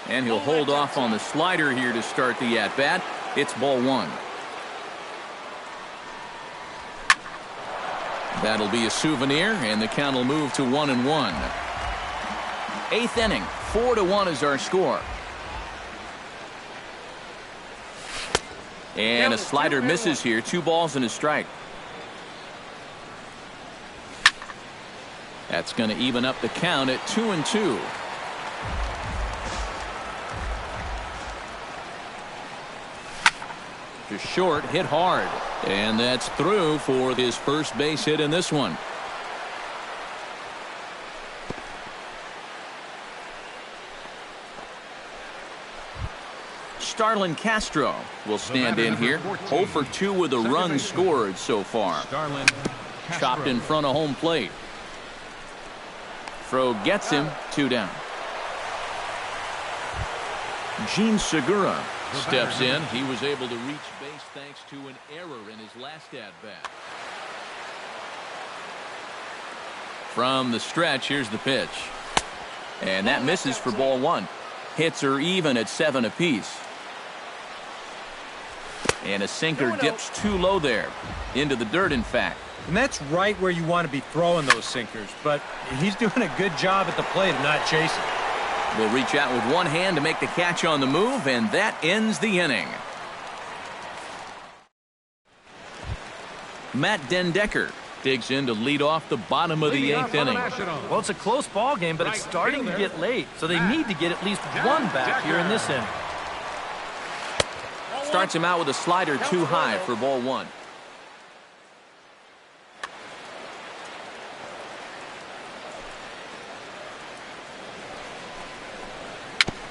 And he'll hold off on the slider here to start the at-bat. It's ball 1. That'll be a souvenir, and the count will move to 1-1. 8th inning, 4-1 is our score. And a slider misses here. 2 balls and a strike. That's going to even up the count at 2-2. Short, hit hard, and that's through for his first base hit in this one. Starlin Castro will stand in here. 0 for 2 with a run scored so far. Chopped in front of home plate. Throw gets him. 2 down. Gene Segura steps in. He was able to reach base thanks to an error in his last at-bat. From the stretch, here's the pitch. And that misses for ball 1. Hits are even at 7 apiece. And a sinker dips too low there. Into the dirt, in fact. And that's right where you want to be throwing those sinkers. But he's doing a good job at the plate of not chasing. Will reach out with one hand to make the catch on the move, and that ends the inning. Matt Dendecker digs in to lead off the bottom of the 8th inning. Well, it's a close ball game, but it's starting to get late, so they need to get at least one back here in this inning. Starts him out with a slider too high for ball 1.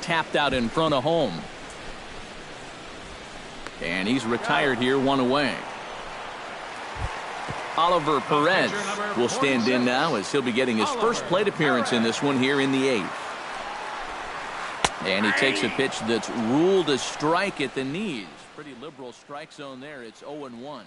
Tapped out in front of home. And he's retired here, 1 away. Oliver Perez will stand in now as he'll be getting his first plate appearance in this one here in the 8th. And he takes a pitch that's ruled a strike at the knees. Pretty liberal strike zone there. It's 0-1.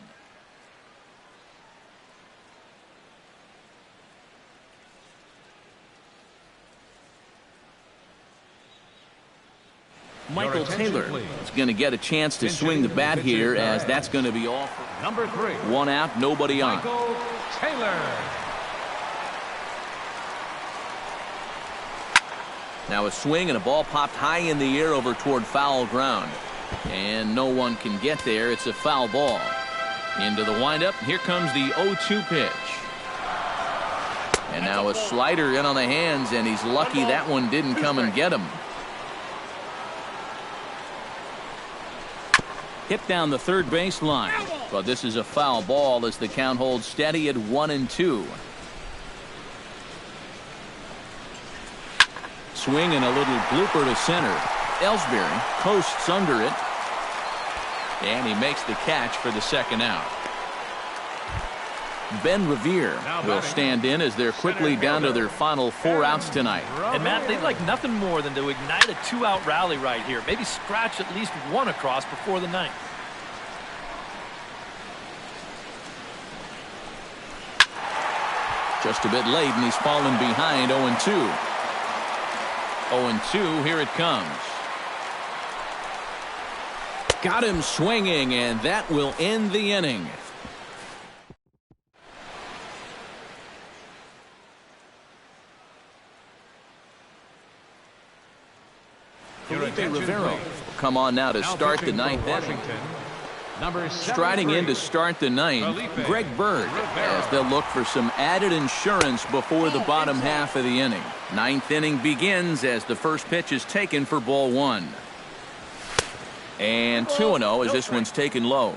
Michael Taylor is going to get a chance to swing the bat here, as that's going to be all. Number 3. One out, nobody on. Michael Taylor. Now a swing and a ball popped high in the air over toward foul ground. And no one can get there. It's a foul ball. Into the windup. Here comes the 0-2 pitch. And now a slider in on the hands, and he's lucky that one didn't come and get him. Hit down the third base line. But this is a foul ball as the count holds steady at 1-2. Swing and a little blooper to center. Ellsbury coasts under it. And he makes the catch for the second out. Ben Revere will stand in as they're quickly down to their final 4 outs tonight. And Matt, they'd like nothing more than to ignite a 2-out rally right here. Maybe scratch at least one across before the ninth. Just a bit late, and he's fallen behind 0-2. 0-2, here it comes. Got him swinging, and that will end the inning. Felipe Rivero will come on now to start the ninth inning. Striding in to start the ninth, Greg Bird, as they'll look for some added insurance before the bottom half of the inning. Ninth inning begins as the first pitch is taken for ball 1. And 2-0 as this one's taken low.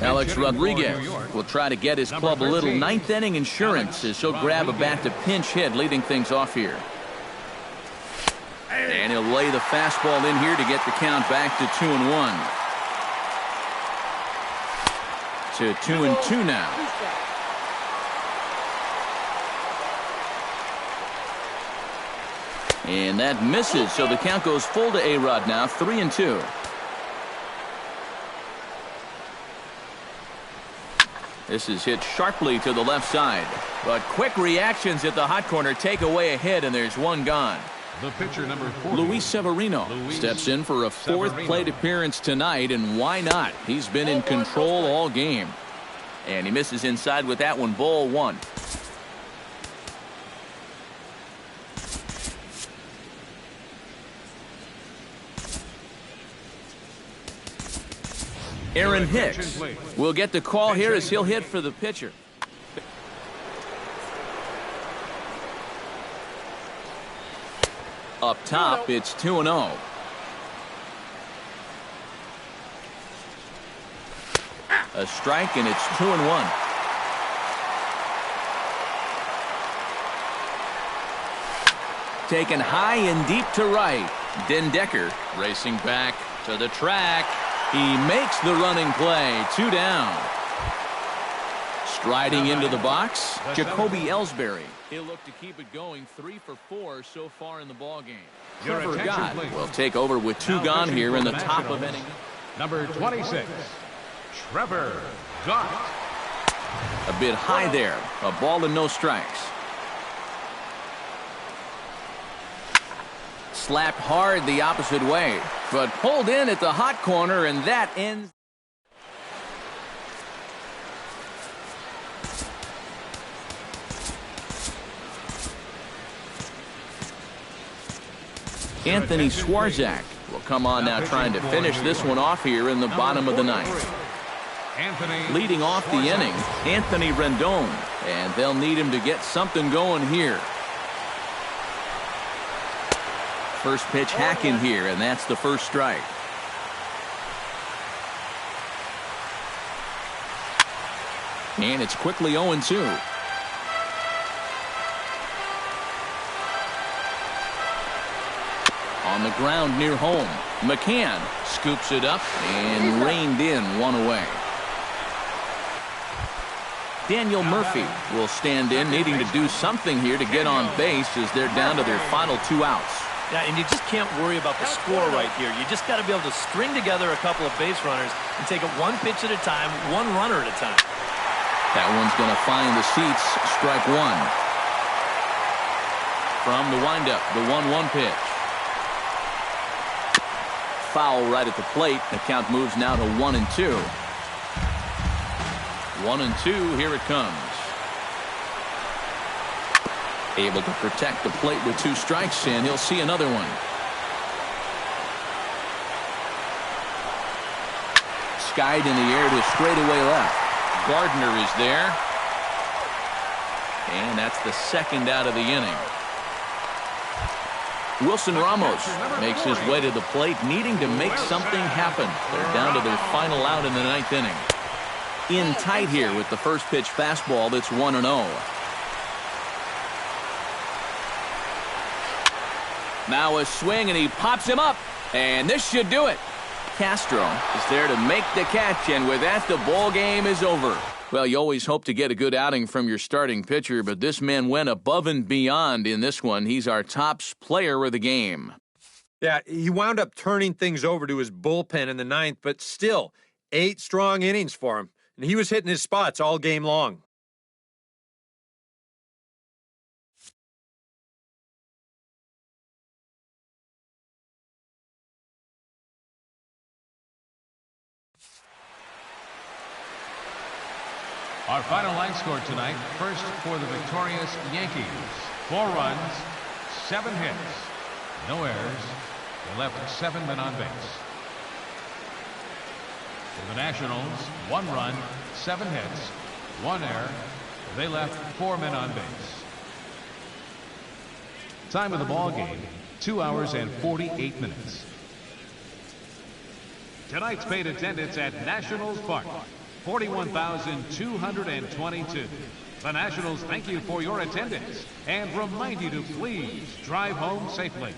Alex Rodriguez will try to get his club a little ninth inning insurance as he'll grab a bat to pinch hit, leading things off here. And he'll lay the fastball in here to get the count back to 2-1. To 2-2 now. And that misses, so the count goes full to A-Rod now, 3-2. This is hit sharply to the left side. But quick reactions at the hot corner take away a hit, and there's one gone. The pitcher, number 40. Luis Severino steps in for a fourth plate appearance tonight, and why not? He's been in control all game. And he misses inside with that one, ball 1. Aaron Hicks will get the call here as he'll hit for the pitcher. Up top, it's 2-0. A strike, and it's 2-1. Taken high and deep to right. Den Decker racing back to the track. He makes the running play. 2 down. Striding into the box, Jacoby Ellsbury. He'll look to keep it going. 3 for 4 so far in the ballgame. Trevor Gott will take over with 2 gone here in the top of inning. Number 26, Trevor Gott. A bit high there. A ball and no strikes. Slapped hard the opposite way, but pulled in at the hot corner, and that ends. Anthony Swarzak will come on now, trying to finish this one off here in the bottom of the ninth. Leading off the inning, Anthony Rendon, and they'll need him to get something going here. First pitch hacking here, and that's the first strike. And it's quickly 0-2. On the ground near home, McCann scoops it up and reined in one away. Daniel Murphy will stand in, needing to do something here to get on base as they're down to their final 2 outs. Yeah, and you just can't worry about the score right here. You just got to be able to string together a couple of base runners and take it one pitch at a time, one runner at a time. That one's going to find the seats. Strike 1. From the windup, the 1-1 pitch. foul right at the plate. The count moves now to 1-2. 1-2, here it comes. Able to protect the plate with 2 strikes, and he'll see another one. Skied in the air to straightaway left. Gardner is there. And that's the second out of the inning. Wilson Ramos makes his way to the plate, needing to make something happen. They're down to their final out in the 9th inning. In tight here with the first pitch fastball that's 1-0. Now a swing, and he pops him up. And this should do it. Castro is there to make the catch, and with that, the ball game is over. Well, you always hope to get a good outing from your starting pitcher, but this man went above and beyond in this one. He's our top player of the game. Yeah, he wound up turning things over to his bullpen in the 9th, but still, 8 strong innings for him, and he was hitting his spots all game long. Our final line score tonight, first for the victorious Yankees. 4 runs, 7 hits, no errors. They left 7 men on base. For the Nationals, 1 run, 7 hits, 1 error. They left 4 men on base. Time of the ball game, 2 hours and 48 minutes. Tonight's paid attendance at Nationals Park, 41,222. The Nationals thank you for your attendance and remind you to please drive home safely.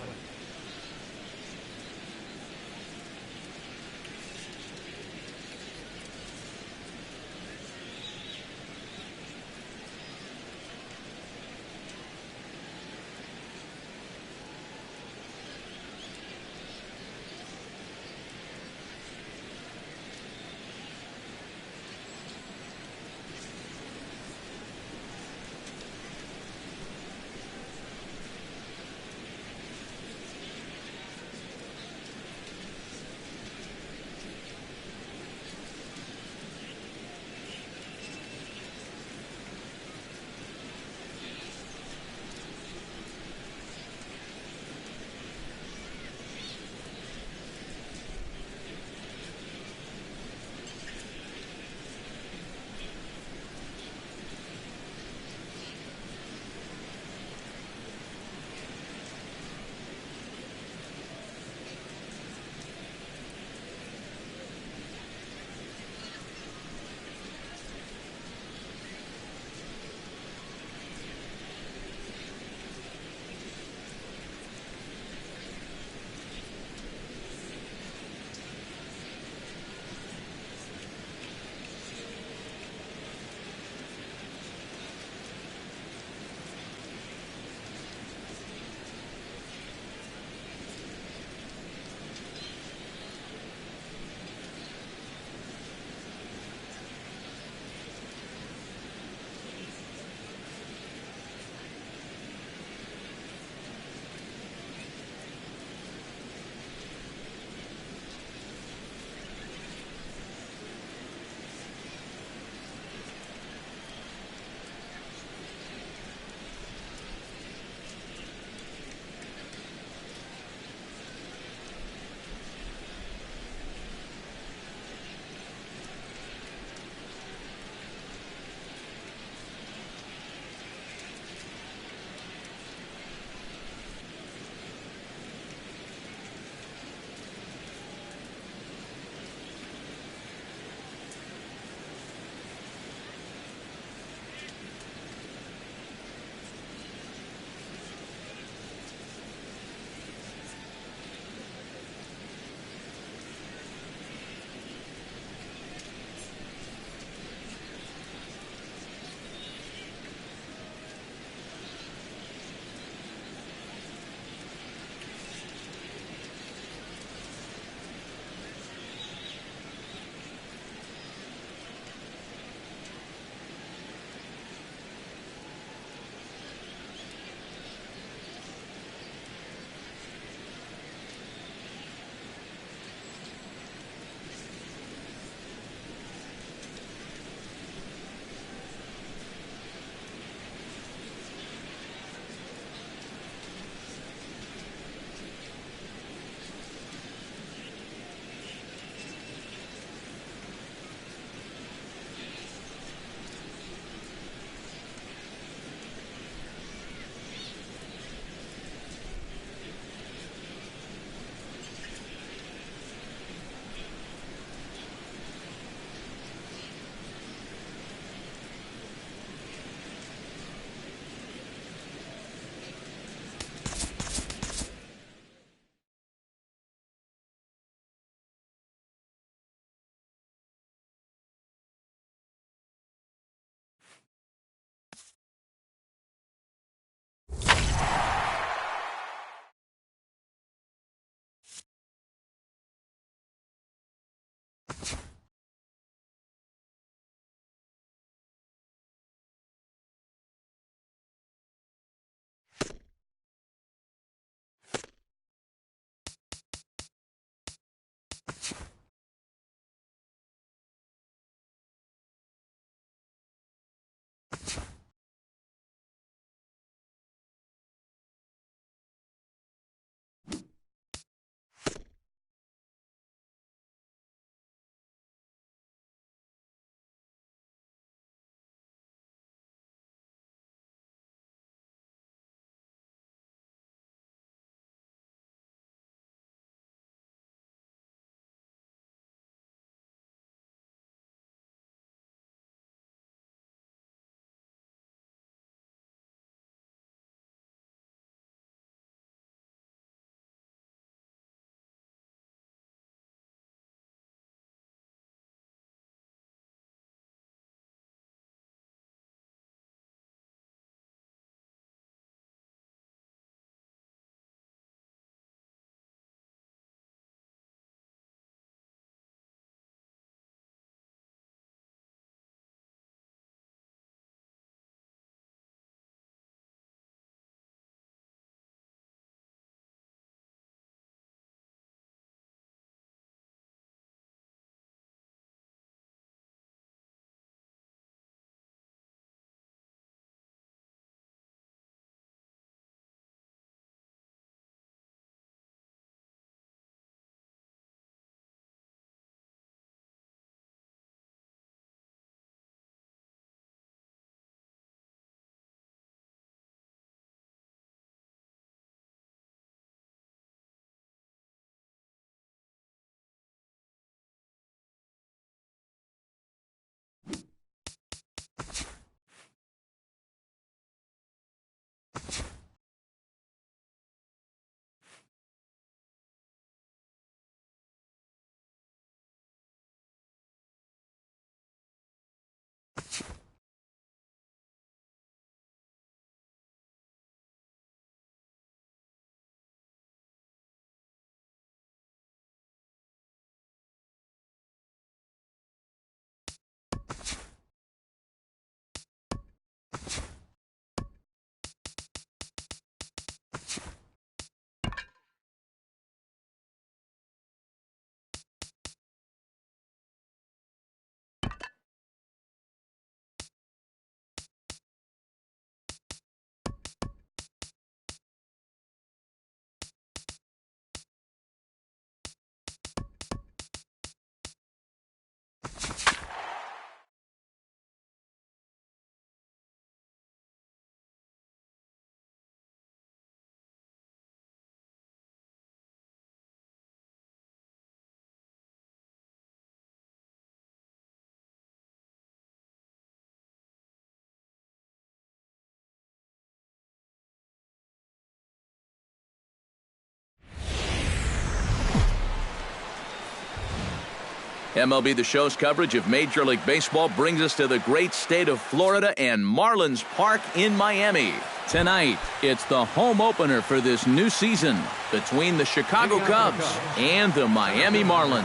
MLB The Show's coverage of Major League Baseball brings us to the great state of Florida and Marlins Park in Miami. Tonight, it's the home opener for this new season between the Chicago Cubs and the Miami Marlins.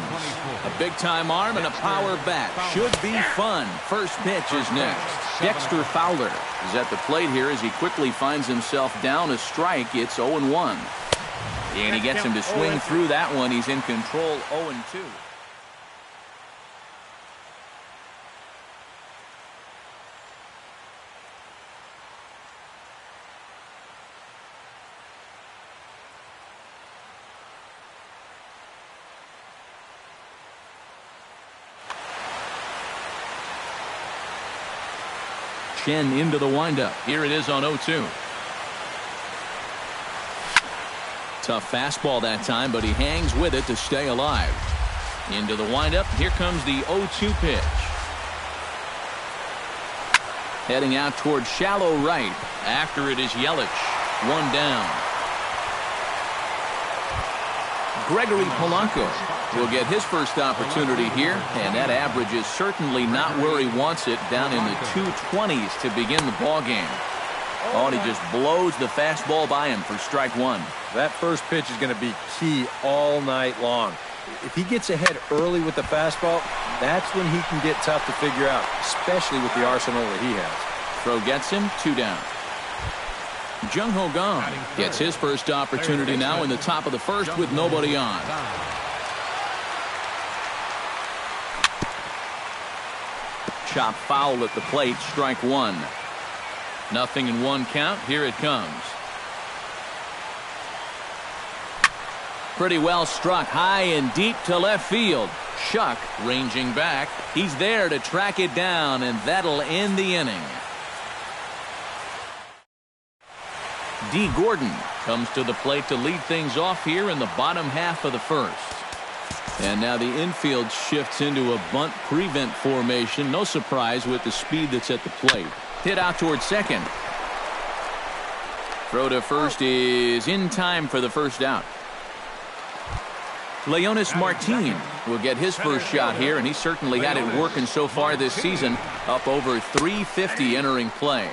A big-time arm and a power bat should be fun. First pitch is next. Dexter Fowler is at the plate here as he quickly finds himself down a strike. It's 0-1. And he gets him to swing through that one. He's in control, 0-2. Chen into the windup. Here it is on 0-2. Tough fastball that time, but he hangs with it to stay alive. Into the windup. Here comes the 0-2 pitch. Heading out toward shallow right. After it is Yelich. One down. Gregory Polanco will get his first opportunity here, and that average is certainly not where he wants it, down in the 220s to begin the ball game. Oh, and he just blows the fastball by him for strike one. That first pitch is going to be key all night long. If he gets ahead early with the fastball, that's when he can get tough to figure out, especially with the arsenal that he has. Throw gets him, 2 down. Jung Ho Kang gets his first opportunity now in the top of the first with nobody on. Chop foul at the plate, strike one. 0-1 count. Here it comes. Pretty well struck high and deep to left field. Shuck ranging back. He's there to track it down, and that'll end the inning. D. Gordon comes to the plate to lead things off here in the bottom half of the first. And now the infield shifts into a bunt prevent formation. No surprise with the speed that's at the plate. Hit out towards second. Throw to first is in time for the first out. Leonis Martin will get his first shot here, and he certainly had it working so far this season. Up over 350 entering play.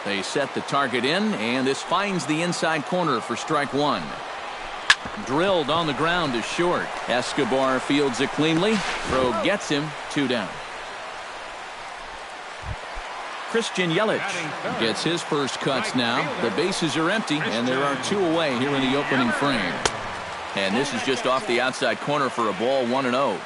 They set the target in, and this finds the inside corner for strike one. Drilled on the ground to short. Escobar fields it cleanly. Throw gets him, 2 down. Christian Yelich gets his first cuts now. The bases are empty, and there are 2 away here in the opening frame. And this is just off the outside corner for a ball, 1-0.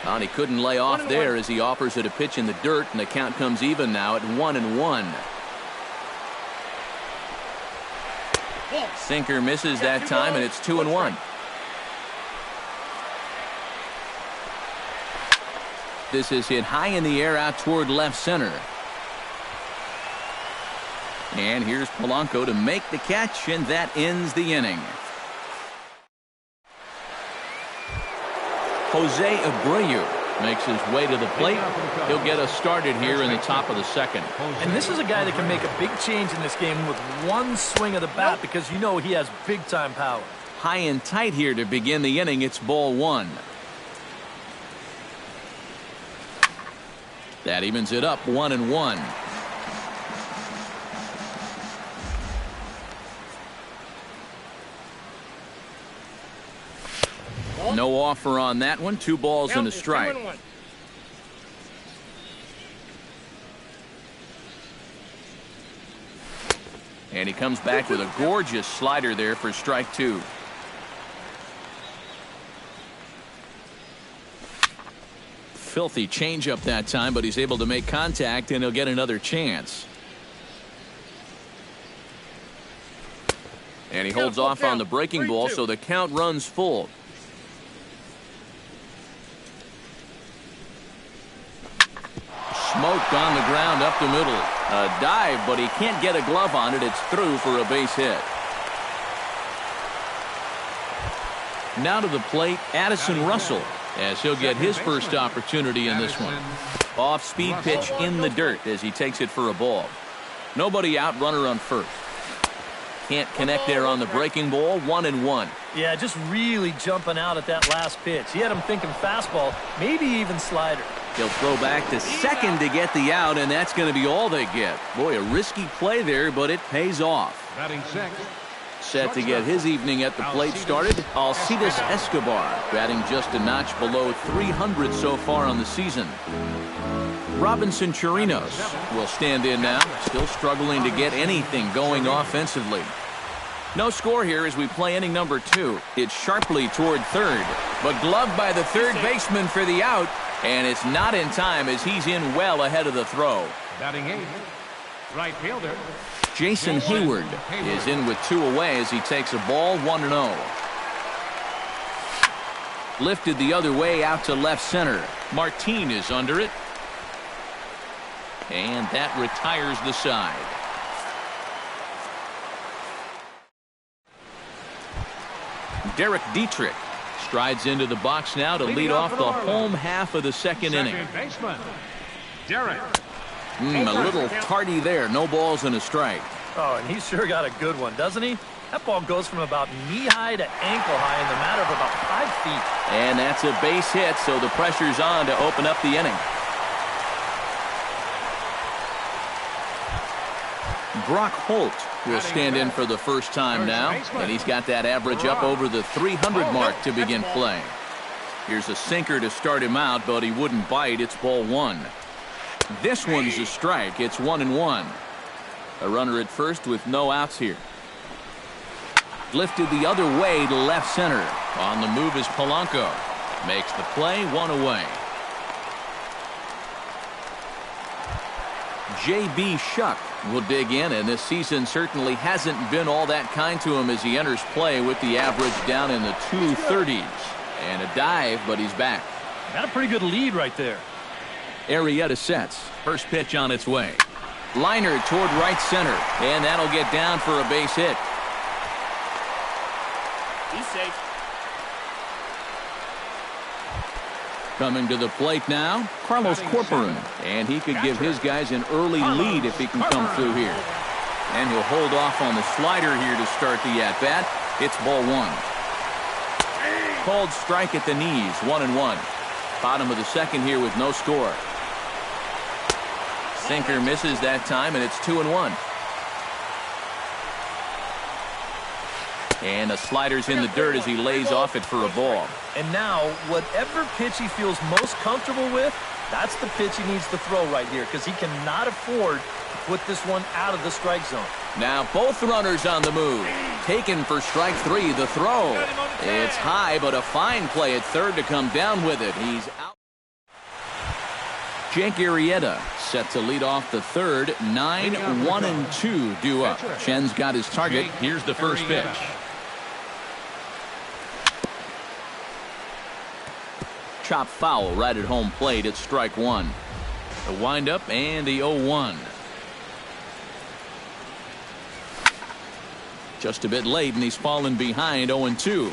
And he couldn't lay off there as he offers it a pitch in the dirt, and the count comes even now at 1-1. Sinker misses that time, and it's 2-1. This is hit high in the air out toward left center. And here's Polanco to make the catch, and that ends the inning. Jose Abreu makes his way to the plate. He'll get us started here in the top of the second. And this is a guy that can make a big change in this game with one swing of the bat, because you know he has big-time power. High and tight here to begin the inning. It's ball 1. That evens it up, 1-1. No offer on that one. 2 balls and a strike. And he comes back with a gorgeous slider there for strike 2. Filthy changeup that time, but he's able to make contact, and he'll get another chance. And he holds off on the breaking ball, so the count runs full. Smoked on the ground up the middle. A dive, but he can't get a glove on it. It's through for a base hit. Now to the plate, Addison Russell, as he'll get his first opportunity in this one. Off-speed pitch in the dirt as he takes it for a ball. Nobody out, runner on first. Can't connect there on the breaking ball, 1-1. Yeah, just really jumping out at that last pitch. He had him thinking fastball, maybe even slider. He'll throw back to second to get the out, and that's going to be all they get. Boy, a risky play there, but it pays off. Batting sixth. Set to get his evening at the plate started, Alcides Escobar, batting just a notch below 300 so far on the season. Robinson Chirinos will stand in now, still struggling to get anything going offensively. No score here as we play inning number 2. It's sharply toward third, but gloved by the third baseman for the out, and it's not in time as he's in well ahead of the throw. Batting eighth. Right fielder. Jason Hayward is in with 2 away as he takes a ball 1-0. Lifted the other way out to left center. Martin is under it. And that retires the side. Derek Dietrich strides into the box now to lead off the home half of the second inning. Baseman, Derek. A little tardy there. No balls and a strike. Oh, and he sure got a good one, doesn't he? That ball goes from about knee-high to ankle-high in the matter of about 5 feet. And that's a base hit, so the pressure's on to open up the inning. Brock Holt will stand in for the first time now, and he's got that average up over the 300 mark to begin play. Here's a sinker to start him out, but he wouldn't bite. It's ball 1. This one's a strike. It's 1-1. A runner at first with no outs here. Lifted the other way to left center. On the move is Polanco. Makes the play, 1 away. J.B. Shuck will dig in, and this season certainly hasn't been all that kind to him as he enters play with the average down in the 230s. And a dive, but he's back. Got a pretty good lead right there. Arrieta sets. First pitch on its way. Liner toward right center, and that'll get down for a base hit. He's safe. Coming to the plate now, Carlos Corporon, and he could give his guys an early lead if he can come through here. And he'll hold off on the slider here to start the at-bat. It's ball 1. Called strike at the knees, 1-1. Bottom of the second here with no score. Sinker misses that time, and it's 2-1. And the slider's in the dirt as he lays off it for a ball. And now, whatever pitch he feels most comfortable with, that's the pitch he needs to throw right here, because he cannot afford to put this one out of the strike zone. Now both runners on the move. Taken for strike 3, the throw. It's high, but a fine play at third to come down with it. He's out. Jake Arrieta set to lead off the third. 9-1-2 due up. Chen's got his target. Here's the first pitch. Chop foul right at home plate. It's strike 1. The windup and the 0-1. Just a bit late, and he's fallen behind 0-2.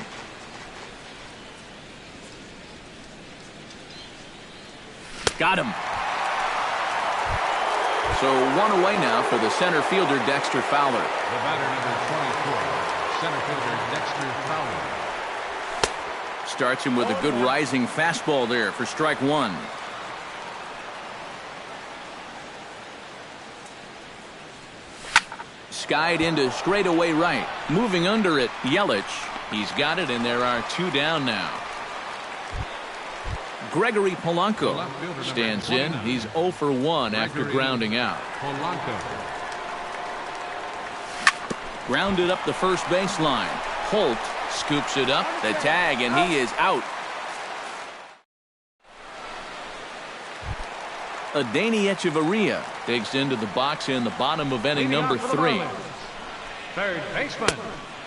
Got him. So 1 away now for the center fielder, Dexter Fowler. The batter, number 24, center fielder Dexter Fowler. Starts him with a good rising fastball there for strike 1. Skied into straightaway right. Moving under it, Yelich. He's got it, and there are 2 down now. Gregory Polanco stands in. He's 0 for 1 after grounding out. Polanco. Grounded up the first baseline. Holt scoops it up, the tag, and he is out. Adeiny Echeverria digs into the box in the bottom of inning number 3. Third baseman.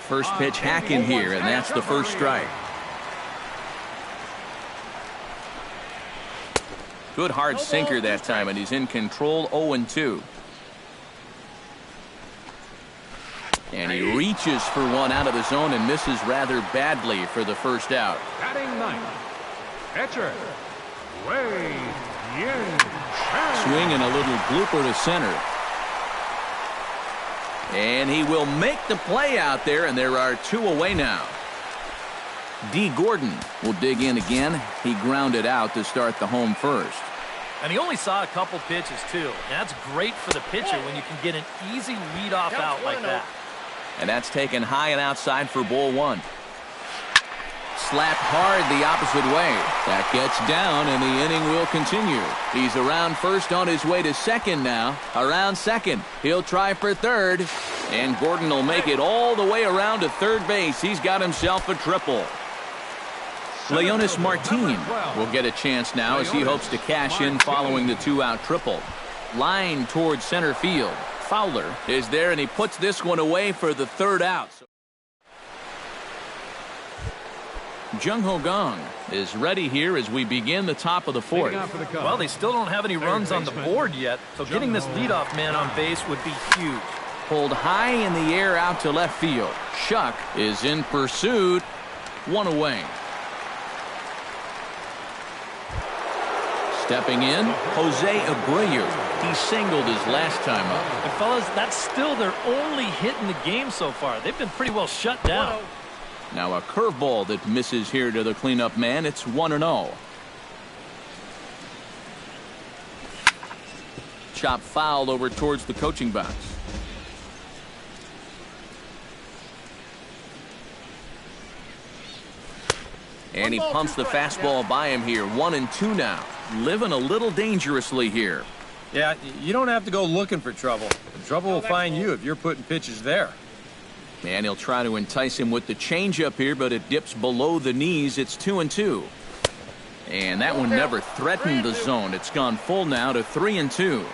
First pitch hack in here, and that's the first strike. Good hard sinker that time, and he's in control. 0-2. And he reaches for one out of the zone and misses rather badly for the first out. Batting 9th, pitcher, Wei Yin Chen. Swinging a little blooper to center. And he will make the play out there, and there are 2 away now. D. Gordon will dig in again. He grounded out to start the home first. And he only saw a couple pitches, too. And that's great for the pitcher when you can get an easy leadoff out like that. And that's taken high and outside for ball one. Slapped hard the opposite way. That gets down, and the inning will continue. He's around first on his way to second now. Around second. He'll try for third. And Gordon will make it all the way around to third base. He's got himself a triple. Leonis Martin will get a chance now as he hopes to cash in following the two-out triple. Line towards center field. Fowler is there, and he puts this one away for the third out. Jung Ho Gong is ready here as we begin the top of the fourth. Well, they still don't have any runs on the board yet, so getting this leadoff man on base would be huge. Pulled high in the air out to left field. Shuck is in pursuit. One away. Stepping in, Jose Abreu. He singled his last time up. And fellas, that's still their only hit in the game so far. They've been pretty well shut down. Now a curveball that misses here to the cleanup man. It's 1-0. Chop foul over towards the coaching box. And he pumps the fastball by him here. 1-2 now. Living a little dangerously here. Yeah, you don't have to go looking for trouble. The trouble will find you if you're putting pitches there. And he'll try to entice him with the changeup here, but it dips below the knees. It's 2-2. And that one never threatened the zone. It's gone full now to 3-2.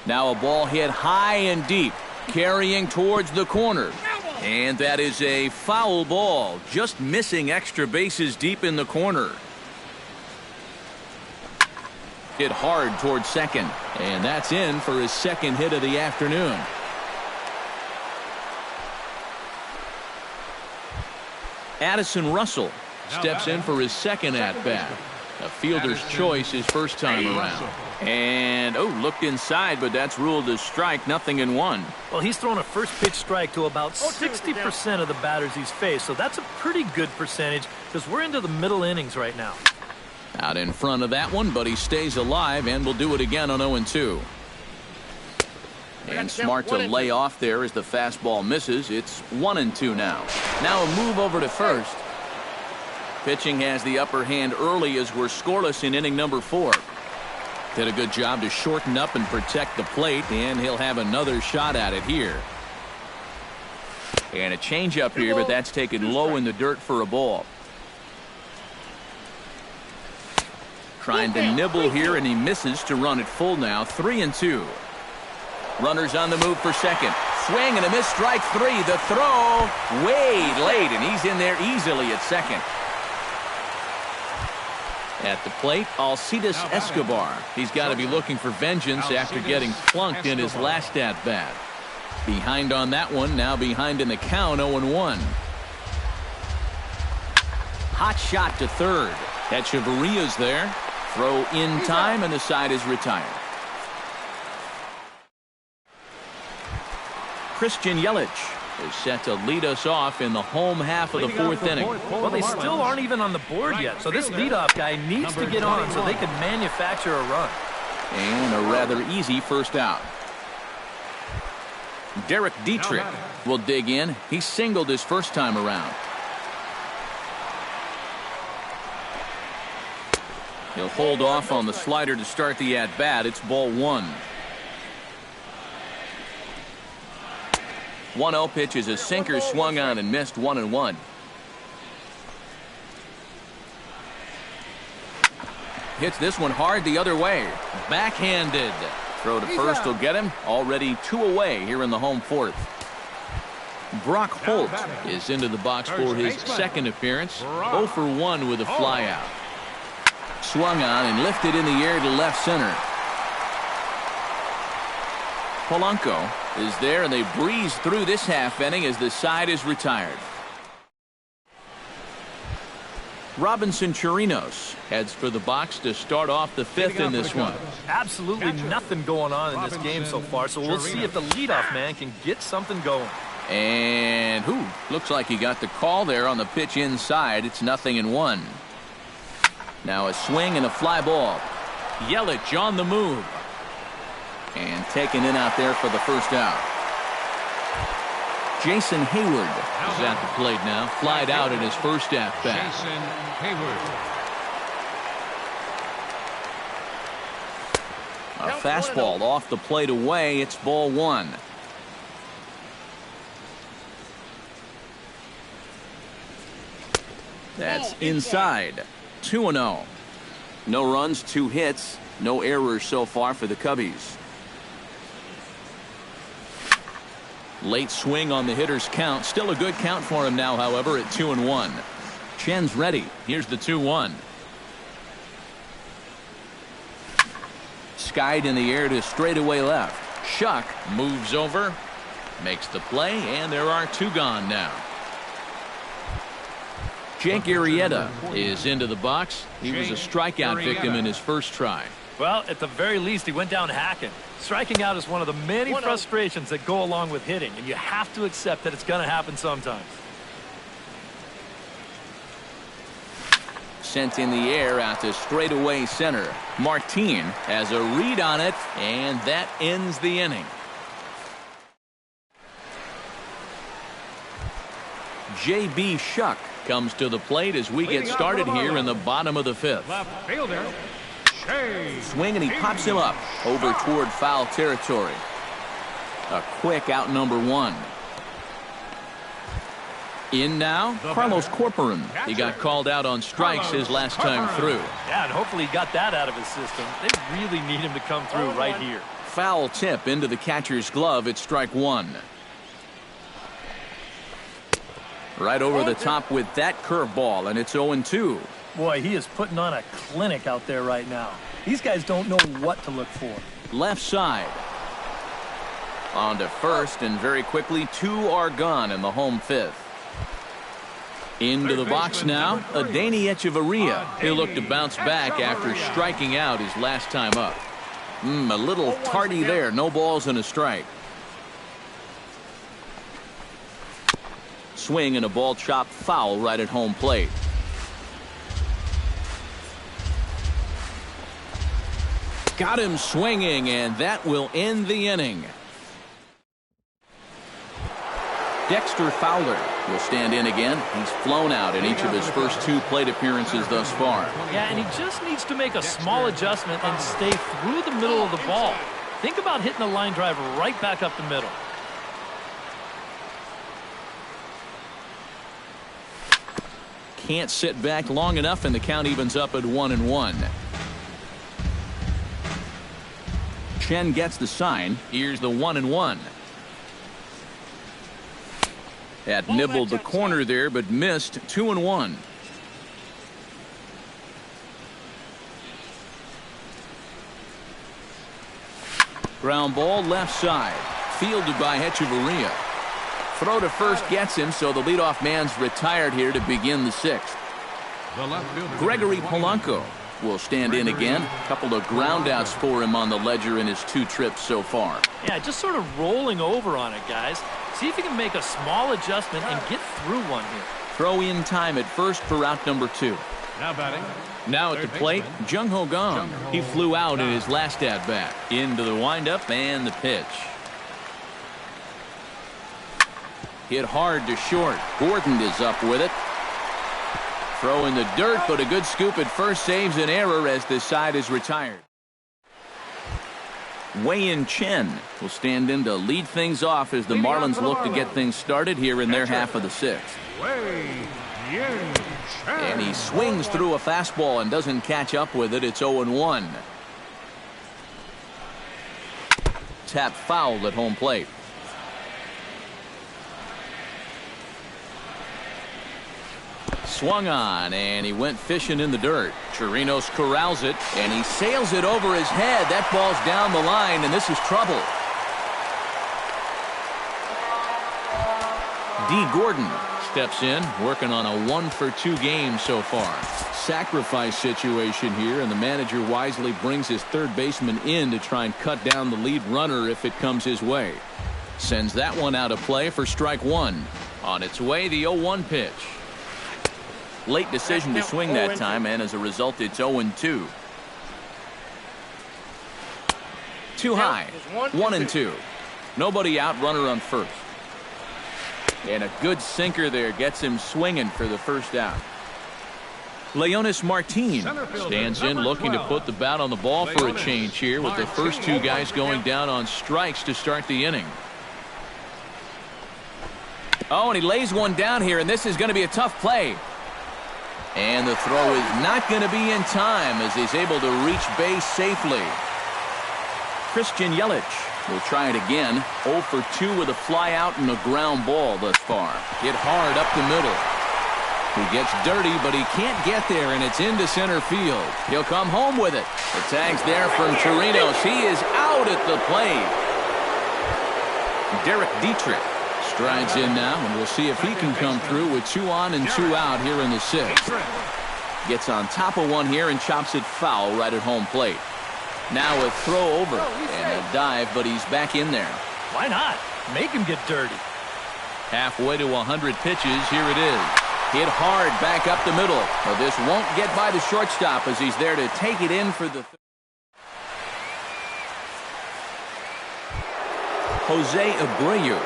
Now a ball hit high and deep, carrying towards the corner. And that is a foul ball, just missing extra bases deep in the corner. Hit hard towards second, and that's in for his second hit of the afternoon. Addison Russell steps in for his second at-bat. A fielder's choice his first time around. And, looked inside, but that's ruled a strike, 0-1. Well, he's thrown a first pitch strike to about 60% of the batters he's faced, so that's a pretty good percentage because we're into the middle innings right now. Out in front of that one, but he stays alive and will do it again on 0-2. And smart to lay off there as the fastball misses. It's 1-2 now. Now a move over to first. Pitching has the upper hand early as we're scoreless in inning number 4. Did a good job to shorten up and protect the plate, and he'll have another shot at it here. And a changeup here, but that's taken low in the dirt for a ball. Trying to nibble here, and he misses to run it full now. 3-2. Runners on the move for second. Swing and a miss, strike 3. The throw way late, and he's in there easily at second. At the plate, Alcides Escobar. He's got to be looking for vengeance after getting plunked in his last at-bat. Behind on that one, now behind in the count, 0-1. Hot shot to third. Echeverria's there. Throw in time, and the side is retired. Christian Yelich is set to lead us off in the home half of the fourth inning. Well, they still aren't even on the board yet, so this leadoff guy needs to get on so they can manufacture a run. And a rather easy first out. Derek Dietrich will dig in. He singled his first time around. He'll hold off on the slider to start the at-bat. It's ball 1. 1-0 pitch is a sinker swung on and missed. 1-1. Hits this one hard the other way. Backhanded. Throw to first will get him. Already 2 away here in the home fourth. Brock Holt is into the box for his second appearance. 0 for 1 with a flyout. Swung on and lifted in the air to left center. Polanco is there, and they breeze through this half inning as the side is retired. Robinson Chirinos heads for the box to start off the fifth in this one. Absolutely nothing going on in this game so far, so we'll see if the leadoff man can get something going. And looks like he got the call there on the pitch inside. It's 0-1. Now a swing and a fly ball. Yelich on the move. And taken in out there for the first out. Jason Hayward is at the plate now. Flied out in his first at-bat. Jason Hayward. A fastball off the plate away. It's ball one. That's inside. 2-0. No runs, 2 hits, no errors so far for the Cubbies. Late swing on the hitter's count. Still a good count for him now, however, at 2-1. Chen's ready. Here's the 2-1. Skied in the air to straightaway left. Shuck moves over, makes the play, and there are 2 gone now. Jake Arrieta is into the box. He was a strikeout victim in his first try. Well, at the very least, he went down hacking. Striking out is one of the many frustrations that go along with hitting, and you have to accept that it's going to happen sometimes. Sent in the air out to straightaway center. Martin has a read on it, and that ends the inning. J.B. Shuck comes to the plate as we get started here in the bottom of the fifth. Left fielder. Swing, and he pops him up over toward foul territory. A quick out number 1. In now, Carlos Corcoran. He got called out on strikes his last time through. Yeah, and hopefully he got that out of his system. They really need him to come through right here. Foul tip into the catcher's glove. It's strike 1. Right over the top with that curveball, and it's 0-2. Boy, he is putting on a clinic out there right now. These guys don't know what to look for. Left side. On to first, and very quickly 2 are gone in the home fifth. Into the box now, Adeiny Echeverria. He'll look to bounce back after striking out his last time up. A little tardy there. No balls and a strike. Swing and a ball chopped foul right at home plate. Got him swinging, and that will end the inning. Dexter Fowler will stand in again. He's flown out in each of his first 2 plate appearances thus far. Yeah, and he just needs to make a small adjustment and stay through the middle of the ball. Think about hitting a line drive right back up the middle. Can't sit back long enough, and the count evens up at 1-1. Chen gets the sign. Here's the 1-1. Had nibbled the corner there, but missed. 2-1. Ground ball left side. Fielded by Echeverria. Throw to first gets him, so the leadoff man's retired here to begin the 6th. Gregory Polanco will stand in again. A couple of groundouts for him on the ledger in his 2 trips so far. Yeah, just sort of rolling over on it, guys. See if he can make a small adjustment and get through one here. Throw in time at first for out number 2. Now batting. Now at the plate, Jung Ho Gong. He flew out in his last at-bat. Into the windup and the pitch. Hit hard to short. Gordon is up with it. Throw in the dirt, but a good scoop at first saves an error as this side is retired. Wei-Yin Chen will stand in to lead things off as the Marlins look to get things started here in their half of the 6th. And he swings through a fastball and doesn't catch up with it. It's 0-1. Tap foul at home plate. Swung on, and he went fishing in the dirt. Chirinos corrals it, and he sails it over his head. That ball's down the line, and this is trouble. D. Gordon steps in, working on a 1-for-2 game so far. Sacrifice situation here, and the manager wisely brings his third baseman in to try and cut down the lead runner if it comes his way. Sends that one out of play for strike one. On its way, the 0-1 pitch. Late decision to swing that time, and as a result, it's 0-2. Too high. 1-2. Nobody out, runner on first. And a good sinker there gets him swinging for the first out. Leonis Martin stands in looking to put the bat on the ball for a change here with the first two guys going down on strikes to start the inning. Oh, and he lays one down here, and this is going to be a tough play. And the throw is not going to be in time as he's able to reach base safely. Christian Yelich will try it again. 0 for 2 with a fly out and a ground ball thus far. Hit hard up the middle. He gets dirty, but he can't get there, and it's into center field. He'll come home with it. The tag's there from Chirinos. He is out at the plate. Derek Dietrich strides in now, and we'll see if he can come through with 2 on and 2 out here in the 6th. Gets on top of one here and chops it foul right at home plate. Now a throw over and a dive, but he's back in there. Why not? Make him get dirty. Halfway to 100 pitches, here it is. Hit hard back up the middle. But this won't get by the shortstop as he's there to take it in for the Jose Abreu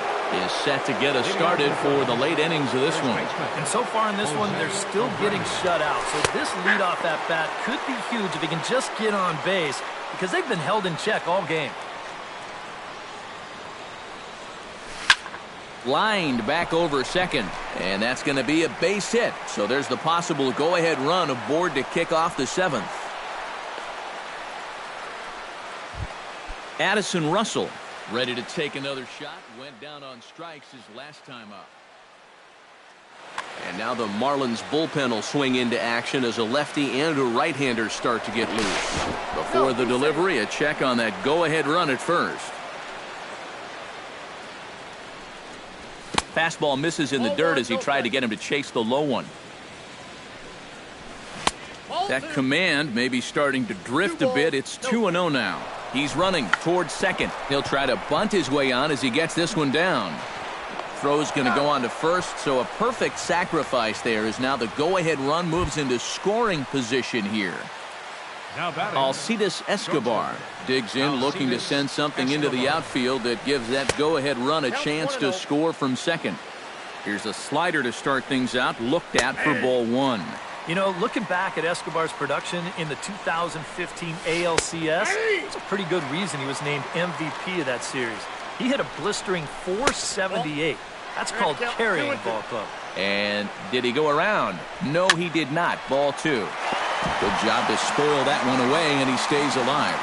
is set to get us started for the late innings of this one. And so far in this one, they're still getting shut out. So this leadoff at bat could be huge if he can just get on base, because they've been held in check all game. Lined back over second, and that's going to be a base hit. So there's the possible go-ahead run aboard to kick off the 7th. Addison Russell ready to take another shot. Went down on strikes his last time up. And now the Marlins bullpen will swing into action as a lefty and a right-hander start to get loose. Before the delivery, a check on that go-ahead run at first. Fastball misses in the dirt as he tried to get him to chase the low one. That command may be starting to drift a bit. It's 2-0 now. He's running towards second. He'll try to bunt his way on as he gets this one down. Throw's going to go on to first, so a perfect sacrifice there as now the go-ahead run moves into scoring position here. Alcides Escobar digs in, looking to send something into the outfield that gives that go-ahead run a chance to score from second. Here's a slider to start things out, looked at for ball one. You know, looking back at Escobar's production in the 2015 ALCS, it's a pretty good reason he was named MVP of that series. He hit a blistering .478. That's called carrying ball club. And did he go around? No, he did not. Ball two. Good job to spoil that one away, and he stays alive.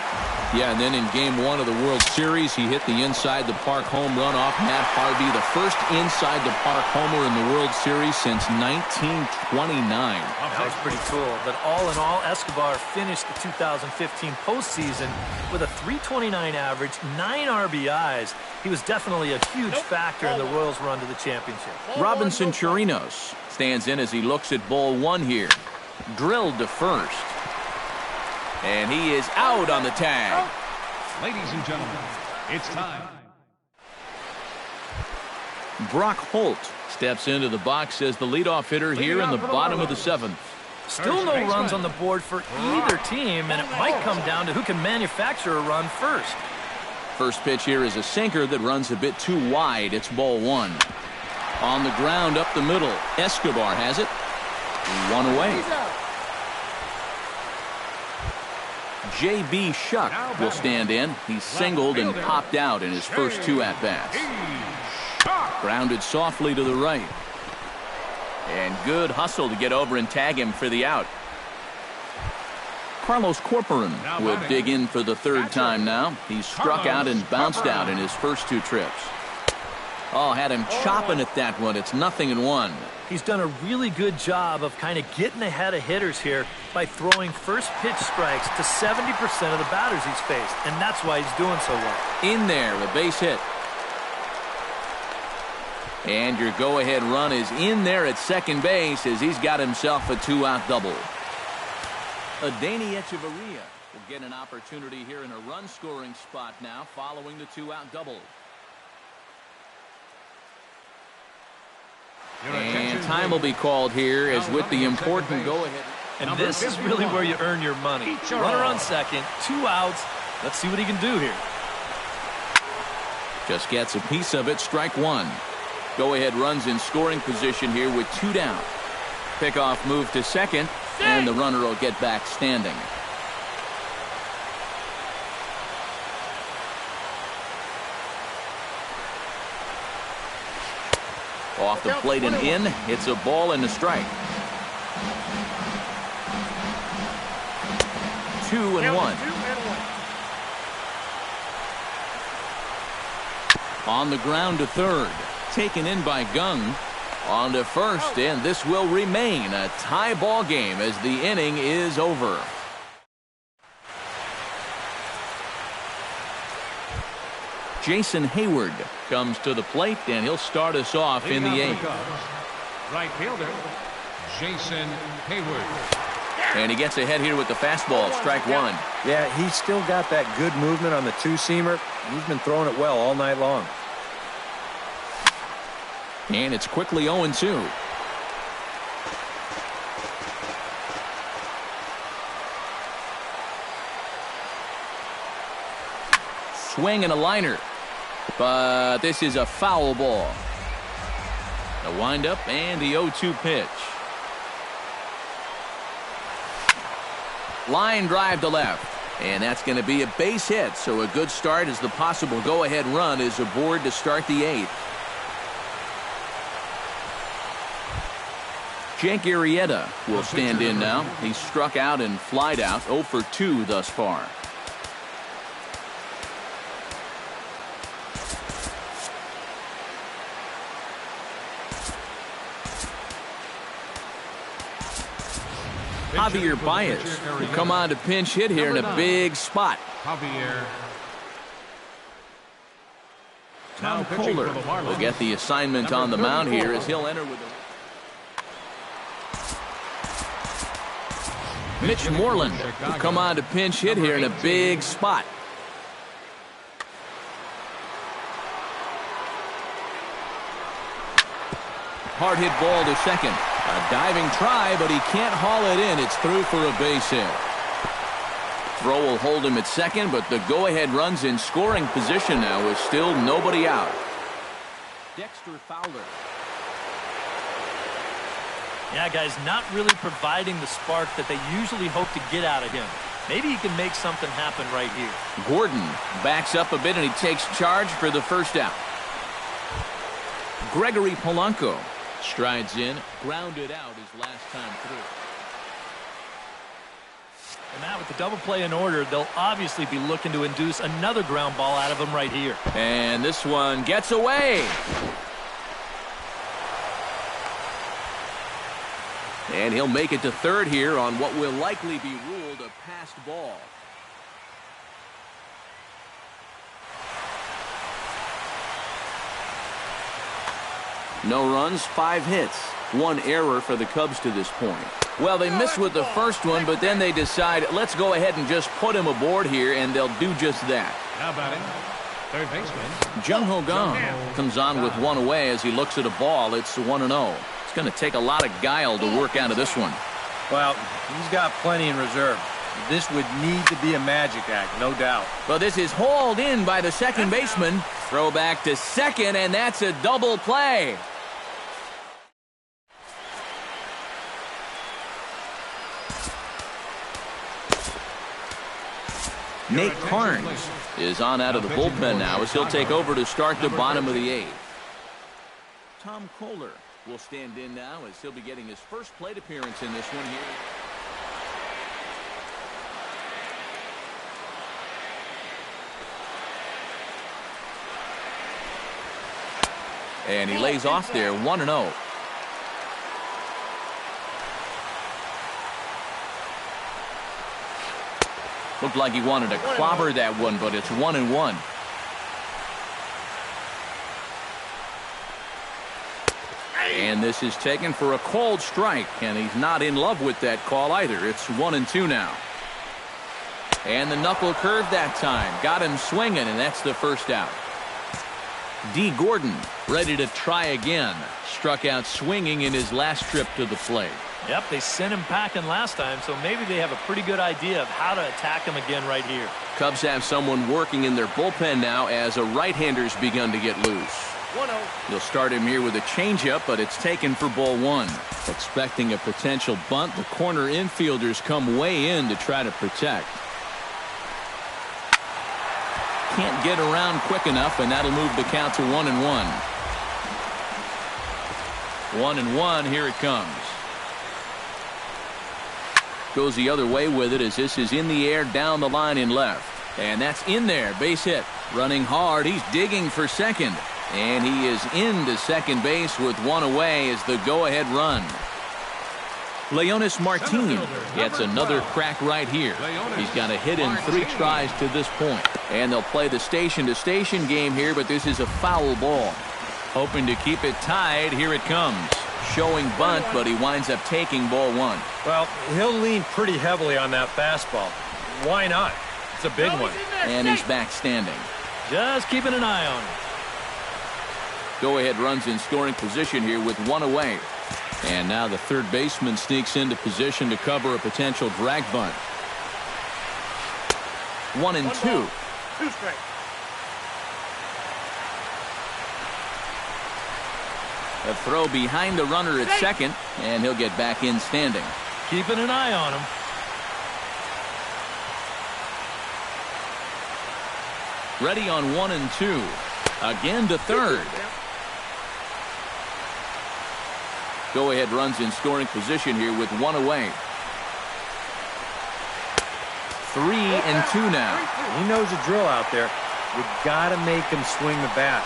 Yeah, and then in Game 1 of the World Series, he hit the inside-the-park home run off Matt Harvey, the first inside-the-park homer in the World Series since 1929. That was pretty cool. But all in all, Escobar finished the 2015 postseason with a .329 average, 9 RBIs. He was definitely a huge factor in the Royals' run to the championship. Robinson Chirinos stands in as he looks at ball one here. Drilled to first. And he is out on the tag. Ladies and gentlemen, it's time. Brock Holt steps into the box as the leadoff hitter here in the bottom of the 7th. Still no runs on the board for either team, and it might come down to who can manufacture a run first. First pitch here is a sinker that runs a bit too wide. It's ball one. On the ground up the middle. Escobar has it. One away. J.B. Shuck will stand in. He's singled and popped out in his first 2 at-bats. Grounded softly to the right. And good hustle to get over and tag him for the out. Carlos Corporan will dig in for the 3rd time now. He's struck out and bounced out in his first 2 trips. Oh, had him chopping at that one. It's 0-1. He's done a really good job of kind of getting ahead of hitters here by throwing first pitch strikes to 70% of the batters he's faced, and that's why he's doing so well. In there, a base hit. And your go-ahead run is in there at second base as he's got himself a two-out double. Adani Echeverria will get an opportunity here in a run-scoring spot now following the two-out double. And time will be called here as with the important go-ahead. And this is really where you earn your money. Runner on second, 2 outs. Let's see what he can do here. Just gets a piece of it, strike one. Go-ahead runs in scoring position here with 2 down. Pickoff move to second, and the runner will get back standing. Off the plate and in. It's a ball and a strike. 2-1. On the ground to third. Taken in by Gung. On to first, and this will remain a tie ball game as the inning is over. Jason Hayward comes to the plate, and he'll start us off in the 8th. Right fielder, Jason Hayward. And he gets ahead here with the fastball, strike one. Yeah, he's still got that good movement on the two-seamer. He's been throwing it well all night long. And it's quickly 0-2. Swing and a liner. But this is a foul ball. The windup and the 0-2 pitch. Line drive to left. And that's going to be a base hit. So a good start as the possible go-ahead run is aboard to start the 8th. Jake Arrieta will stand in now. He's struck out and flied out, 0 for 2 thus far. Javier Baez will come on to pinch hit here in a big spot. Javier. Tom Kohler will get the assignment on the mound here as he'll enter with a... Mitch Moreland will come on to pinch hit here in a big spot. Hard hit ball to second. A diving try, but he can't haul it in. It's through for a base hit. Throw will hold him at second, but the go-ahead runs in scoring position now with still nobody out. Dexter Fowler. Yeah, guys, not really providing the spark that they usually hope to get out of him. Maybe he can make something happen right here. Gordon Backs up a bit and he takes charge for the first out. Gregory Polanco strides in, grounded out his last time through. And now with the double play in order, they'll obviously be looking to induce another ground ball out of him right here. And this one gets away. And he'll make it to third here on what will likely be ruled a passed ball. No runs, 5 hits, 1 error for the Cubs to this point. Well, they missed with the first one, but then they decide, let's go ahead and just put him aboard here, and they'll do just that. Now batting, third baseman. Jung Ho Kang comes on with 1 away as he looks at a ball. It's 1-0. It's going to take a lot of guile to work out of this one. Well, he's got plenty in reserve. This would need to be a magic act, no doubt. But this is hauled in by the second baseman. Throw back to second, and that's a double play. Nate Carnes is on out of the bullpen now as he'll take over to start the bottom of the 8th. Tom Kohler will stand in now as he'll be getting his first plate appearance in this one here. And he lays off there, 1-0. Looked like he wanted to clobber that one, but it's 1-1. And this is taken for a called strike, and he's not in love with that call either. It's 1-2 now. And the knuckle curve that time. Got him swinging, and that's the first out. D. Gordon ready to try again. Struck out swinging in his last trip to the plate. Yep, they sent him packing last time, so maybe they have a pretty good idea of how to attack him again right here. Cubs have someone working in their bullpen now as a right-hander's begun to get loose. 1-0. They'll start him here with a changeup, but it's taken for ball one. Expecting a potential bunt, the corner infielders come way in to try to protect. Can't get around quick enough, and that'll move the count to 1-1. 1-1, here it comes. Goes the other way with it as this is in the air down the line in left. And that's in there, base hit. Running hard, he's digging for second. And he is into second base with one away as the go-ahead run. Leonis Martin gets another crack right here. He's got a hit in 3 tries to this point. And they'll play the station-to-station game here, but this is a foul ball. Hoping to keep it tied, here it comes. Showing bunt, but he winds up taking ball one. Well, he'll lean pretty heavily on that fastball. Why not? It's a big one. And he's back standing. Just keeping an eye on him. Go-ahead runs in scoring position here with one away. And now the third baseman sneaks into position to cover a potential drag bunt. 1-2. 2 strikes. A throw behind the runner at second, and he'll get back in standing. Keeping an eye on him. Ready on 1-2. Again to third. Go-ahead runs in scoring position here with one away. 3-2 now. He knows the drill out there. You got to make him swing the bat.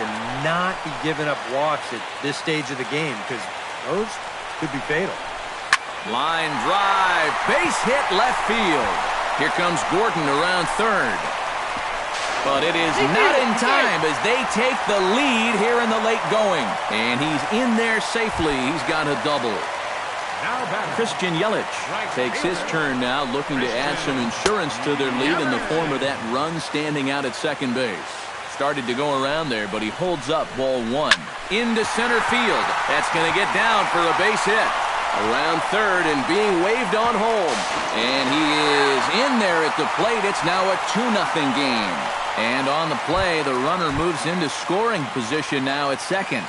To not be giving up walks at this stage of the game, because those could be fatal. Line drive. Base hit left field. Here comes Gordon around third. But it is not in time as they take the lead here in the late going. And he's in there safely. He's got a double. Christian Yelich takes his turn now, looking to add some insurance to their lead in the form of that run standing out at second base. Started to go around there, but he holds up ball one. Into center field. That's going to get down for a base hit. Around third and being waved on home. And he is in there at the plate. It's now a 2-0 game. And on the play, the runner moves into scoring position now at second.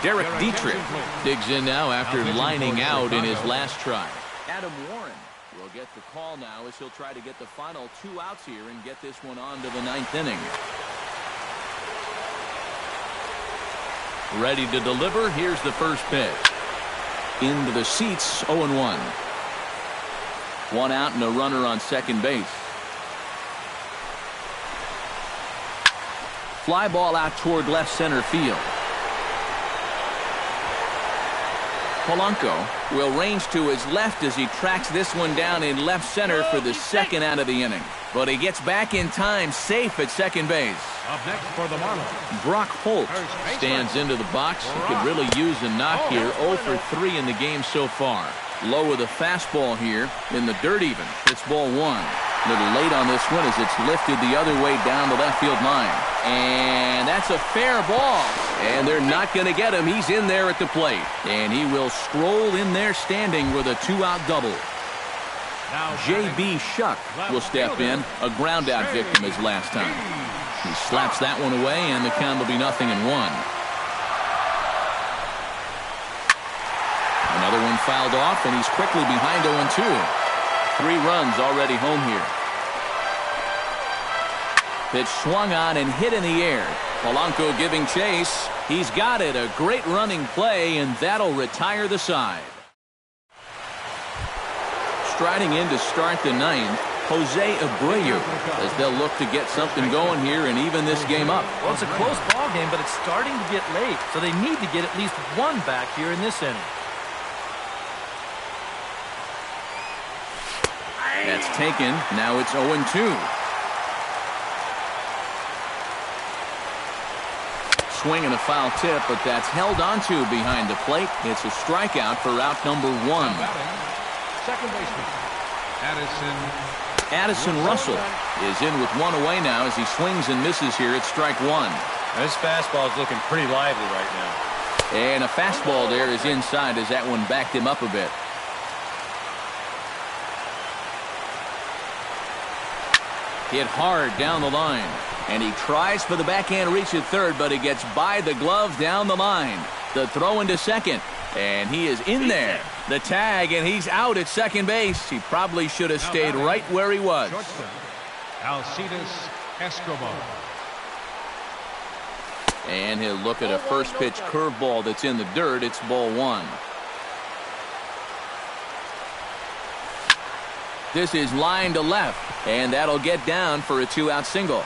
Derek Dietrich digs in now after lining out in his last try. Adam Warren will get the call now as he'll try to get the final 2 outs here and get this one on to the 9th inning. Ready to deliver. Here's the first pitch. Into the seats, 0-1. 1 out and a runner on second base. Fly ball out toward left center field. Polanco will range to his left as he tracks this one down in left center for the second out of the inning. But he gets back in time, safe at second base. Up next for the Marlins, Brock Holt stands into the box. He could really use a knock here. 0 for 3 in the game so far. Low with a fastball here in the dirt even. It's ball one. A little late on this one as it's lifted the other way down the left field line. And that's a fair ball. And they're not going to get him. He's in there at the plate. And he will stroll in there standing with a 2-out double. J.B. Shuck will step in. A ground out victim his last time. He slaps that one away, and the count will be 0-1. Another one fouled off, and he's quickly behind 0-2. 3 runs already home here. Pitch swung on and hit in the air. Polanco giving chase. He's got it. A great running play, and that'll retire the side. Striding in to start the 9th, Jose Abreu, as they'll look to get something going here and even this game up. Well, it's a close ball game, but it's starting to get late, so they need to get at least 1 back here in this inning. That's taken. Now it's 0-2. swing and a foul tip, but that's held onto behind the plate. It's a strikeout for out number 1. Second baseman, Addison Russell is in with one away now as he swings and misses here at strike 1. This fastball is looking pretty lively right now. And a fastball there is inside as that one backed him up a bit. Hit hard down the line. And he tries for the backhand reach at third, but he gets by the glove down the line. The throw into second. And he is in there. The tag, and he's out at second base. He probably should have stayed right where he was. Alcides Escobar. And he'll look at a first pitch curveball that's in the dirt. It's ball 1. This is line to left, and that'll get down for a 2-out single.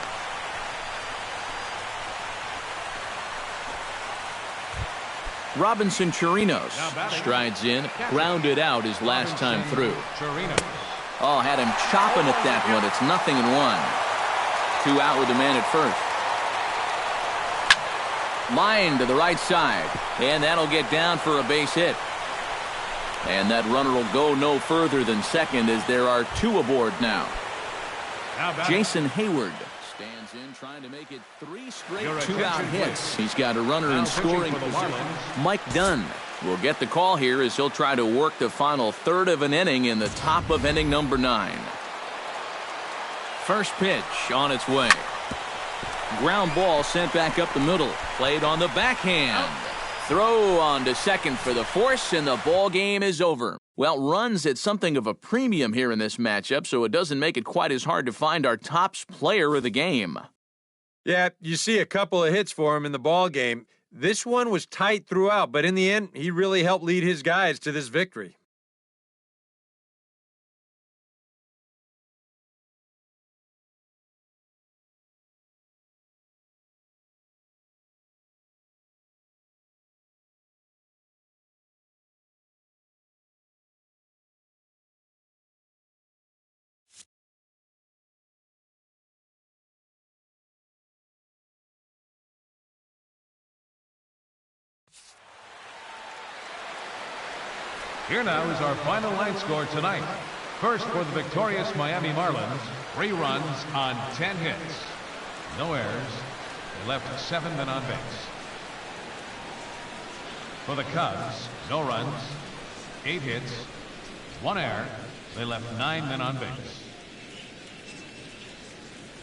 Robinson Chirinos strides in, grounded out his last time through. Oh, had him chopping at that one. It's 0-1. 2 out with the man at first. Line to the right side, and that'll get down for a base hit. And that runner will go no further than second as there are 2 aboard now. Jason Hayward stands in trying to make it 3 straight 2-out hits. He's got a runner in scoring position. Mike Dunn will get the call here as he'll try to work the final third of an inning in the top of inning number 9. First pitch on its way. Ground ball sent back up the middle. Played on the backhand. Throw on to second for the force, and the ball game is over. Well, runs at something of a premium here in this matchup, so it doesn't make it quite as hard to find our tops player of the game. Yeah, you see a couple of hits for him in the ball game. This one was tight throughout, but in the end, he really helped lead his guys to this victory. Here now is our final line score tonight. First for the victorious Miami Marlins, 3 runs on 10 hits. No errors. They left 7 men on base. For the Cubs, no runs, 8 hits, 1 error. They left 9 men on base.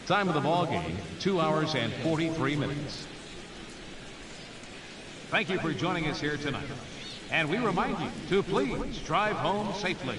Time of the ball game, 2 hours and 43 minutes. Thank you for joining us here tonight. And we remind you to please drive home safely.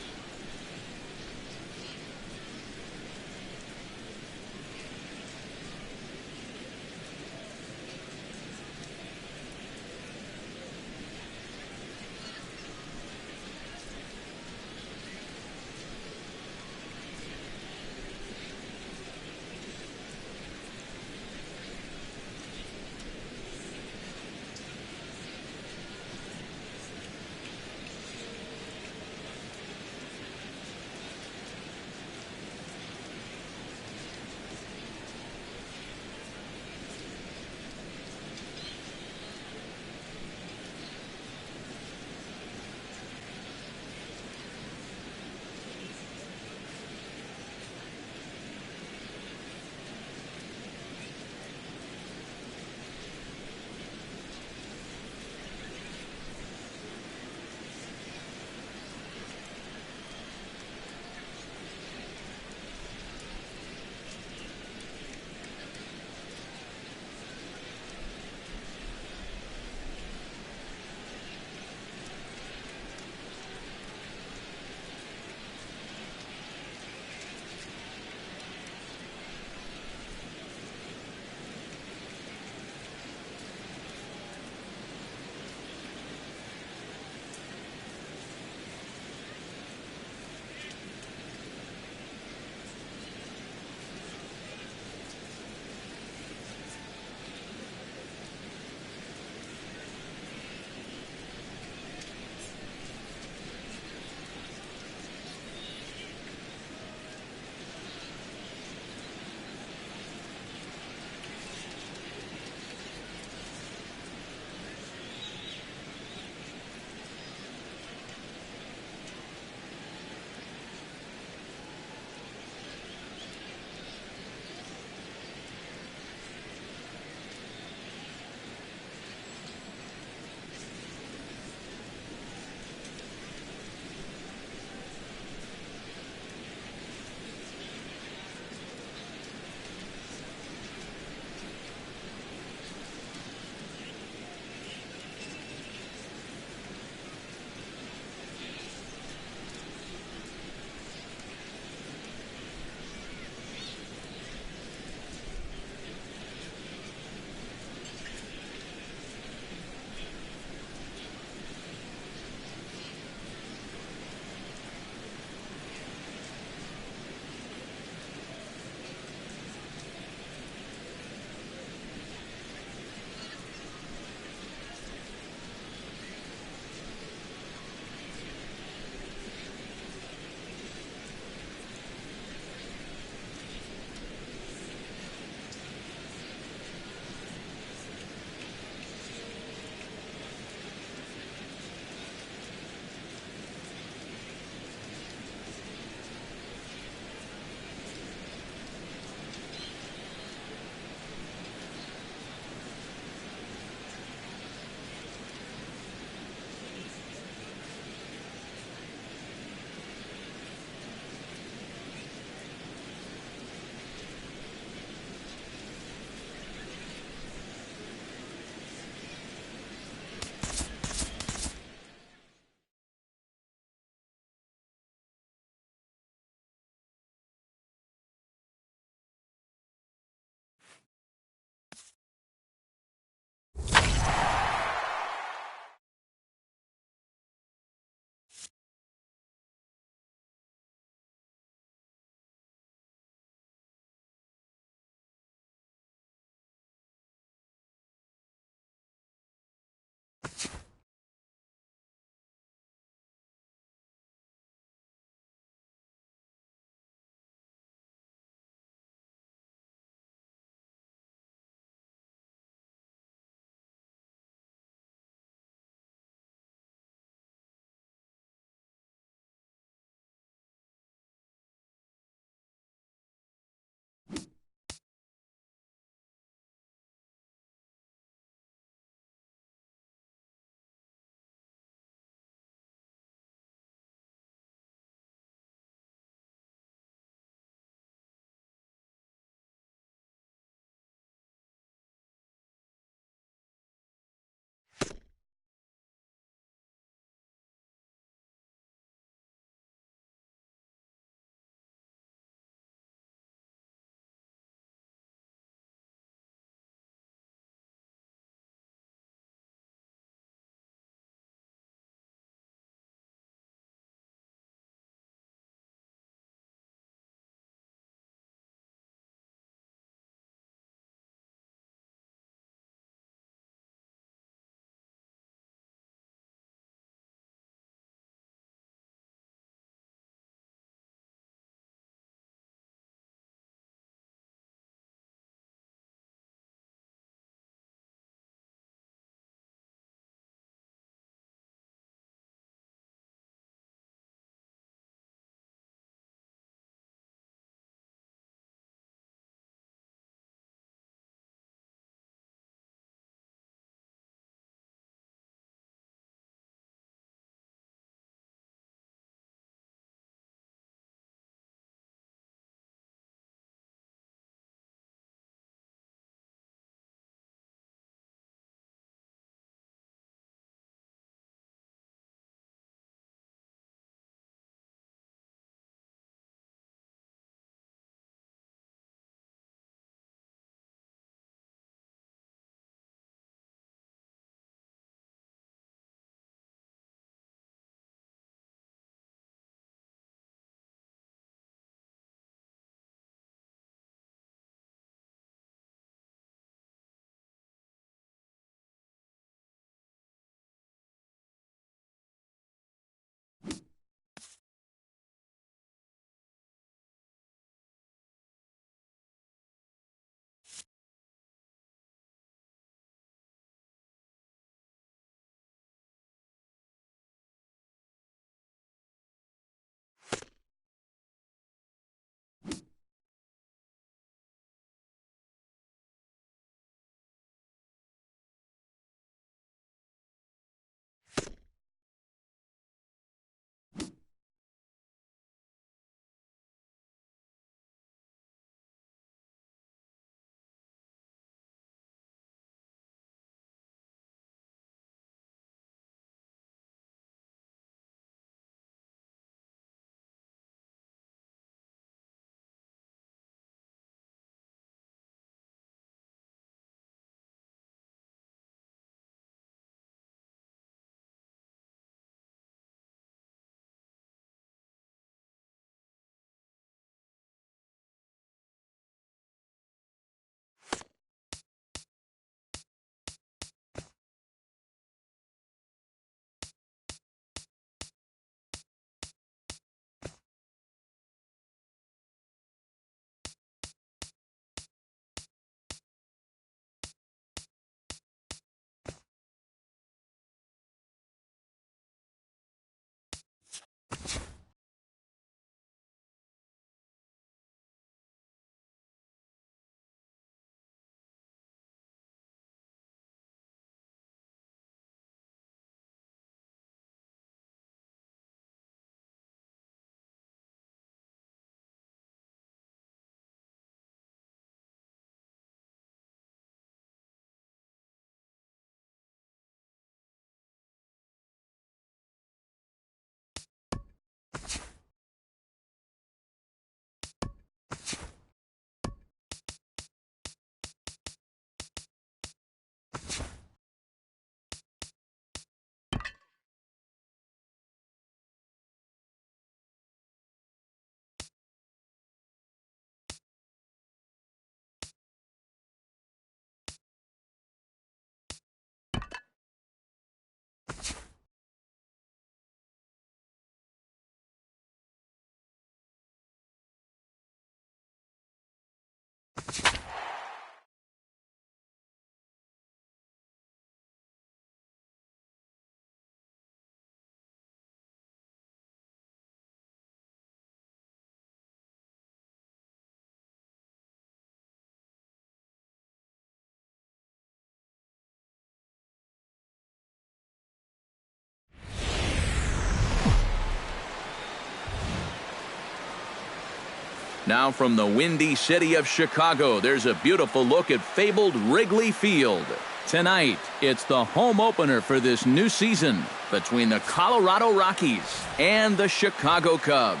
Now from the windy city of Chicago, there's a beautiful look at fabled Wrigley Field. Tonight, it's the home opener for this new season between the Colorado Rockies and the Chicago Cubs.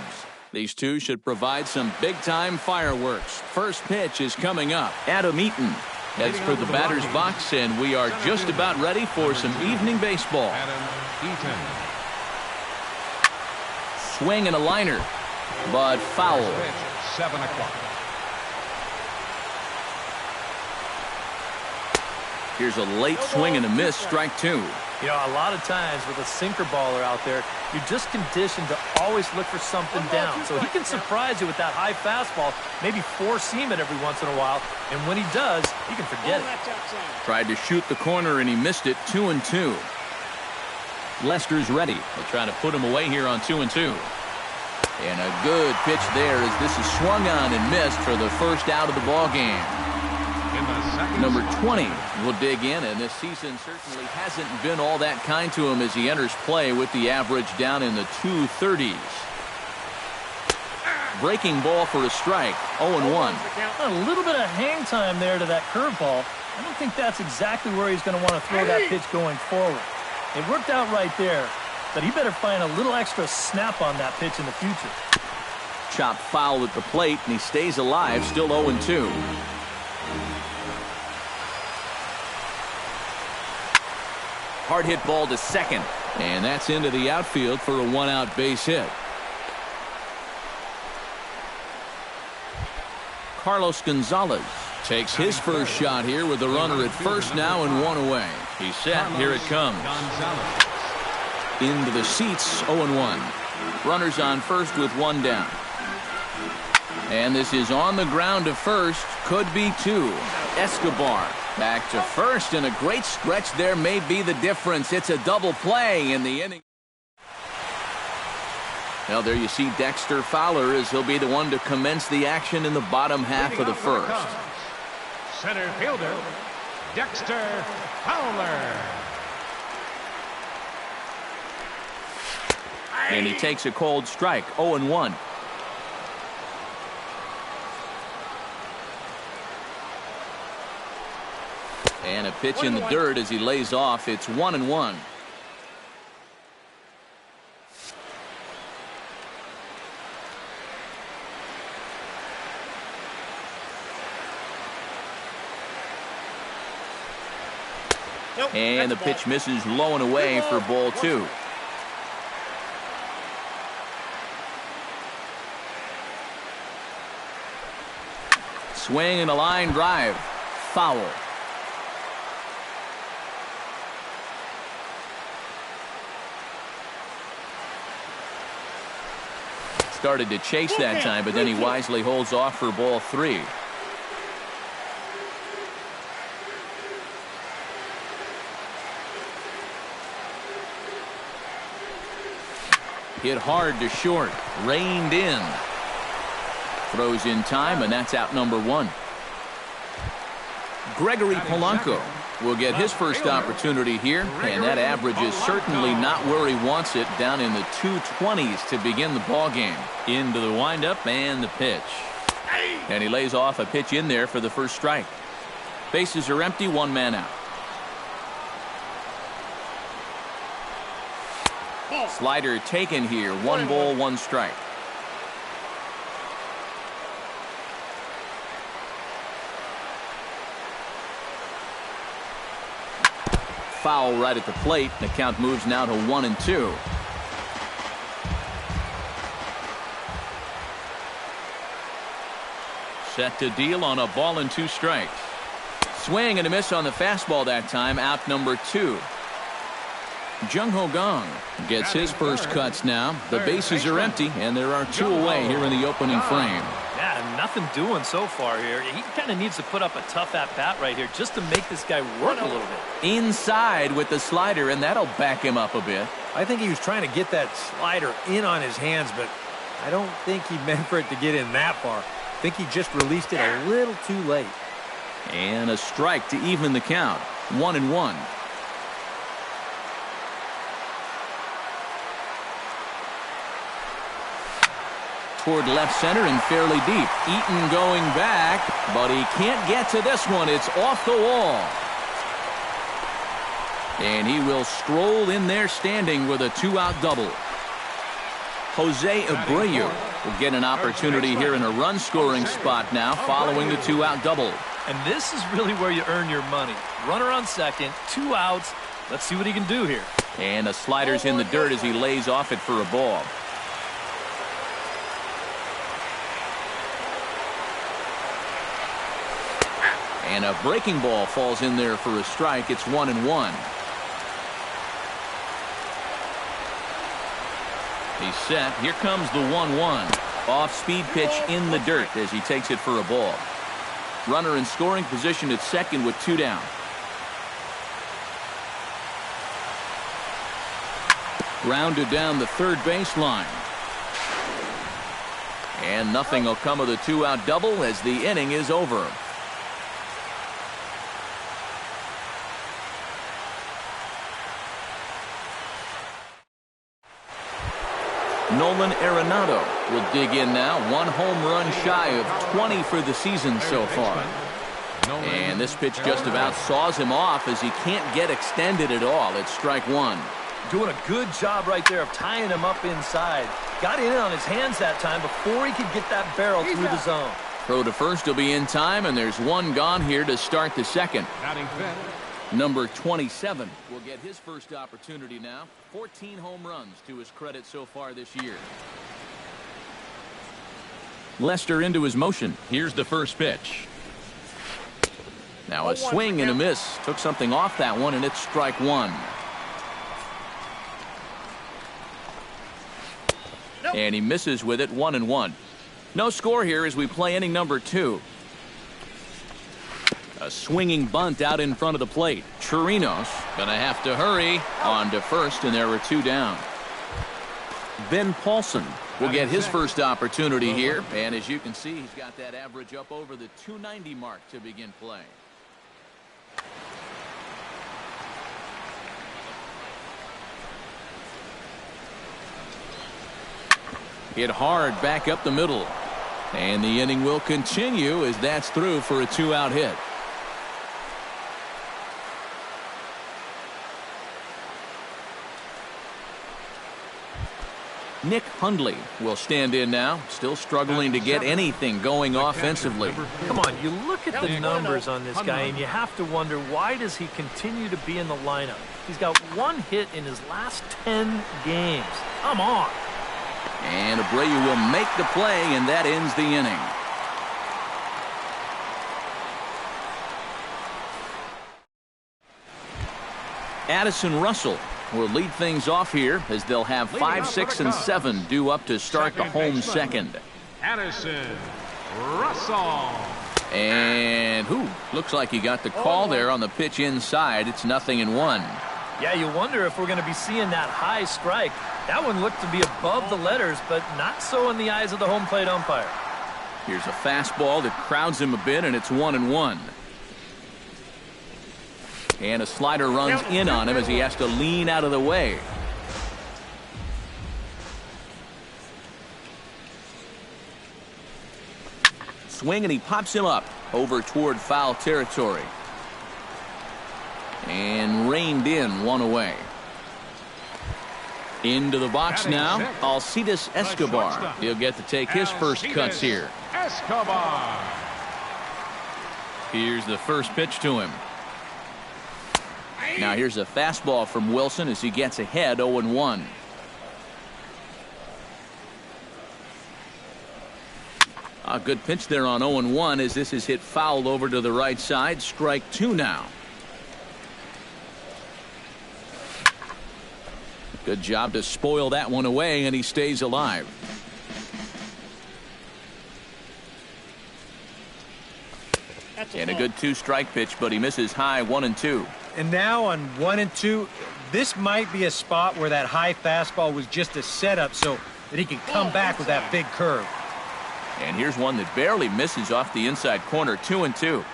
These two should provide some big-time fireworks. First pitch is coming up. Adam Eaton heads for the batter's box, and we are just about ready for some evening baseball. Adam Eaton. Swing and a liner, but foul. First pitch, 7 o'clock. Here's a late swing and a miss, strike two. You know, a lot of times with a sinker baller out there, you're just conditioned to always look for something down. So he can surprise you with that high fastball, maybe four-seam it every once in a while. And when he does, you can forget it. Tried to shoot the corner, and he missed it. 2-2. Lester's ready. They'll try to put him away here on 2-2. And a good pitch there as this is swung on and missed for the first out of the ball game. Number 20 will dig in, and this season certainly hasn't been all that kind to him as he enters play with the average down in the 230s. Breaking ball for a strike, 0-1. A little bit of hang time there to that curveball. I don't think that's exactly where he's going to want to throw that pitch going forward. It worked out right there, but he better find a little extra snap on that pitch in the future. Chopped foul at the plate, and he stays alive, still 0-2. Hard hit ball to second, and that's into the outfield for a one-out base hit. Carlos Gonzalez takes his first shot here with the runner at first now and one away. He's set. Here it comes. Into the seats, 0-1. Runners on first with one down. And this is on the ground to first. Could be two. Escobar back to first, and a great stretch there may be the difference. It's a double play in the inning. Well, there you see Dexter Fowler as he'll be the one to commence the action in the bottom half of the first. Center fielder, Dexter Fowler. And he takes a cold strike, 0-1. And a pitch in the dirt as he lays off. It's 1-1. And the pitch misses low and away for ball two. Swing and a line drive. Foul. Started to chase that time, but then he wisely holds off for ball three. Hit hard to short. Reined in. Throws in time, and that's out number one. Gregory Polanco will get his first opportunity here, and that average is certainly not where he wants it, down in the 220s to begin the ball game. Into the windup and the pitch. And he lays off a pitch in there for the first strike. Bases are empty, one man out. Slider taken here, 1 ball, 1 strike. Foul right at the plate. The count moves now to 1-2. Set to deal on a ball and 2 strikes. Swing and a miss on the fastball that time. Out number 2. Jung Ho Gong gets his first cuts now. The bases are empty, and there are 2 away here in the opening frame. Yeah, nothing doing so far here. He kind of needs to put up a tough at-bat right here just to make this guy work a little bit. Inside with the slider, and that'll back him up a bit. I think he was trying to get that slider in on his hands, but I don't think he meant for it to get in that far. I think he just released it a little too late. And a strike to even the count. 1-1. toward left center and fairly deep. Eaton going back, but he can't get to this one. It's off the wall. And he will stroll in there standing with a 2-out double. Jose Abreu will get an opportunity here in a run-scoring spot now following the 2-out double. And this is really where you earn your money. Runner on second, 2 outs. Let's see what he can do here. And the slider's in the dirt as he lays off it for a ball. And a breaking ball falls in there for a strike. It's 1-1. He's set. Here comes the 1-1. Off-speed pitch in the dirt as he takes it for a ball. Runner in scoring position at second with 2 down. Grounded down the third baseline. And nothing will come of the 2-out double as the inning is over. Nolan Arenado will dig in now. 1 home run shy of 20 for the season so far. And this pitch just about saws him off as he can't get extended at all. It's strike 1. Doing a good job right there of tying him up inside. Got in on his hands that time before he could get that barrel through the zone. Throw to first will be in time, and there's 1 gone here to start the second. Number 27 will get his first opportunity now. 14 home runs to his credit so far this year. Lester into his motion. Here's the first pitch. Now a swing and a miss. Took something off that one, and it's strike 1. And he misses with it. 1-1. No score here as we play inning number 2. A swinging bunt out in front of the plate. Chirinos gonna have to hurry on to first, and there were 2 down. Ben Paulson will get his first opportunity here, and as you can see, he's got that average up over the 290 mark to begin play. Hit hard back up the middle, and the inning will continue as that's through for a 2-out hit. Nick Hundley will stand in now, still struggling to get anything going offensively. Come on, you look at the numbers on this guy, and you have to wonder, why does he continue to be in the lineup? He's got 1 hit in his last 10 games. Come on. And Abreu will make the play, and that ends the inning. Addison Russell will lead things off here as they'll have 5, 6, and 7 due up to start the home second. Addison Russell. And looks like he got the call there on the pitch inside. It's 0-1. Yeah, you wonder if we're going to be seeing that high strike. That one looked to be above the letters, but not so in the eyes of the home plate umpire. Here's a fastball that crowds him a bit, and it's 1-1. And a slider runs in on him as he has to lean out of the way. Swing, and he pops him up over toward foul territory. And reined in, 1 away. Into the box now, Alcides Escobar. He'll get to take his first cuts here. Escobar. Here's the first pitch to him. Now here's a fastball from Wilson as he gets ahead 0-1. A good pitch there on 0-1 as this is hit foul over to the right side. Strike 2 now. Good job to spoil that one away, and he stays alive. And a good 2-strike pitch, but he misses high 1-2. And now on 1-2, this might be a spot where that high fastball was just a setup so that he can come back with that big curve. And here's one that barely misses off the inside corner. 2-2.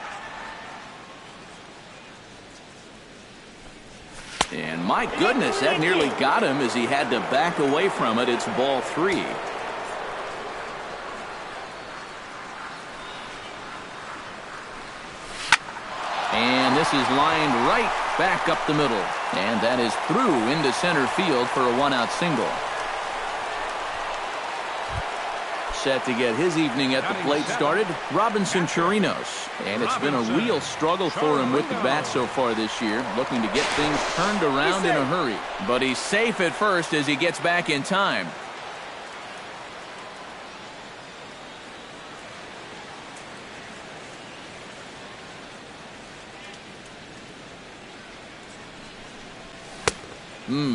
And my goodness, that nearly got him as he had to back away from it. It's ball 3. is lined right back up the middle. And that is through into center field for a one-out single. Set to get his evening at the plate started, Robinson Chirinos. And it's been a real struggle for him with the bat so far this year, looking to get things turned around in a hurry. But he's safe at first as he gets back in time.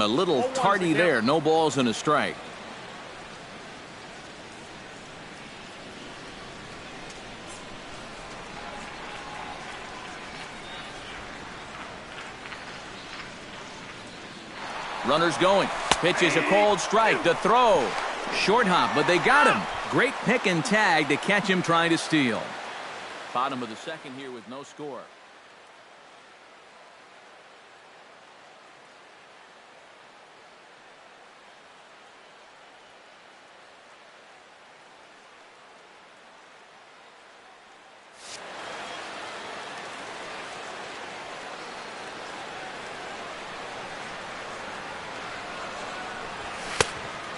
A little tardy there. No balls and a strike. Runners going. Pitch is a cold strike. The throw. Short hop, but they got him. Great pick and tag to catch him trying to steal. Bottom of the second here with no score.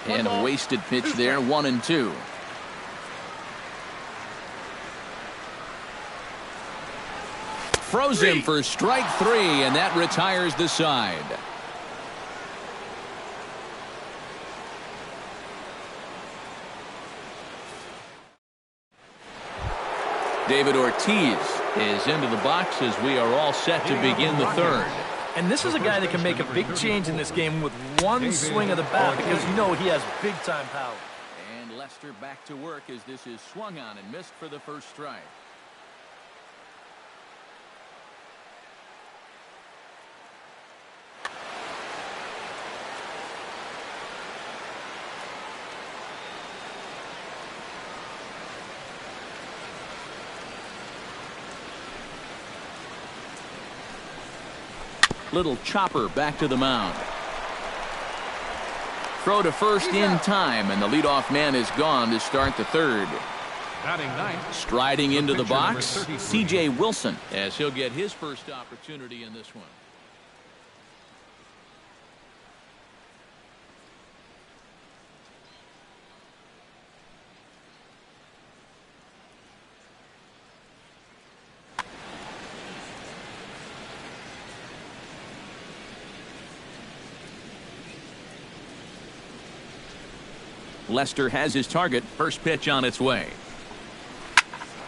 And a wasted pitch there, 1-2. Froze him for strike 3, and that retires the side. David Ortiz is into the box as we are all set to begin the third. And this is a guy that can make a big change in this game with one swing of the bat because you know he has big-time power. And Lester back to work as this is swung on and missed for the first strike. Little chopper back to the mound. Throw to first in time, and the leadoff man is gone to start the third. Striding into the box, C.J. Wilson, as he'll get his first opportunity in this one. Lester has his target. First pitch on its way.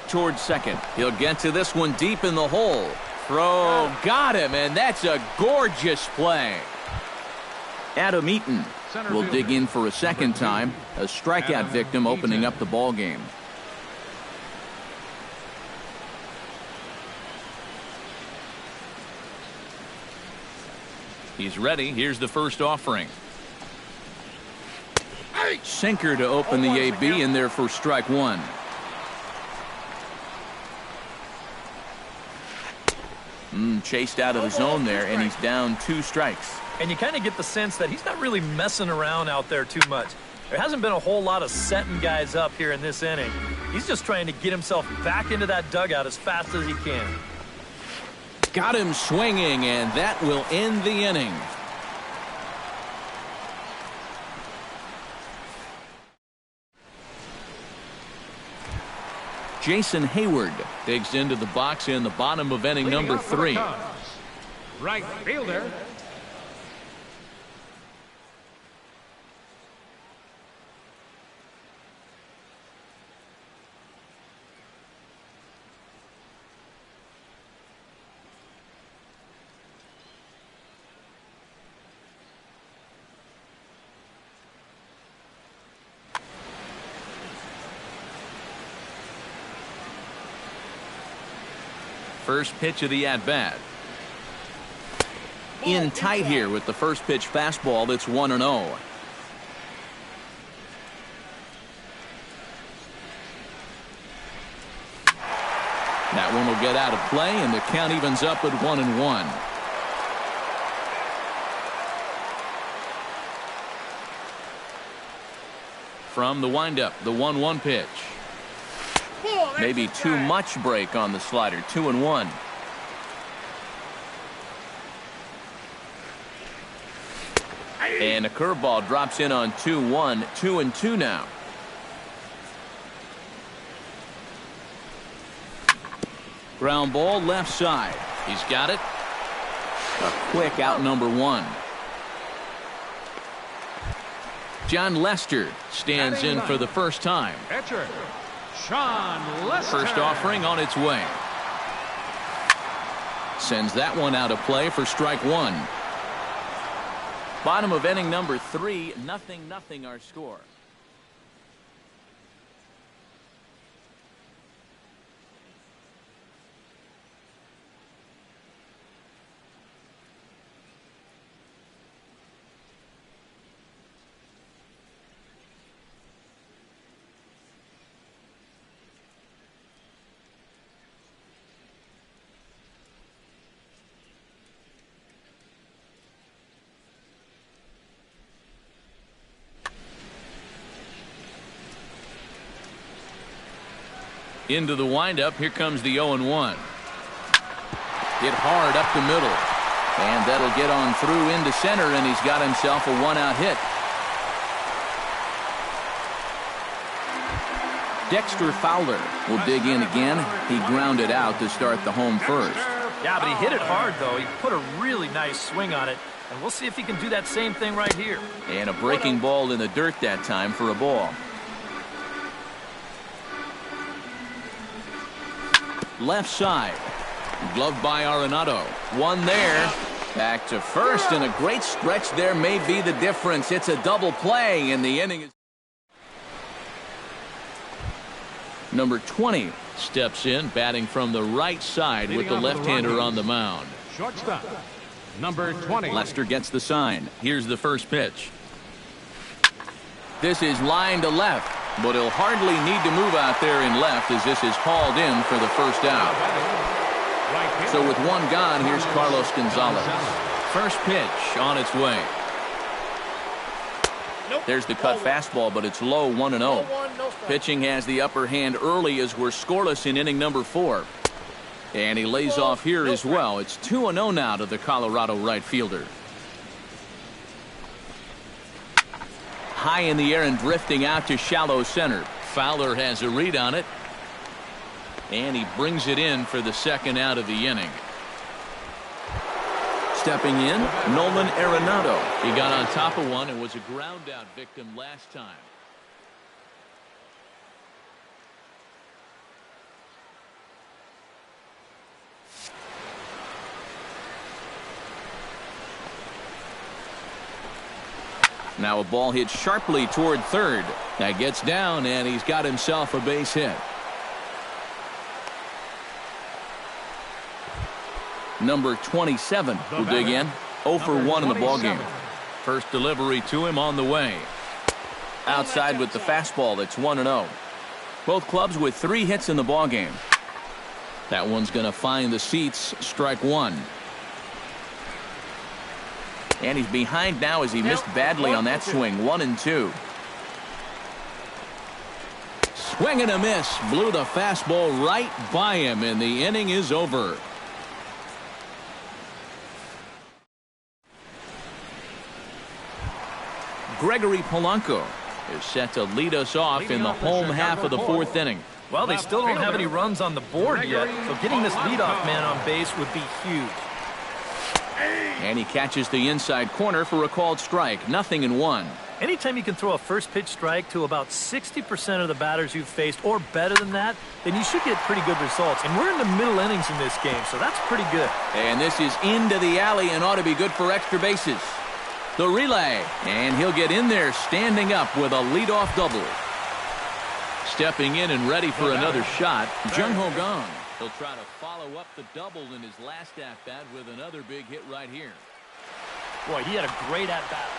Towards second. He'll get to this one deep in the hole. Throw got him, and that's a gorgeous play. Adam Eaton will dig in for a second time. A strikeout victim opening up the ball game. He's ready. Here's the first offering. Sinker to open the AB, and there for strike one. Chased out of the zone there, and he's down 2 strikes. And you kind of get the sense that he's not really messing around out there too much. There hasn't been a whole lot of setting guys up here in this inning. He's just trying to get himself back into that dugout as fast as he can. Got him swinging, and that will end the inning. Jason Hayward digs into the box in the bottom of inning number 3. Right fielder. First pitch of the at-bat. In tight here with the first pitch fastball that's 1-0. That one will get out of play, and the count evens up at 1-1. From the windup, the 1-1 pitch. Maybe too much break on the slider. 2-1. And a curveball drops in on 2-1, 2-2 now. Ground ball left side. He's got it. A quick out number one. John Lester stands in for the first time. Pitcher, Sean Lester. First offering on its way. Sends that one out of play for strike one. Bottom of inning number 3, 0-0 our score. Into the windup. Here comes the 0-1. Hit hard up the middle. And that'll get on through into center, and he's got himself a one-out hit. Dexter Fowler will dig in again. He grounded out to start the home first. Yeah, but he hit it hard, though. He put a really nice swing on it. And we'll see if he can do that same thing right here. And a breaking ball in the dirt that time for a ball. Left side. Gloved by Arenado. One there. Back to first, and a great stretch there may be the difference. It's a double play, and the inning is... Number 20 steps in, batting from the right side with the left-hander on the mound. Shortstop, number 20. Lester gets the sign. Here's the first pitch. This is line to left, but he'll hardly need to move out there in left as this is hauled in for the first out. So with one gone, here's Carlos Gonzalez. First pitch on its way. There's the cut fastball, but it's low, 1-0. Pitching has the upper hand early as we're scoreless in inning number 4. And he lays off here as well. It's 2-0 now to the Colorado right fielder. High in the air and drifting out to shallow center. Fowler has a read on it. And he brings it in for the second out of the inning. Stepping in, Nolan Arenado. He got on top of one and was a ground out victim last time. Now a ball hit sharply toward third. That gets down, and he's got himself a base hit. Number 27 will dig in. 0 for 1 in the ballgame. First delivery to him on the way. Outside with the fastball. That's 1-0. Both clubs with 3 hits in the ballgame. That one's going to find the seats. Strike one. And he's behind now as he missed badly on that swing. 1-2. Swing and a miss. Blew the fastball right by him, and the inning is over. Gregory Polanco is set to lead us off in the home half of the 4th inning. Well, they still don't have any runs on the board yet, so getting this leadoff man on base would be huge. And he catches the inside corner for a called strike. 0-1. Anytime you can throw a first pitch strike to about 60% of the batters you've faced or better than that, then you should get pretty good results. And we're in the middle innings in this game, so that's pretty good. And this is into the alley and ought to be good for extra bases. The relay, and he'll get in there standing up with a leadoff double. Stepping in and ready for another shot, Jung Ho Kang. He'll try to follow up the double in his last at-bat with another big hit right here. Boy, he had a great at-bat.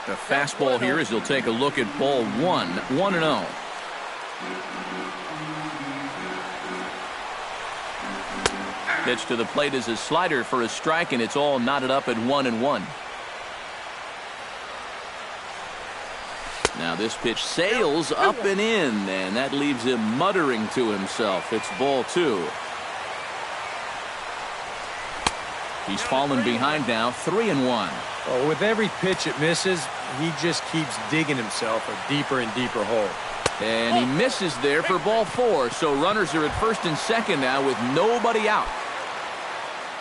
The fastball here as he'll take a look at ball 1, 1-0. Pitch to the plate is a slider for a strike, and it's all knotted up at 1-1. Now Now this pitch sails up and in, and that leaves him muttering to himself. It's ball 2. He's fallen behind now, 3-1. Well, with every pitch it misses, he just keeps digging himself a deeper and deeper hole. And he misses there for ball 4. So runners are at first and second now with nobody out.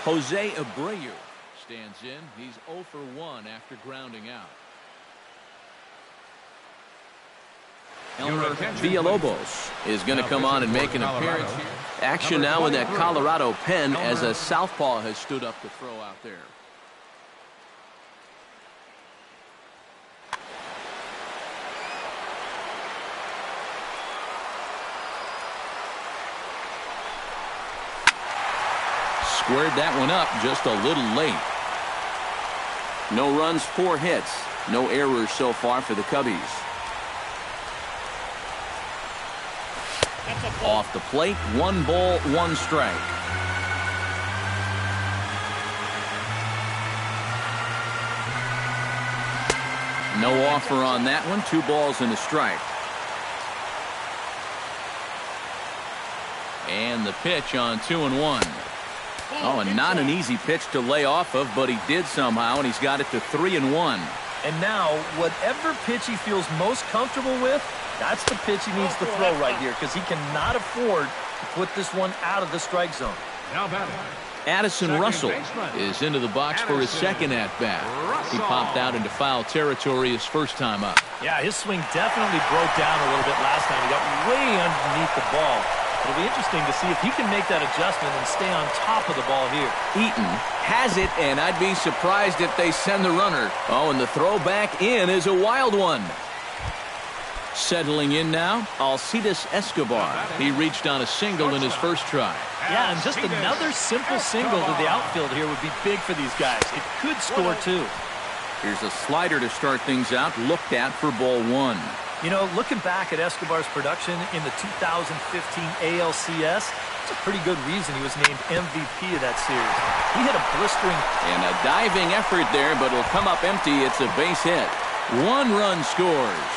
Jose Abreu stands in. He's 0 for 1 after grounding out. Elmer Villalobos is going to come on and make an appearance here. Action now in that Colorado pen as a southpaw has stood up to throw out there. Squared that one up just a little late. No runs, 4 hits. No errors so far for the Cubbies. Off the plate, 1 ball, 1 strike. No offer on that one, 2 balls and a strike. And the pitch on 2-1. Oh, and not an easy pitch to lay off of, but he did somehow, and he's got it to 3-1. And now, whatever pitch he feels most comfortable with, that's the pitch he needs to throw right here, because he cannot afford to put this one out of the strike zone. Now batting. Addison Russell is into the box for his second at-bat. He popped out into foul territory his first time up. Yeah, his swing definitely broke down a little bit last time. He got way underneath the ball. It'll be interesting to see if he can make that adjustment and stay on top of the ball here. Eaton has it, and I'd be surprised if they send the runner. Oh, and the throw back in is a wild one. Settling in now, Alcides Escobar. He reached on a single in his first try. Yeah, and just another simple single to the outfield here would be big for these guys. It could score 2. Here's a slider to start things out, looked at for ball 1. You know, looking back at Escobar's production in the 2015 ALCS, it's a pretty good reason he was named MVP of that series. He had a blistering... And a diving effort there, but it'll come up empty. It's a base hit. 1 run scores.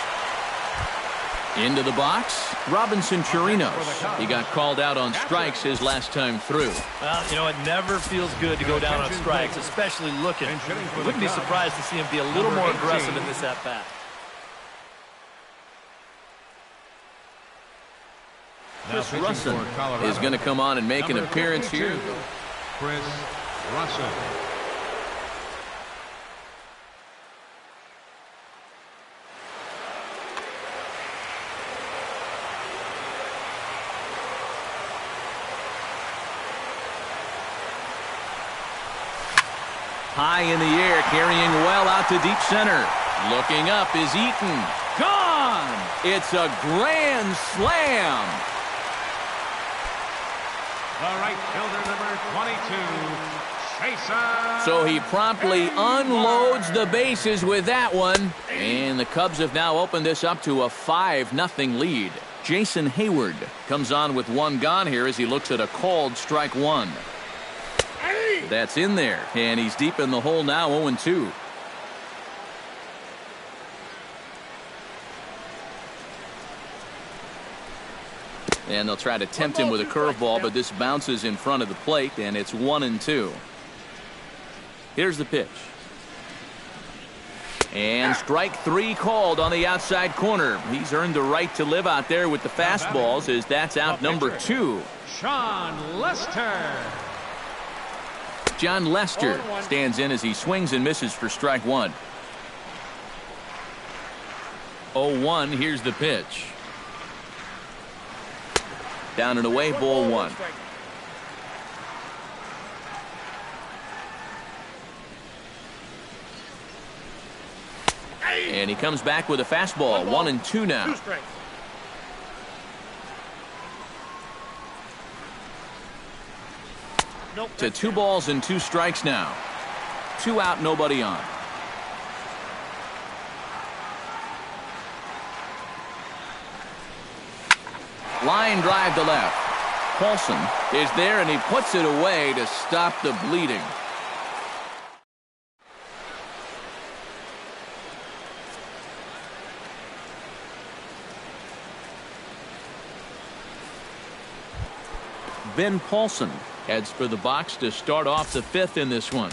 Into the box, Robinson Chirinos. He got called out on strikes his last time through. Well, you know, it never feels good to go down on strikes, especially looking. Wouldn't be surprised to see him be a little more aggressive in this at-bat. Chris Russell is going to come on and make an appearance here. Chris Russell. High in the air, carrying well out to deep center. Looking up is Eaton. Gone! It's a grand slam. The right fielder, number 22, Jason. So he promptly unloads the bases with that one. And the Cubs have now opened this up to a 5-0 lead. Jason Hayward comes on with 1 gone here as he looks at a called strike 1. That's in there, and he's deep in the hole now, 0-2. And they'll try to tempt him with a curveball, but this bounces in front of the plate, and it's 1-2. Here's the pitch. And strike 3 called on the outside corner. He's earned the right to live out there with the fastballs, as that's out number 2. Sean Lester. John Lester stands in as he swings and misses for strike 1. 0-1, here's the pitch. Down and away, ball 1. And he comes back with a fastball, 1-2 now. To 2 balls and 2 strikes now. 2 out, nobody on. Line drive to left. Paulson is there, and he puts it away to stop the bleeding. Ben Paulson heads for the box to start off the fifth in this one.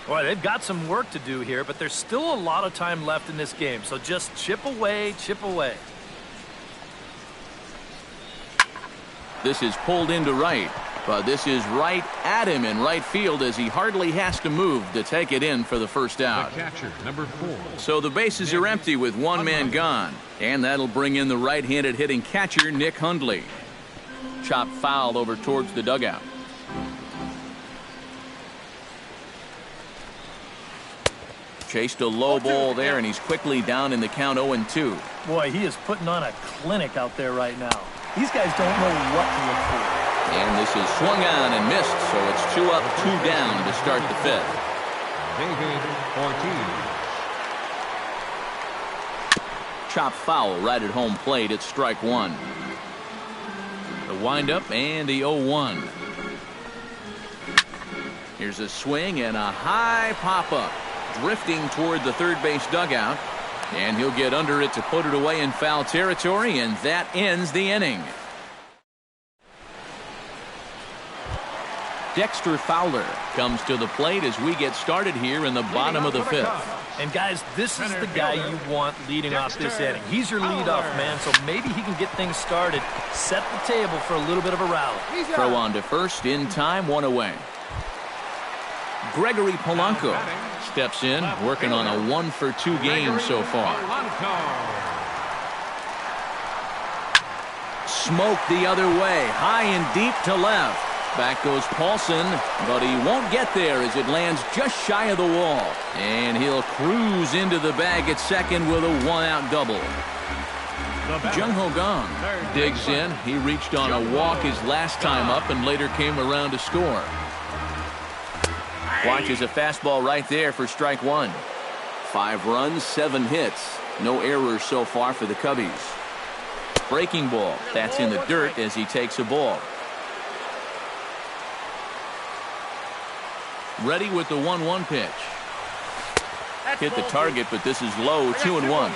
Boy, they've got some work to do here, but there's still a lot of time left in this game, so just chip away, chip away. This is pulled into right, but this is right at him in right field as he hardly has to move to take it in for the first out. The catcher, number 4. So the bases are empty with one man gone, and that'll bring in the right-handed hitting catcher, Nick Hundley. Chop foul over towards the dugout. Chased a low ball there, and he's quickly down in the count 0-2. Boy, he is putting on a clinic out there right now. These guys don't know what to look for. And this is swung on and missed, so it's 2 up, 2 down to start the fifth. David Ortiz. Chop foul right at home plate. It's strike one. The windup and the 0-1. Here's a swing and a high pop-up. Drifting toward the third base dugout. And he'll get under it to put it away in foul territory, and that ends the inning. Dexter Fowler comes to the plate as we get started here in the bottom of the fifth. And guys, this is the guy you want leading off this inning. He's your leadoff man, so maybe he can get things started, set the table for a little bit of a rally. Throw on to first in time, 1 away. Gregory Polanco steps in, working on a 1-for-2 game so far. Smoke the other way, high and deep to left. Back goes Paulson, but he won't get there as it lands just shy of the wall. And he'll cruise into the bag at second with a 1-out double. Jung Ho Gong digs in. He reached on a walk his last time up and later came around to score. Watches a fastball right there for strike one. 5 runs, 7 hits. No errors so far for the Cubbies. Breaking ball. That's in the dirt as he takes a ball. Ready with the 1-1 pitch. Hit the target, but this is low, 2-1.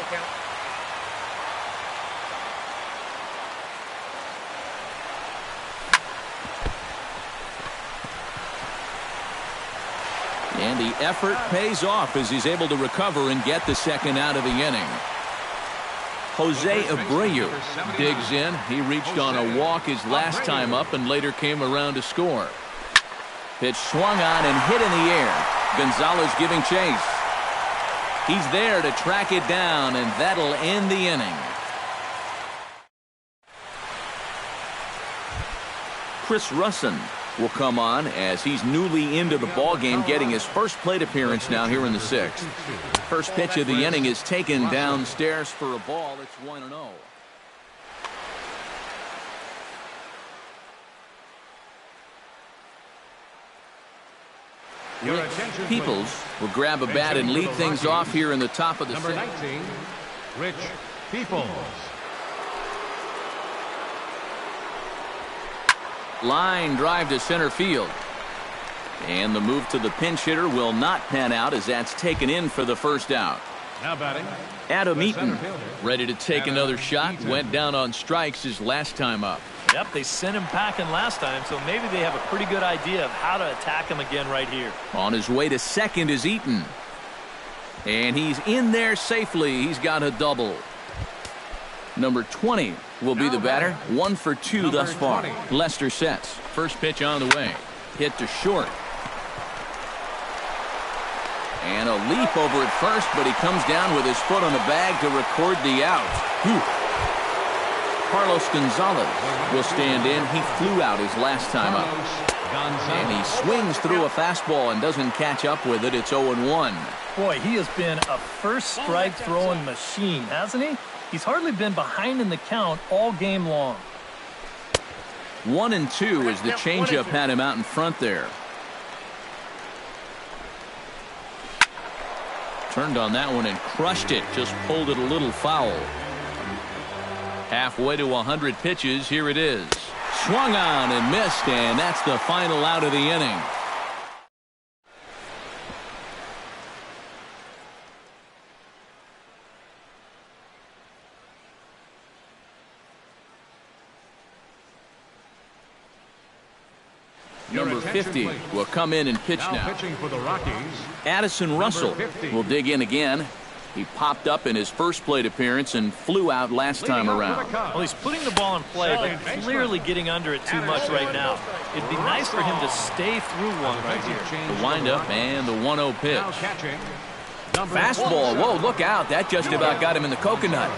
And the effort pays off as he's able to recover and get the second out of the inning. Jose Abreu digs in. He reached on a walk his last time up and later came around to score. Pitch swung on and hit in the air. Gonzalez giving chase. He's there to track it down, and that'll end the inning. Chris Russin will come on as he's newly into the ballgame, getting his first plate appearance now here in the 6th. First pitch of the inning is taken downstairs for a ball. It's 1-0. Peoples will grab a bat and lead things off here in the top of the 6th. Number 19, Rich Peoples. Line drive to center field. And the move to the pinch hitter will not pan out as that's taken in for the first out. Now batting, Adam Eaton ready to take another shot. Went down on strikes his last time up. Yep, they sent him packing last time, so maybe they have a pretty good idea of how to attack him again right here. On his way to second is Eaton. And he's in there safely. He's got a double. Number 20 will be the batter. 1 for 2 thus far. 20. Lester sets. First pitch on the way. Hit to short. And a leap over at first, but he comes down with his foot on the bag to record the out. Carlos Gonzalez will stand in. He flew out his last time up. And he swings through a fastball and doesn't catch up with it. It's 0-1. Boy, he has been a first strike throwing machine, hasn't he? He's hardly been behind in the count all game long. 1-2 as the changeup had him out in front there. Turned on that one and crushed it. Just pulled it a little foul. Halfway to 100 pitches. Here it is. Swung on and missed, and that's the final out of the inning. Number 50 will come in and pitch now. Pitching for the Rockies. Addison Russell 50. will dig in again. He popped up in his first plate appearance and flew out last time around. Well, he's putting the ball in play, but clearly getting under it too much right now. It'd be nice for him to stay through one right here. The windup and the 1-0 pitch. Now catching. Fastball. Whoa, look out. That just about got him in the coconut.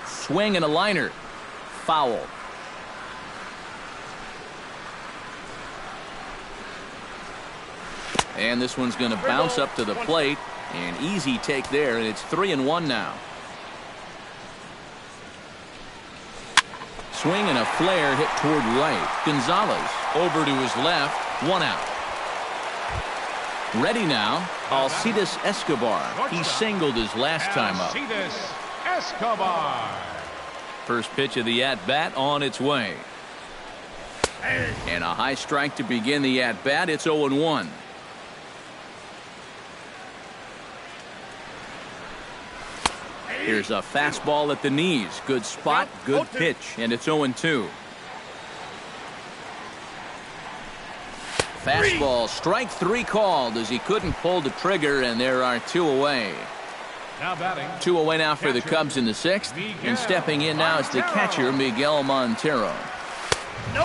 Swing and a liner. Foul. And this one's going to bounce up to the plate. An easy take there, and it's 3-1 now. Swing and a flare hit toward right. Gonzalez over to his left. 1 out. Ready now. Alcides Escobar. He singled his last time up. Alcides Escobar. First pitch of the at-bat on its way. And a high strike to begin the at-bat. It's 0-1. Here's a fastball at the knees. Good spot, good pitch, and it's 0-2. Fastball, strike 3 called as he couldn't pull the trigger, and there are 2 away. Now batting. 2 away now for the Cubs in the 6th. And stepping in now is the catcher, Miguel Montero.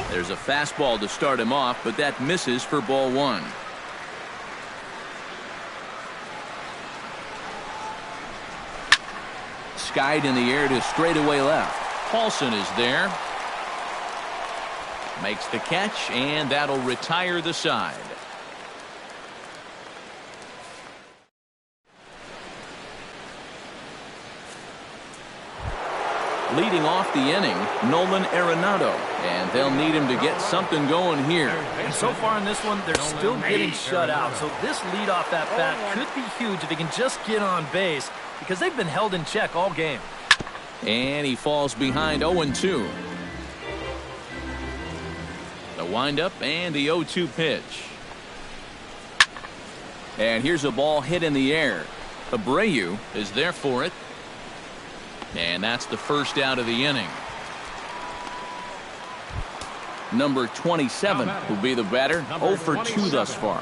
There's a fastball to start him off, but that misses for ball 1. Skied in the air to straightaway left. Paulson is there. Makes the catch, and that'll retire the side. Leading off the inning, Nolan Arenado, and they'll need him to get something going here. And so far in this one, they're still getting shut out. So this leadoff at bat could be huge if he can just get on base, because they've been held in check all game. And he falls behind 0-2. The windup and the 0-2 pitch. And here's a ball hit in the air. Abreu is there for it. And that's the first out of the inning. Number 27 will be the batter. 0 for 2 thus far.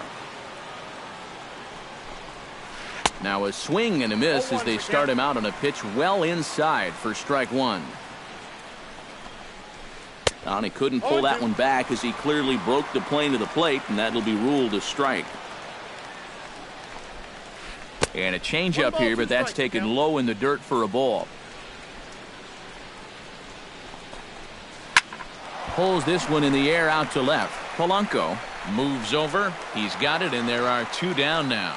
Now a swing and a miss as they start him out on a pitch well inside for strike 1. And he couldn't pull that one back as he clearly broke the plane to the plate, and that'll be ruled a strike. And a changeup here, but that's taken low in the dirt for a ball. Pulls this one in the air out to left. Polanco moves over. He's got it, and there are 2 down now.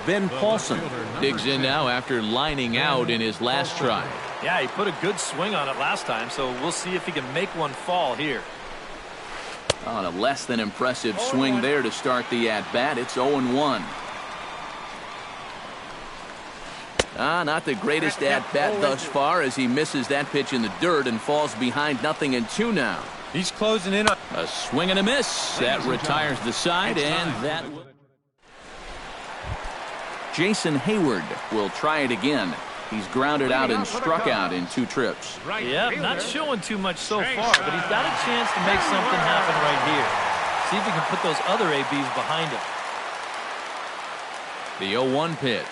Ben Paulson digs in now after lining out in his last try. Yeah, he put a good swing on it last time, so we'll see if he can make one fall here. On a less than impressive swing there to start the at-bat. It's 0-1. Not the greatest at-bat thus far as he misses that pitch in the dirt and falls behind 0-2 now. He's closing in on a swing and a miss. That retires the side, and that Jason Hayward will try it again. He's grounded out and struck out in 2 trips. Yeah, not showing too much so far, but he's got a chance to make something happen right here. See if he can put those other ABs behind him. The 0-1 pitch.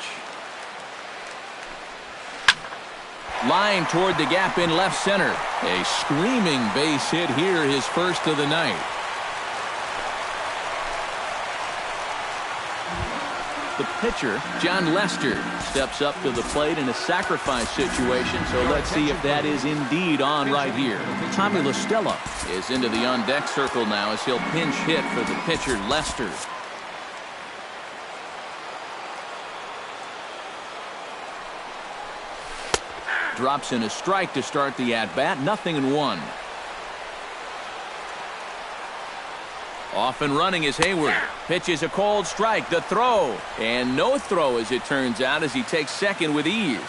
Line toward the gap in left center. A screaming base hit here, his first of the night. The pitcher, John Lester, steps up to the plate in a sacrifice situation, so let's see if that is indeed on right here. Tommy La Stella is into the on-deck circle now as he'll pinch hit for the pitcher, Lester. Drops in a strike to start the at-bat. 0-1. Off and running is Hayward. Pitches a cold strike. The throw. And no throw as it turns out as he takes second with ease.